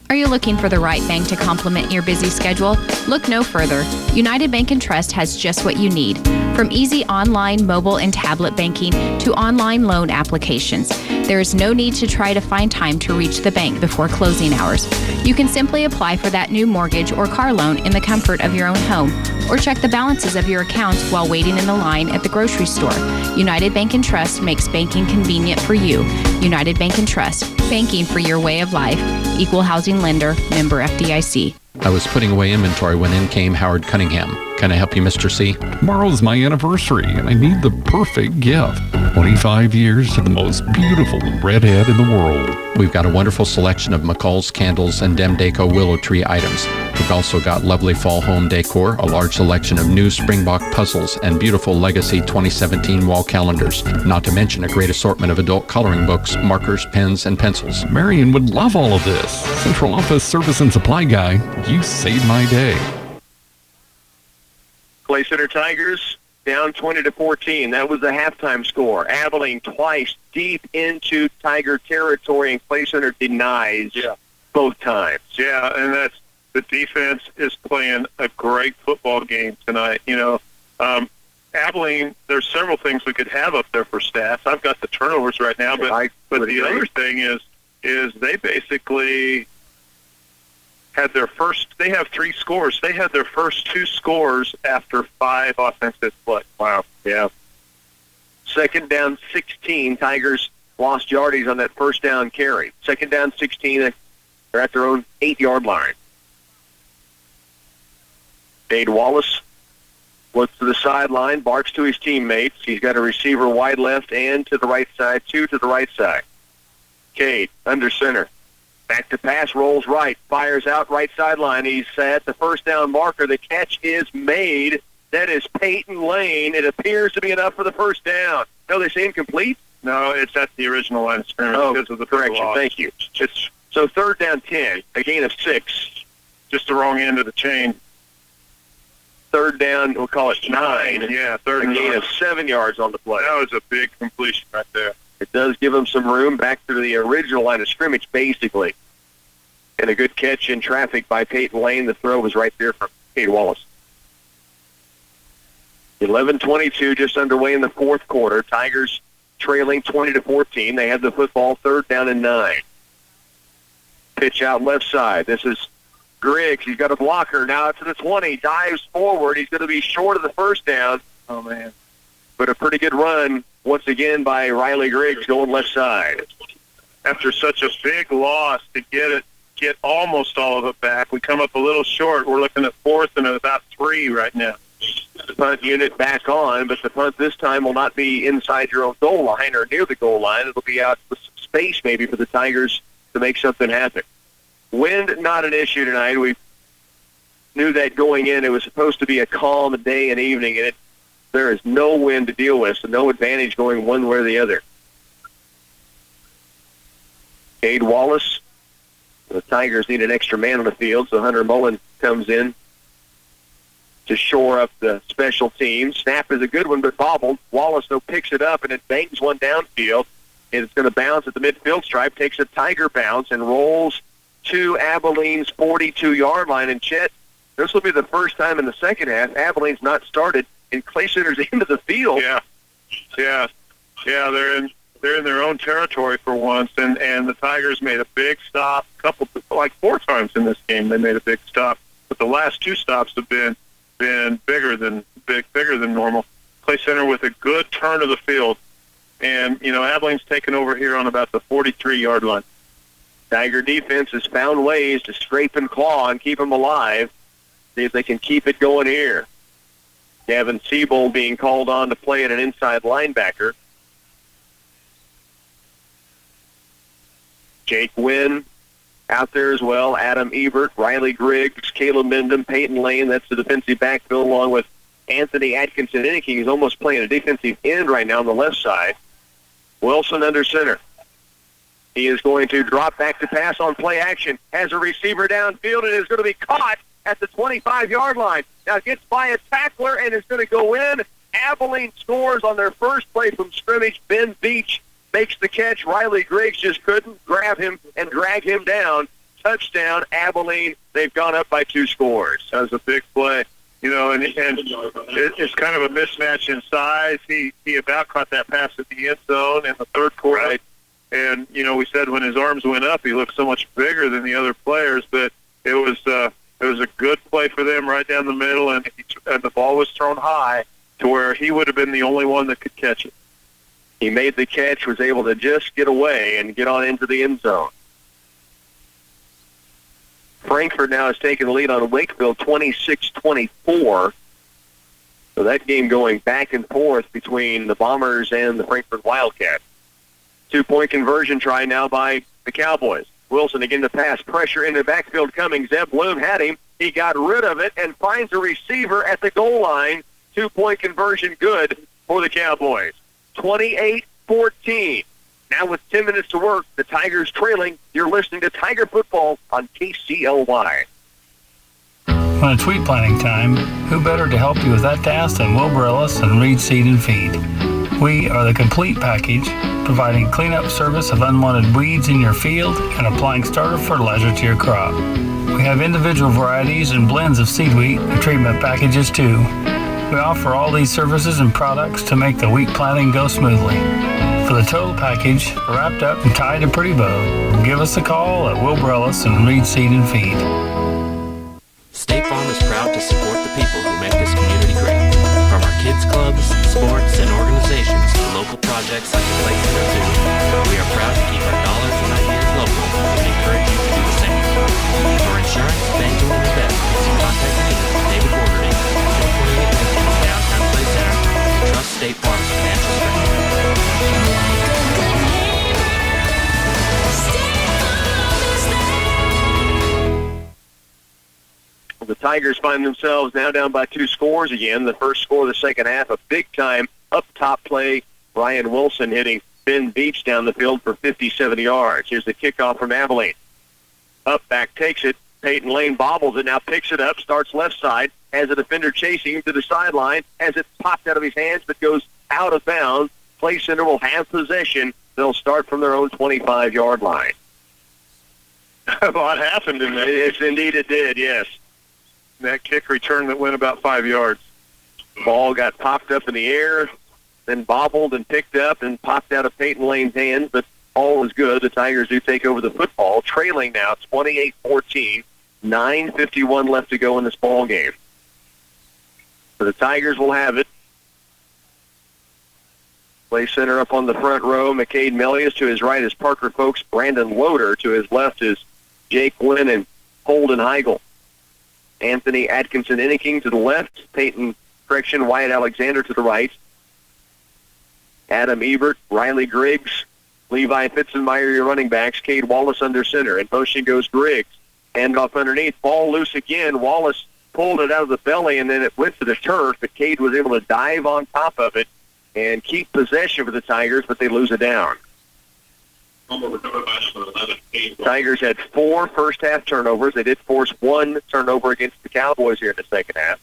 Are you looking for the right bank to complement your busy schedule? Look no further. United Bank and Trust has just what you need. From easy online, mobile, and tablet banking to online loan applications, there is no need to try to find time to reach the bank before closing hours. You can simply apply for that new mortgage or car loan in the comfort of your own home, or check the balances of your accounts while waiting in the line at the grocery store. United Bank and Trust makes banking convenient for you. United Bank and Trust, banking for your way of life. Equal housing lender, member FDIC. I was putting away inventory when in came Howard Cunningham. Can I help you, Mr. C? Tomorrow's my anniversary, and I need the perfect gift. 25 years to the most beautiful redhead in the world. We've got a wonderful selection of McCall's candles and Demdeco willow tree items. We've also got lovely fall home decor, a large selection of new Springbok puzzles, and beautiful Legacy 2017 wall calendars. Not to mention a great assortment of adult coloring books, markers, pens, and pencils. Marion would love all of this. Central Office Service and Supply Guy, you saved my day. Clay Center Tigers down 20-14. That was the halftime score. Abilene twice deep into Tiger territory, and Clay Center denies both times. Yeah, and that's the defense is playing a great football game tonight. You know, Abilene, there's several things we could have up there for stats. I've got the turnovers right now, but the other thing is they basically had their first. They have 3 scores. They had their first 2 scores after 5 offensive plays. Wow. Yeah. Second down 16. Tigers lost yardage on that first down carry. Second down 16. They're at their own 8-yard line. Cade Wallace looks to the sideline, barks to his teammates. He's got a receiver wide left and to the right side, 2 to the right side. Cade under center. Back to pass, rolls right, fires out right sideline. He's at the first down marker. The catch is made. That is Peyton Lane. It appears to be enough for the first down. No, they say incomplete? No, it's at the original line of scrimmage because of the correction. loss. Thank you. So third down 10, a gain of 6. Just the wrong end of the chain. Third down, we'll call it 9. Yeah, third a gain of 7 yards on the play. That was a big completion right there. It does give them some room back to the original line of scrimmage, basically. And a good catch in traffic by Peyton Lane. The throw was right there from Cade Wallace. 11:22 just underway in the fourth quarter. Tigers trailing 20-14. They have the football, third down and 9. Pitch out left side. This is Griggs. He's got a blocker. Now it's to the 20. Dives forward. He's going to be short of the first down. Oh, man. But a pretty good run once again by Riley Griggs going left side. After such a big loss to get almost all of it back, we come up a little short. We're looking at fourth and about 3 right now. The punt unit back on, but the punt this time will not be inside your own goal line or near the goal line. It'll be out with some space maybe for the Tigers to make something happen. Wind, not an issue tonight. We knew that going in. It was supposed to be a calm day and evening, and there is no wind to deal with, so no advantage going one way or the other. Cade Wallace. The Tigers need an extra man on the field, so Hunter Mullen comes in to shore up the special teams. Snap is a good one, but bobbled. Wallace, though, picks it up, and it bangs one downfield. It's going to bounce at the midfield stripe, takes a Tiger bounce, and rolls to Abilene's 42-yard line. And, Chet, this will be the first time in the second half Abilene's not started in Clay Center's end of the field. Yeah, they're in their own territory for once, and the Tigers made a big stop, like 4 times in this game they made a big stop, but the last 2 stops have been bigger than normal. Clay Center with a good turn of the field, and Abilene's taken over here on about the 43-yard line. Tiger defense has found ways to scrape and claw and keep them alive. See if they can keep it going here. Gavin Siebold being called on to play at an inside linebacker. Jake Wynn out there as well. Adam Ebert, Riley Griggs, Caleb Mendham, Peyton Lane. That's the defensive backfield, along with Anthony Atkinson. He's almost playing a defensive end right now on the left side. Wilson under center. He is going to drop back to pass on play action. Has a receiver downfield and is going to be caught at the 25-yard line. Now gets by a tackler and is going to go in. Abilene scores on their first play from scrimmage. Ben Beach makes the catch. Riley Griggs just couldn't grab him and drag him down. Touchdown, Abilene. They've gone up by 2 scores. That was a big play. And it's kind of a mismatch in size. He about caught that pass at the end zone in the third quarter. Right. And, we said when his arms went up, he looked so much bigger than the other players. But it was a good play for them right down the middle, and the ball was thrown high to where he would have been the only one that could catch it. He made the catch, was able to just get away and get on into the end zone. Frankfort now has taken the lead on Wakefield 26-24. So that game going back and forth between the Bombers and the Frankfort Wildcats. 2-point conversion try now by the Cowboys. Wilson again to pass. Pressure in the backfield coming. Zeb Bloom had him. He got rid of it and finds a receiver at the goal line. 2-point conversion good for the Cowboys. 28-14. Now with 10 minutes to work, the Tigers trailing. You're listening to Tiger Football on KCLY. When it's wheat planting time, who better to help you with that task than Wilbur Ellis and Reed Seed and Feed? We are the complete package, providing cleanup service of unwanted weeds in your field and applying starter fertilizer to your crop. We have individual varieties and blends of seed wheat and treatment packages too. We offer all these services and products to make the wheat planting go smoothly. For the total package, wrapped up and tied a pretty bow, give us a call at Wilbur Ellis and Reed Seed and Feed. State Farm is proud to support the people who make this community great. From our kids clubs, sports, and organizations to local projects like the Lake Center Zoo, we are proud to keep our dollars and ideas local and encourage you to do the same. For insurance, banking, and investments, contact me, David Borgerding, 1028 Downtown Play Center. Trust State Farm's financial strength. The Tigers find themselves now down by 2 scores again. The first score of the second half, a big-time up-top play. Brian Wilson hitting Ben Beach down the field for 57 yards. Here's the kickoff from Abilene. Up, back, takes it. Peyton Lane bobbles it, now picks it up, starts left side, has a defender chasing him to the sideline, has it popped out of his hands but goes out of bounds. Play Center will have possession. They'll start from their own 25-yard line. A lot happened in that. Yes, indeed it did, yes. That kick return that went about 5 yards. Ball got popped up in the air, then bobbled and picked up and popped out of Peyton Lane's hands, but all was good. The Tigers do take over the football, trailing now 28-14, 9:51 left to go in this ball game. So the Tigers will have it. Play center up on the front row. McCade Melius to his right is Parker Folks. Brandon Loader to his left is Jake Wynn and Holden Heigl. Anthony Atkinson Inniking to the left. Wyatt Alexander to the right. Adam Ebert, Riley Griggs, Levi Fitzenmeyer, your running backs. Cade Wallace under center. In motion goes Griggs. Hand off underneath. Ball loose again. Wallace pulled it out of the belly, and then it went to the turf. But Cade was able to dive on top of it and keep possession for the Tigers, but they lose it down. Tigers had 4 first-half turnovers. They did force 1 turnover against the Cowboys here in the second half.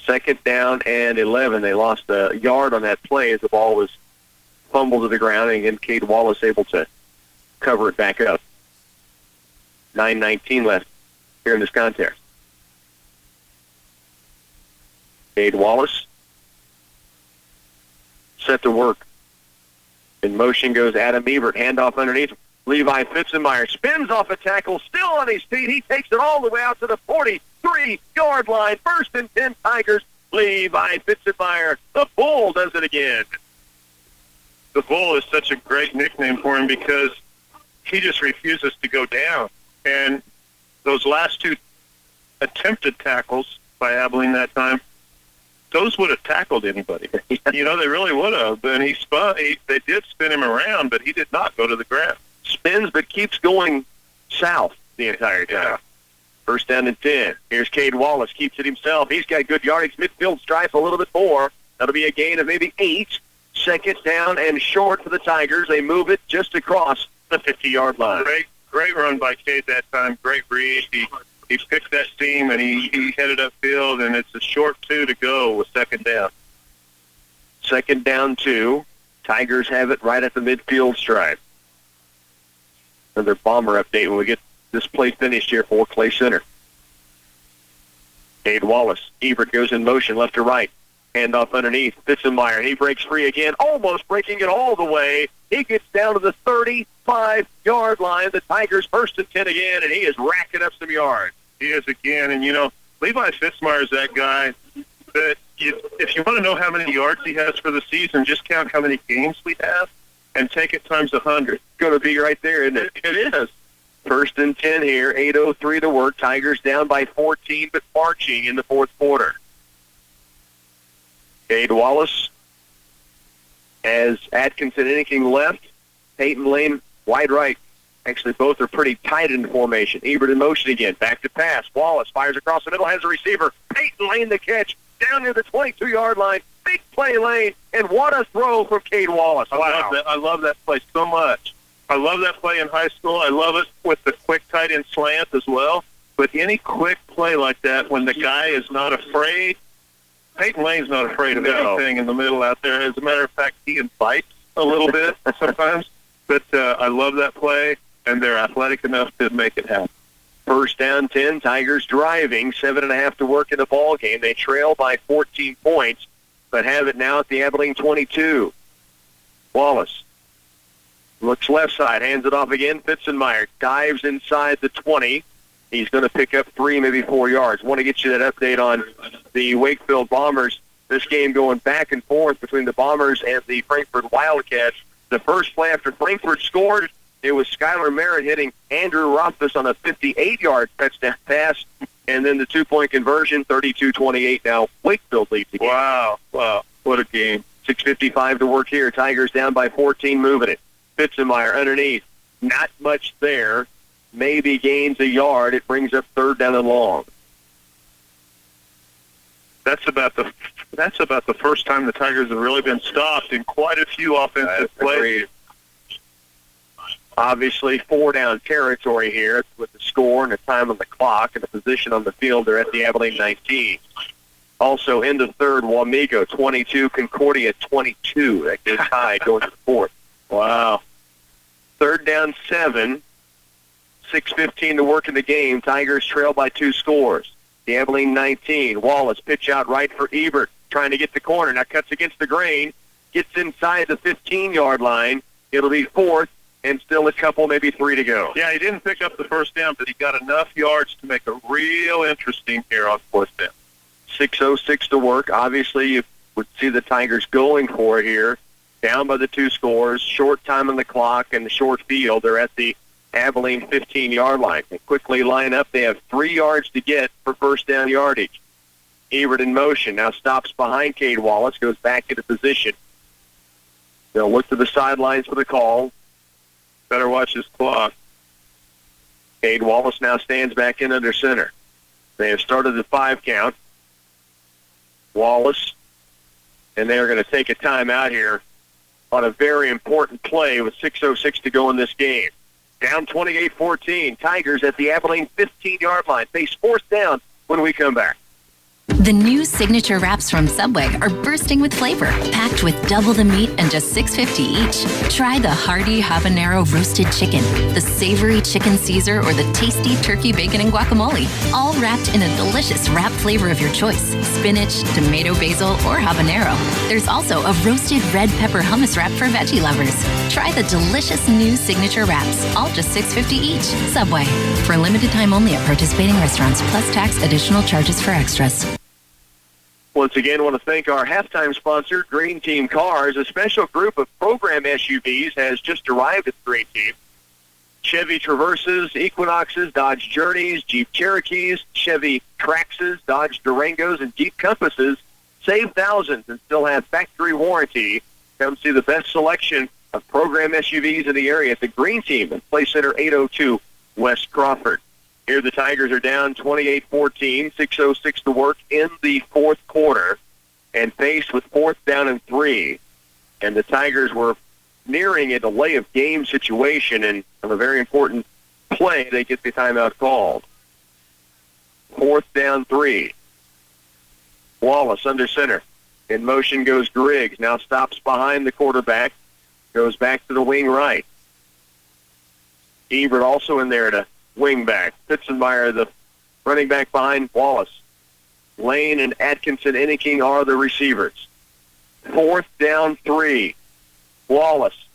Second down and 11. They lost a yard on that play as the ball was fumbled to the ground, and again, Cade Wallace able to cover it back up. 9:19 left here in this contest. Cade Wallace set to work. In motion goes Adam Ebert. Handoff underneath. Levi Fitzenmeyer spins off a tackle, still on his feet. He takes it all the way out to the 43-yard line. 1st and 10 Tigers. Levi Fitzenmeyer. The Bull does it again. The Bull is such a great nickname for him because he just refuses to go down. And those last 2 attempted tackles by Abilene that time, those would have tackled anybody. You know, they really would have. And he spun. They did spin him around, but he did not go to the ground. Spins, but keeps going south the entire time. Yeah. First down and 10. Here's Cade Wallace. Keeps it himself. He's got good yardage. Midfield strife a little bit more. That'll be a gain of maybe 8. Second down and short for the Tigers. They move it just across the 50-yard line. Great run by Cade that time. Great read. He picked that seam, and he headed upfield, and it's a short 2 to go with second down. Second down 2. Tigers have it right at the midfield stripe. Another Bomber update when we get this play finished here for Clay Center. Cade Wallace. Ebert goes in motion left to right. Handoff underneath. Fitzenmeyer. He breaks free again, almost breaking it all the way. He gets down to the 35-yard line. The Tigers first and 10 again, and he is racking up some yards. He is again, and, you know, Levi Fitzmeyer is that guy that if you want to know how many yards he has for the season, just count how many games we have and take it times 100. It's going to be right there, isn't it? It is. First and 10 here, 8:03 to work. Tigers down by 14, but marching in the fourth quarter. Cade Wallace has Atkinson anything left. Peyton Lane wide right. Actually, both are pretty tight in formation. Ebert in motion again. Back to pass. Wallace fires across the middle, has a receiver. Peyton Lane the catch. Down near the 22-yard line. Big play Lane. And what a throw from Cade Wallace. Wow. I love that play so much. I love that play in high school. I love it with the quick tight end slant as well. But any quick play like that when the guy is not afraid, Peyton Lane's not afraid of anything in the middle out there. As a matter of fact, he invites a little bit sometimes. But I love that play, and they're athletic enough to make it happen. First down 10, Tigers driving, 7.5 to work in the ball game. They trail by 14 points, but have it now at the Abilene 22. Wallace looks left side, hands it off again. Fitzenmeyer dives inside the 20. He's going to pick up 3, maybe 4 yards. Want to get you that update on the Wakefield Bombers. This game going back and forth between the Bombers and the Frankfort Wildcats. The first play after Frankfort scored, it was Skylar Merritt hitting Andrew Rothfuss on a 58-yard touchdown pass, and then the 2-point conversion, 32-28. Now Wakefield leads the game. Wow, what a game. 6:55 to work here. Tigers down by 14, moving it. Fitzenmeyer underneath. Not much there. Maybe gains a yard. It brings up third down and long. That's about the first time the Tigers have really been stopped in quite a few offensive plays. Obviously, 4-down territory here with the score and the time on the clock and the position on the field. They're at the Abilene 19. Also, end of third, Wamego 22, Concordia 22. That gets tied going to the fourth. Wow. Third down 7. 6:15 to work in the game. Tigers trail by 2 scores. The Abilene 19. Wallace pitch out right for Ebert, trying to get the corner. Now cuts against the grain. Gets inside the 15-yard line. It'll be fourth, and still a couple, maybe 3 to go. Yeah, he didn't pick up the first down, but he got enough yards to make it real interesting here on fourth down. 6:06 to work. Obviously, you would see the Tigers going for it here. Down by the 2 scores. Short time on the clock and the short field. They're at the Abilene 15-yard line. They quickly line up. They have 3 yards to get for first down yardage. Ebert in motion. Now stops behind Cade Wallace. Goes back into position. They'll look to the sidelines for the call. Better watch his clock. Cade Wallace now stands back in under center. They have started the 5 count. Wallace, and they are going to take a timeout here on a very important play with 6:06 to go in this game. Down 28-14. Tigers at the Abilene 15-yard line. Face fourth down when we come back. The new signature wraps from Subway are bursting with flavor, packed with double the meat and just $6.50 each. Try the hearty habanero roasted chicken, the savory chicken Caesar, or the tasty turkey bacon and guacamole, all wrapped in a delicious wrap flavor of your choice: spinach, tomato basil, or habanero. There's also a roasted red pepper hummus wrap for veggie lovers. Try the delicious new signature wraps, all just $6.50 each. Subway. For limited time only at participating restaurants, plus tax, additional charges for extras. Once again, I want to thank our halftime sponsor, Green Team Cars. A special group of program SUVs has just arrived at Green Team. Chevy Traverses, Equinoxes, Dodge Journeys, Jeep Cherokees, Chevy Traxxas, Dodge Durangos, and Jeep Compasses Save thousands and still have factory warranty. Come see the best selection of program SUVs in the area at the Green Team in Place Center 802 West Crawford. Here the Tigers are down 28-14, 6:06 to work in the fourth quarter, and faced with 4th down and 3. And the Tigers were nearing a delay of game situation, and on a very important play, they get the timeout called. 4th down 3. Wallace under center. In motion goes Griggs. Now stops behind the quarterback. Goes back to the wing right. Ebert also in there to wing back. Pitzenmeyer, the running back behind Wallace. Lane and Atkinson Enneking are the receivers. 4th down 3. Wallace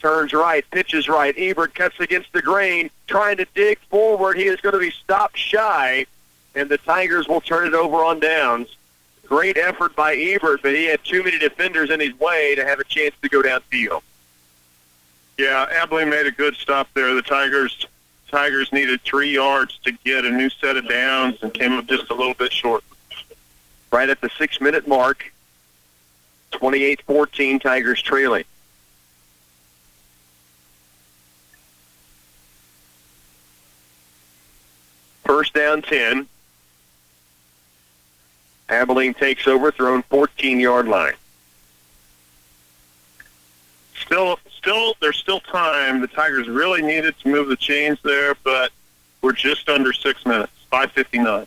turns right, pitches right. Ebert cuts against the grain, trying to dig forward. He is going to be stopped shy, and the Tigers will turn it over on downs. Great effort by Ebert, but he had too many defenders in his way to have a chance to go downfield. Yeah, Abilene made a good stop there. The Tigers needed 3 yards to get a new set of downs and came up just a little bit short. Right at the 6-minute mark, 28-14, Tigers trailing. First down 10. Abilene takes over, thrown 14-yard line. There's still time. The Tigers really needed to move the chains there, but we're just under 6 minutes, 5:59.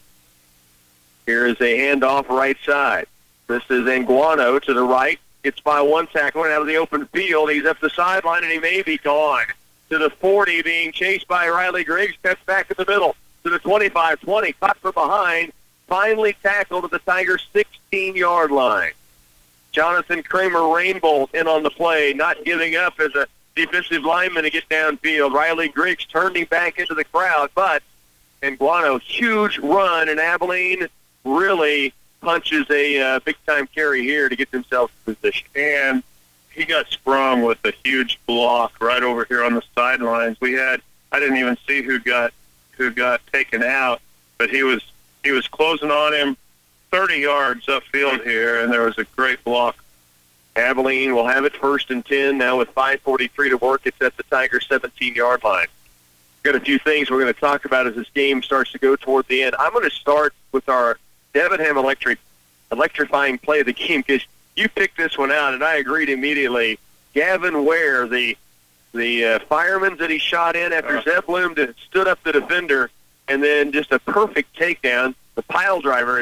Here is a handoff right side. This is Anguano to the right. Gets by one tackler and out of the open field. He's up the sideline, and he may be gone. To the 40, being chased by Riley Griggs. Cuts back in the middle. To the 25-20, caught from behind. Finally tackled at the Tigers' 16-yard line. Jonathan Kramer Rainbolt in on the play, not giving up as a defensive lineman to get downfield. Riley Griggs turned him back into the crowd, but Anguano, huge run, and Abilene really punches a big-time carry here to get themselves in position. And he got sprung with a huge block right over here on the sidelines. I didn't even see who got taken out, but he was closing on him 30 yards upfield here, and there was a great block. Abilene will have it 1st and 10 now with 5:43 to work. It's at the Tigers' 17-yard line. Got a few things we're going to talk about as this game starts to go toward the end. I'm going to start with our Debenham electrifying play of the game, because you picked this one out, and I agreed immediately. Gavin Ware, the fireman that he shot in after Zeb Bloom stood up the defender, and then just a perfect takedown. The pile driver,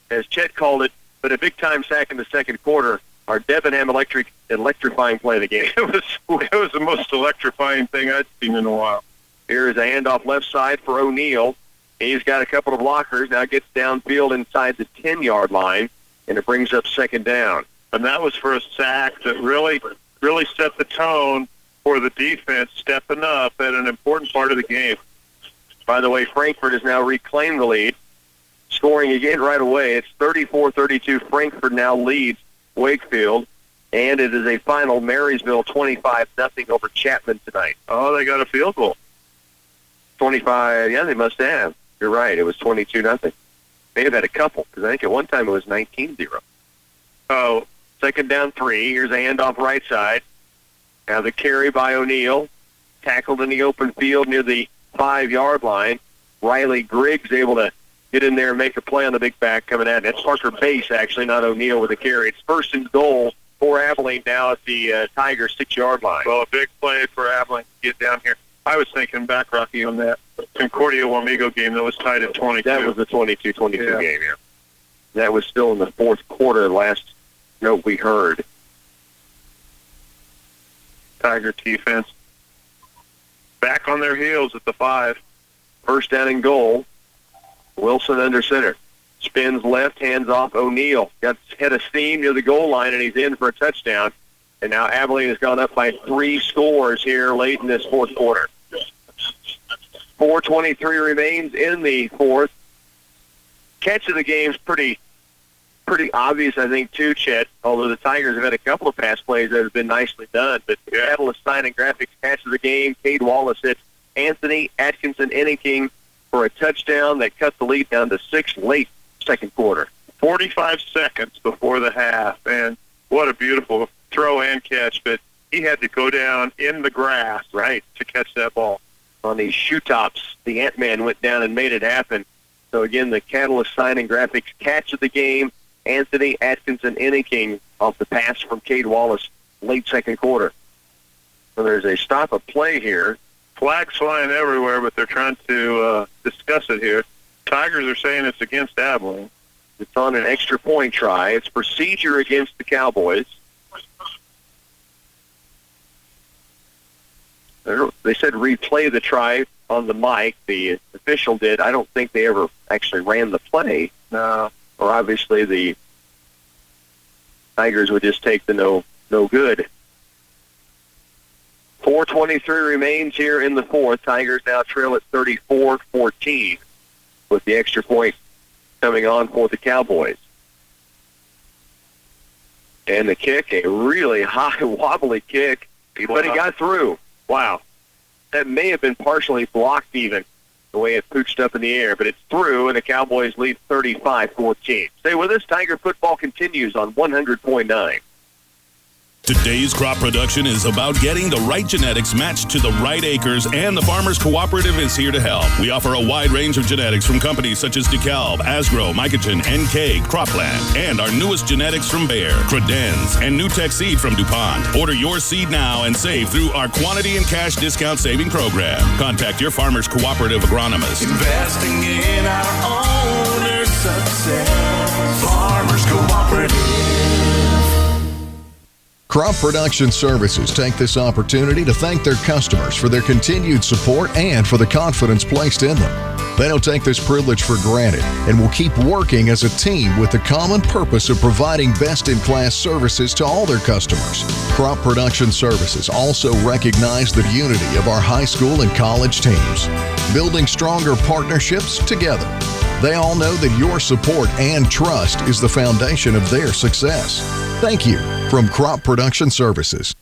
as Chet called it, but a big-time sack in the second quarter. Our Debenham electrifying play of the game. It was the most electrifying thing I'd seen in a while. Here is a handoff left side for O'Neal. He's got a couple of blockers. Now gets downfield inside the 10-yard line, and it brings up 2nd down. And that was for a sack that really set the tone for the defense stepping up at an important part of the game. By the way, Frankfurt has now reclaimed the lead, scoring again right away. It's 34-32. Frankfurt now leads Wakefield, and it is a final Marysville 25-0 over Chapman tonight. Oh, they got a field goal. 25, yeah, they must have. You're right, it was 22-0. They have had a couple, because I think at one time it was 19-0. Oh, 2nd down 3. Here's a handoff right side. Now the carry by O'Neal, tackled in the open field near the 5-yard line. Riley Griggs able to get in there and make a play on the big back coming at it. It's Parker Bass, actually, not O'Neal with a carry. It's 1st and goal for Abilene now at the Tigers' 6-yard line. Well, a big play for Abilene to get down here. I was thinking back, Rocky, on that Concordia Wamego game that was tied at 22. That was the 22-22 game, yeah. That was still in the fourth quarter, last note we heard. Tiger defense back on their heels at the 5. 1st down and goal. Wilson under center. Spins left, hands off O'Neal. Got head of steam near the goal line, and he's in for a touchdown. And now Abilene has gone up by 3 scores here late in this fourth quarter. 4:23 remains in the fourth. Catch of the game's pretty obvious, I think, too, Chet, although the Tigers have had a couple of pass plays that have been nicely done. But Catalyst Sign and Graphics catch of the game. Cade Wallace hits Anthony Atkinson Enneking for a touchdown that cut the lead down to 6 late second quarter. 45 seconds before the half, and what a beautiful throw and catch, but he had to go down in the grass, right, to catch that ball. On these shoe tops, the Ant-Man went down and made it happen. So again, the Catalyst Signing Graphics catch of the game, Anthony Atkinson-Enneking off the pass from Cade Wallace late second quarter. So there's a stop of play here. Flags flying everywhere, but they're trying to discuss it here. Tigers are saying it's against Abilene. It's on an extra point try. It's procedure against the Cowboys. They said replay the try on the mic. The official did. I don't think they ever actually ran the play. Or obviously the Tigers would just take the no good. 4:23 remains here in the fourth. Tigers now trail at 34-14 with the extra point coming on for the Cowboys. And the kick, a really high, wobbly kick, but he got through. Wow. That may have been partially blocked even, the way it pooched up in the air, but it's through, and the Cowboys lead 35-14. Stay with us. Tiger football continues on 100.9. Today's crop production is about getting the right genetics matched to the right acres, and the Farmers Cooperative is here to help. We offer a wide range of genetics from companies such as DeKalb, Asgrow, Mycogen, NK, Cropland, and our newest genetics from Bayer, Credenz, and NewTek Seed from DuPont. Order your seed now and save through our quantity and cash discount saving program. Contact your Farmers Cooperative agronomist. Investing in our owners' success. Farmers Cooperative. Crop Production Services take this opportunity to thank their customers for their continued support and for the confidence placed in them. They don't take this privilege for granted and will keep working as a team with the common purpose of providing best-in-class services to all their customers. Crop Production Services also recognize the unity of our high school and college teams, building stronger partnerships together. They all know that your support and trust is the foundation of their success. Thank you from Crop Production Services.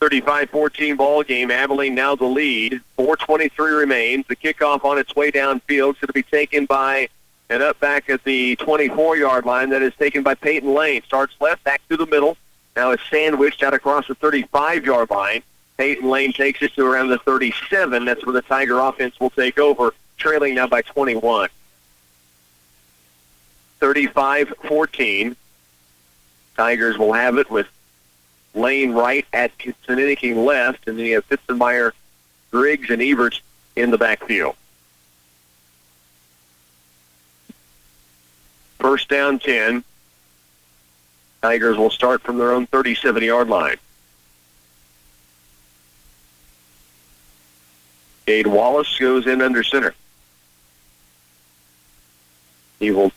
35-14 ball game. Abilene now the lead. 4:23 remains. The kickoff on its way downfield is going to be taken by and up back at the 24-yard line. That is taken by Peyton Lane. Starts left, back to the middle. Now it's sandwiched out across the 35-yard line. Peyton Lane takes it to around the 37. That's where the Tiger offense will take over, trailing now by 21. 35-14. Tigers will have it with Lane right, Atkinson-Enneking left, and then you have Fitzenmeyer, Griggs, and Everts in the backfield. First down 10. Tigers will start from their own 37-yard line. Cade Wallace goes in under center. He will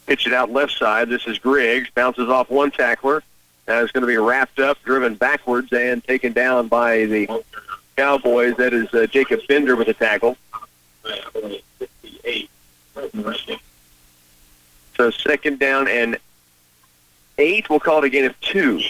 pitch it out left side. This is Griggs. Bounces off one tackler. Now it's going to be wrapped up, driven backwards, and taken down by the Cowboys. That is Jacob Bender with a tackle. So second down and 8. We'll call it a gain of 2.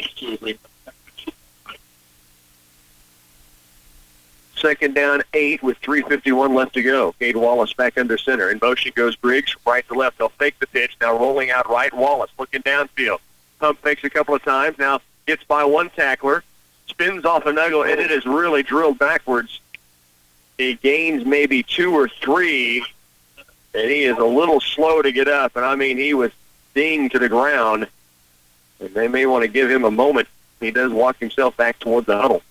Second down 8 with 3:51 left to go. Cade Wallace back under center. In motion goes Griggs, right to left. They'll fake the pitch. Now rolling out right. Wallace looking downfield. Pump fakes a couple of times. Now gets by one tackler. Spins off a nugget, and it is really drilled backwards. He gains maybe 2 or 3, and he is a little slow to get up. And, I mean, he was dinged to the ground. And they may want to give him a moment. He does walk himself back toward the huddle.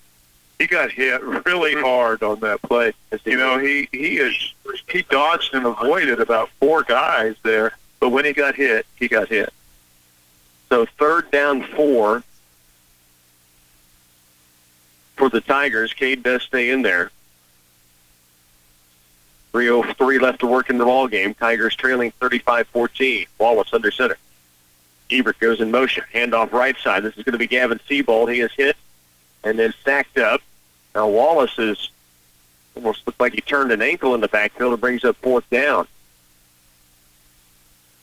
He got hit really hard on that play. You know, he dodged and avoided about 4 guys there, but when he got hit, he got hit. So third down 4 for the Tigers. Cade does stay in there. 3:03 left to work in the ball game. Tigers trailing 35-14. Wallace under center. Ebert goes in motion. Handoff right side. This is going to be Gavin Seabold. He is hit and then stacked up. Now Wallace is almost looked like he turned an ankle in the backfield and brings up fourth down.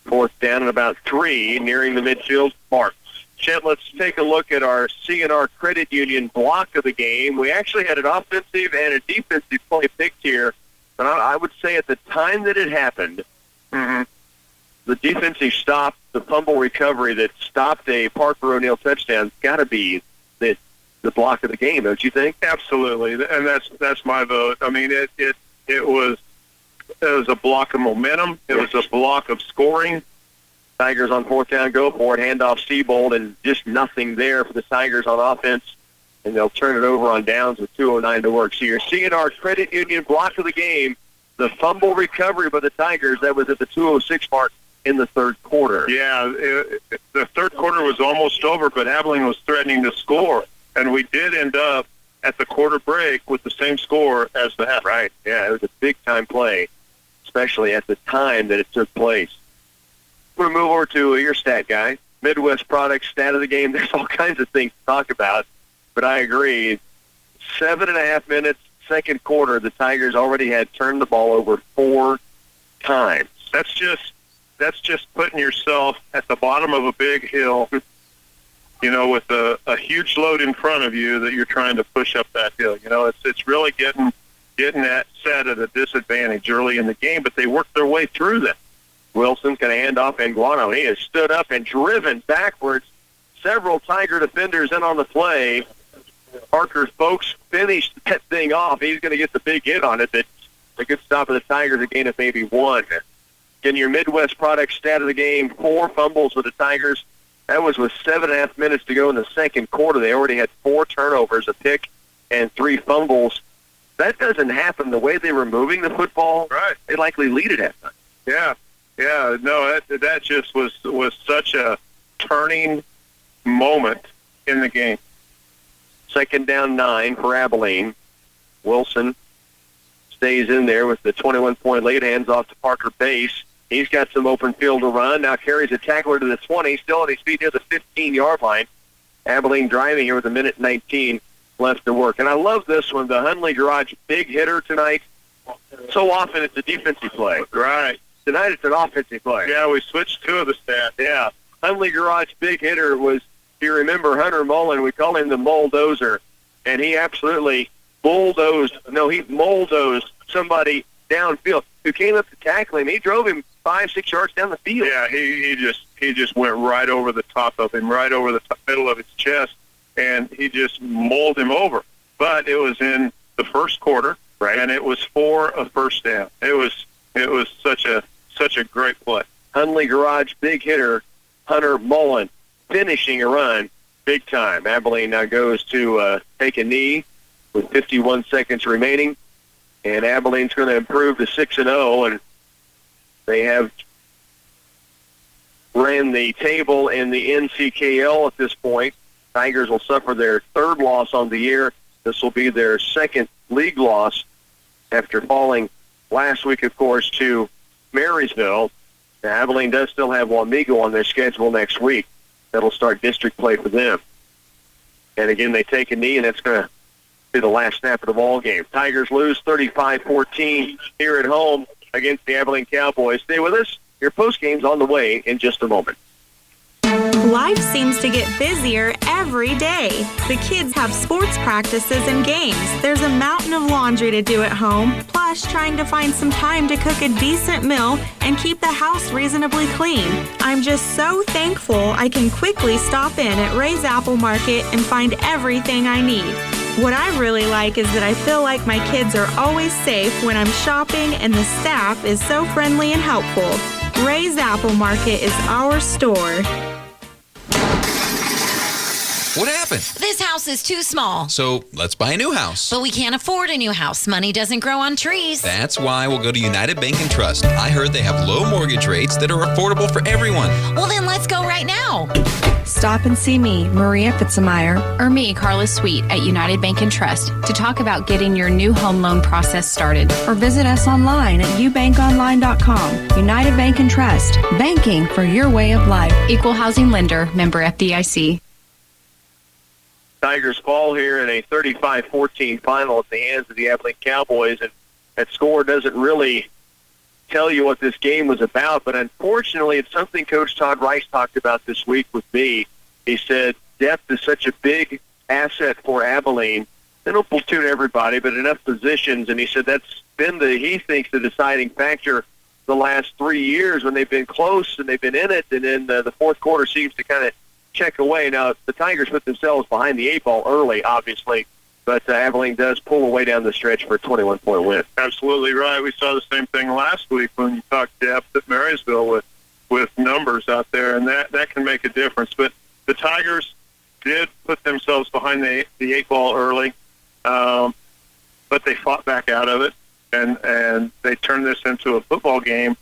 Fourth down and about 3, nearing the midfield mark. Chet, let's take a look at our C&R Credit Union block of the game. We actually had an offensive and a defensive play picked here, but I would say at the time that it happened, the defensive stop, the fumble recovery that stopped a Parker O'Neill touchdown, got to be the block of the game, don't you think? Absolutely, and that's my vote. I mean, it was a block of momentum. It was a block of scoring. Tigers on fourth down, go for it, handoff Seabold, and just nothing there for the Tigers on offense, and they'll turn it over on downs with 2:09 to work. So you're seeing our credit union block of the game, the fumble recovery by the Tigers. That was at the 2:06 mark in the third quarter. Yeah, the third quarter was almost over, but Abilene was threatening to score, and we did end up at the quarter break with the same score as the half. Right, yeah, it was a big-time play, especially at the time that it took place. We're going to move over to your stat guy, Midwest Products stat of the game. There's all kinds of things to talk about, but I agree. 7.5 minutes, second quarter, the Tigers already had turned the ball over 4 times. That's just putting yourself at the bottom of a big hill, with a huge load in front of you that you're trying to push up that hill. It's really getting that set at a disadvantage early in the game, but they worked their way through that. Wilson's going to hand off Anguano. He has stood up and driven backwards. Several Tiger defenders in on the play. Parker's folks finished that thing off. He's going to get the big hit on it, but a good stop of the Tigers, a gain of maybe 1. Again, your Midwest Products stat of the game, 4 fumbles for the Tigers. That was with 7.5 minutes to go in the second quarter. They already had 4 turnovers, a pick, and 3 fumbles. That doesn't happen the way they were moving the football. Right. They likely lead it at that. Yeah, no, that just was such a turning moment in the game. Second down 9 for Abilene. Wilson stays in there with the 21-point lead, hands off to Parker Bass. He's got some open field to run. Now carries a tackler to the 20, still on his feet near the 15-yard line. Abilene driving here with 1:19 left to work. And I love this one, the Hundley Garage big hitter tonight. So often it's a defensive play. Right. Tonight it's an offensive play. Yeah, we switched 2 of the stats. Yeah. Hundley Garage big hitter was, if you remember Hunter Mullen, we call him the Bulldozer, and he absolutely bulldozed somebody downfield who came up to tackle him. He drove him 5-6 yards down the field. Yeah, he just went right over the top of him, right over the middle of his chest, and he just mulled him over. But it was in the first quarter, right, and it was for a first down. It was such a great play. Hundley Garage big hitter Hunter Mullen finishing a run big time. Abilene now goes to take a knee with 51 seconds remaining, and Abilene's going to improve to 6-0, and they have ran the table in the NCKL at this point. Tigers will suffer their 3rd loss on the year. This will be their 2nd league loss after falling last week, of course, to Marysville. Now, Abilene does still have Wamego on their schedule next week. That'll start district play for them. And again, they take a knee, and that's going to be the last snap of the ball game. Tigers lose 35-14 here at home against the Abilene Cowboys. Stay with us. Your postgame's on the way in just a moment. Life seems to get busier every day. The kids have sports practices and games. There's a mountain of laundry to do at home, plus trying to find some time to cook a decent meal and keep the house reasonably clean. I'm just so thankful I can quickly stop in at Ray's Apple Market and find everything I need. What I really like is that I feel like my kids are always safe when I'm shopping, and the staff is so friendly and helpful. Ray's Apple Market is our store. What happened? This house is too small. So let's buy a new house. But we can't afford a new house. Money doesn't grow on trees. That's why we'll go to United Bank and Trust. I heard they have low mortgage rates that are affordable for everyone. Well, then let's go right now. Stop and see me, Maria Fitzmeyer. Or me, Carla Sweet, at United Bank and Trust to talk about getting your new home loan process started. Or visit us online at ubankonline.com. United Bank and Trust. Banking for your way of life. Equal housing lender, member FDIC. Tigers fall here in a 35-14 final at the hands of the Abilene Cowboys, and that score doesn't really tell you what this game was about, but unfortunately it's something Coach Todd Rice talked about this week with me. He said depth is such a big asset for Abilene. They don't platoon everybody, but enough positions, and he said that's been he thinks the deciding factor the last 3 years when they've been close and they've been in it, and then the fourth quarter seems to kind of check away. Now, the Tigers put themselves behind the 8 ball early, obviously, but Abilene does pull away down the stretch for a 21-point win. Absolutely right. We saw the same thing last week when you talked depth at Marysville with numbers out there, and that can make a difference. But the Tigers did put themselves behind the 8 ball early, but they fought back out of it, and they turned this into a football game.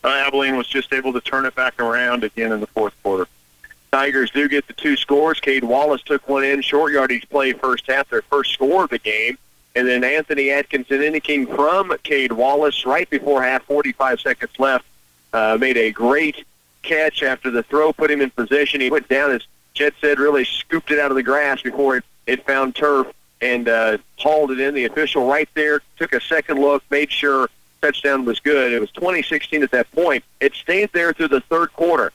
Abilene was just able to turn it back around again in the fourth quarter. Tigers do get the 2 scores. Cade Wallace took one in, short yardage play first half, their first score of the game. And then Anthony Atkinson, indicating from Cade Wallace right before half, 45 seconds left, made a great catch after the throw, put him in position. He went down, as Chet said, really scooped it out of the grass before it found turf and hauled it in. The official right there took a second look, made sure touchdown was good. It was 20-16 at that point. It stayed there through the third quarter.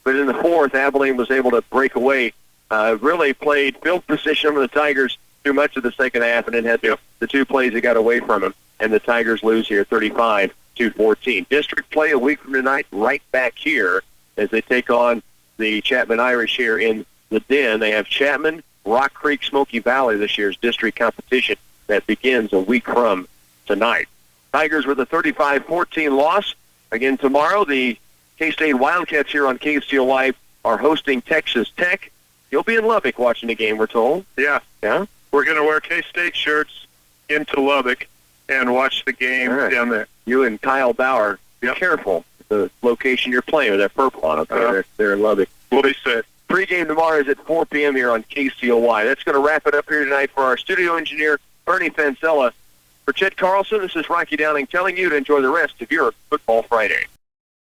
But in the fourth, Abilene was able to break away, really played field position over the Tigers through much of the second half, and then had the 2 plays that got away from them. And the Tigers lose here 35-14. District play a week from tonight right back here as they take on the Chapman Irish here in the Den. They have Chapman, Rock Creek, Smoky Valley this year's district competition that begins a week from tonight. Tigers with a 35-14 loss. Again, tomorrow, the K-State Wildcats here on KCLY are hosting Texas Tech. You'll be in Lubbock watching the game, we're told. Yeah. Yeah? We're going to wear K-State shirts into Lubbock and watch the game down there. You and Kyle Bauer, be careful. The location you're playing with that purple on up there. They're in Lubbock. We'll be set. Pre-game tomorrow is at 4 p.m. here on KCLY. That's going to wrap it up here tonight for our studio engineer, Ernie Fancella. For Chet Carlson, this is Rocky Downing telling you to enjoy the rest of your Football Friday.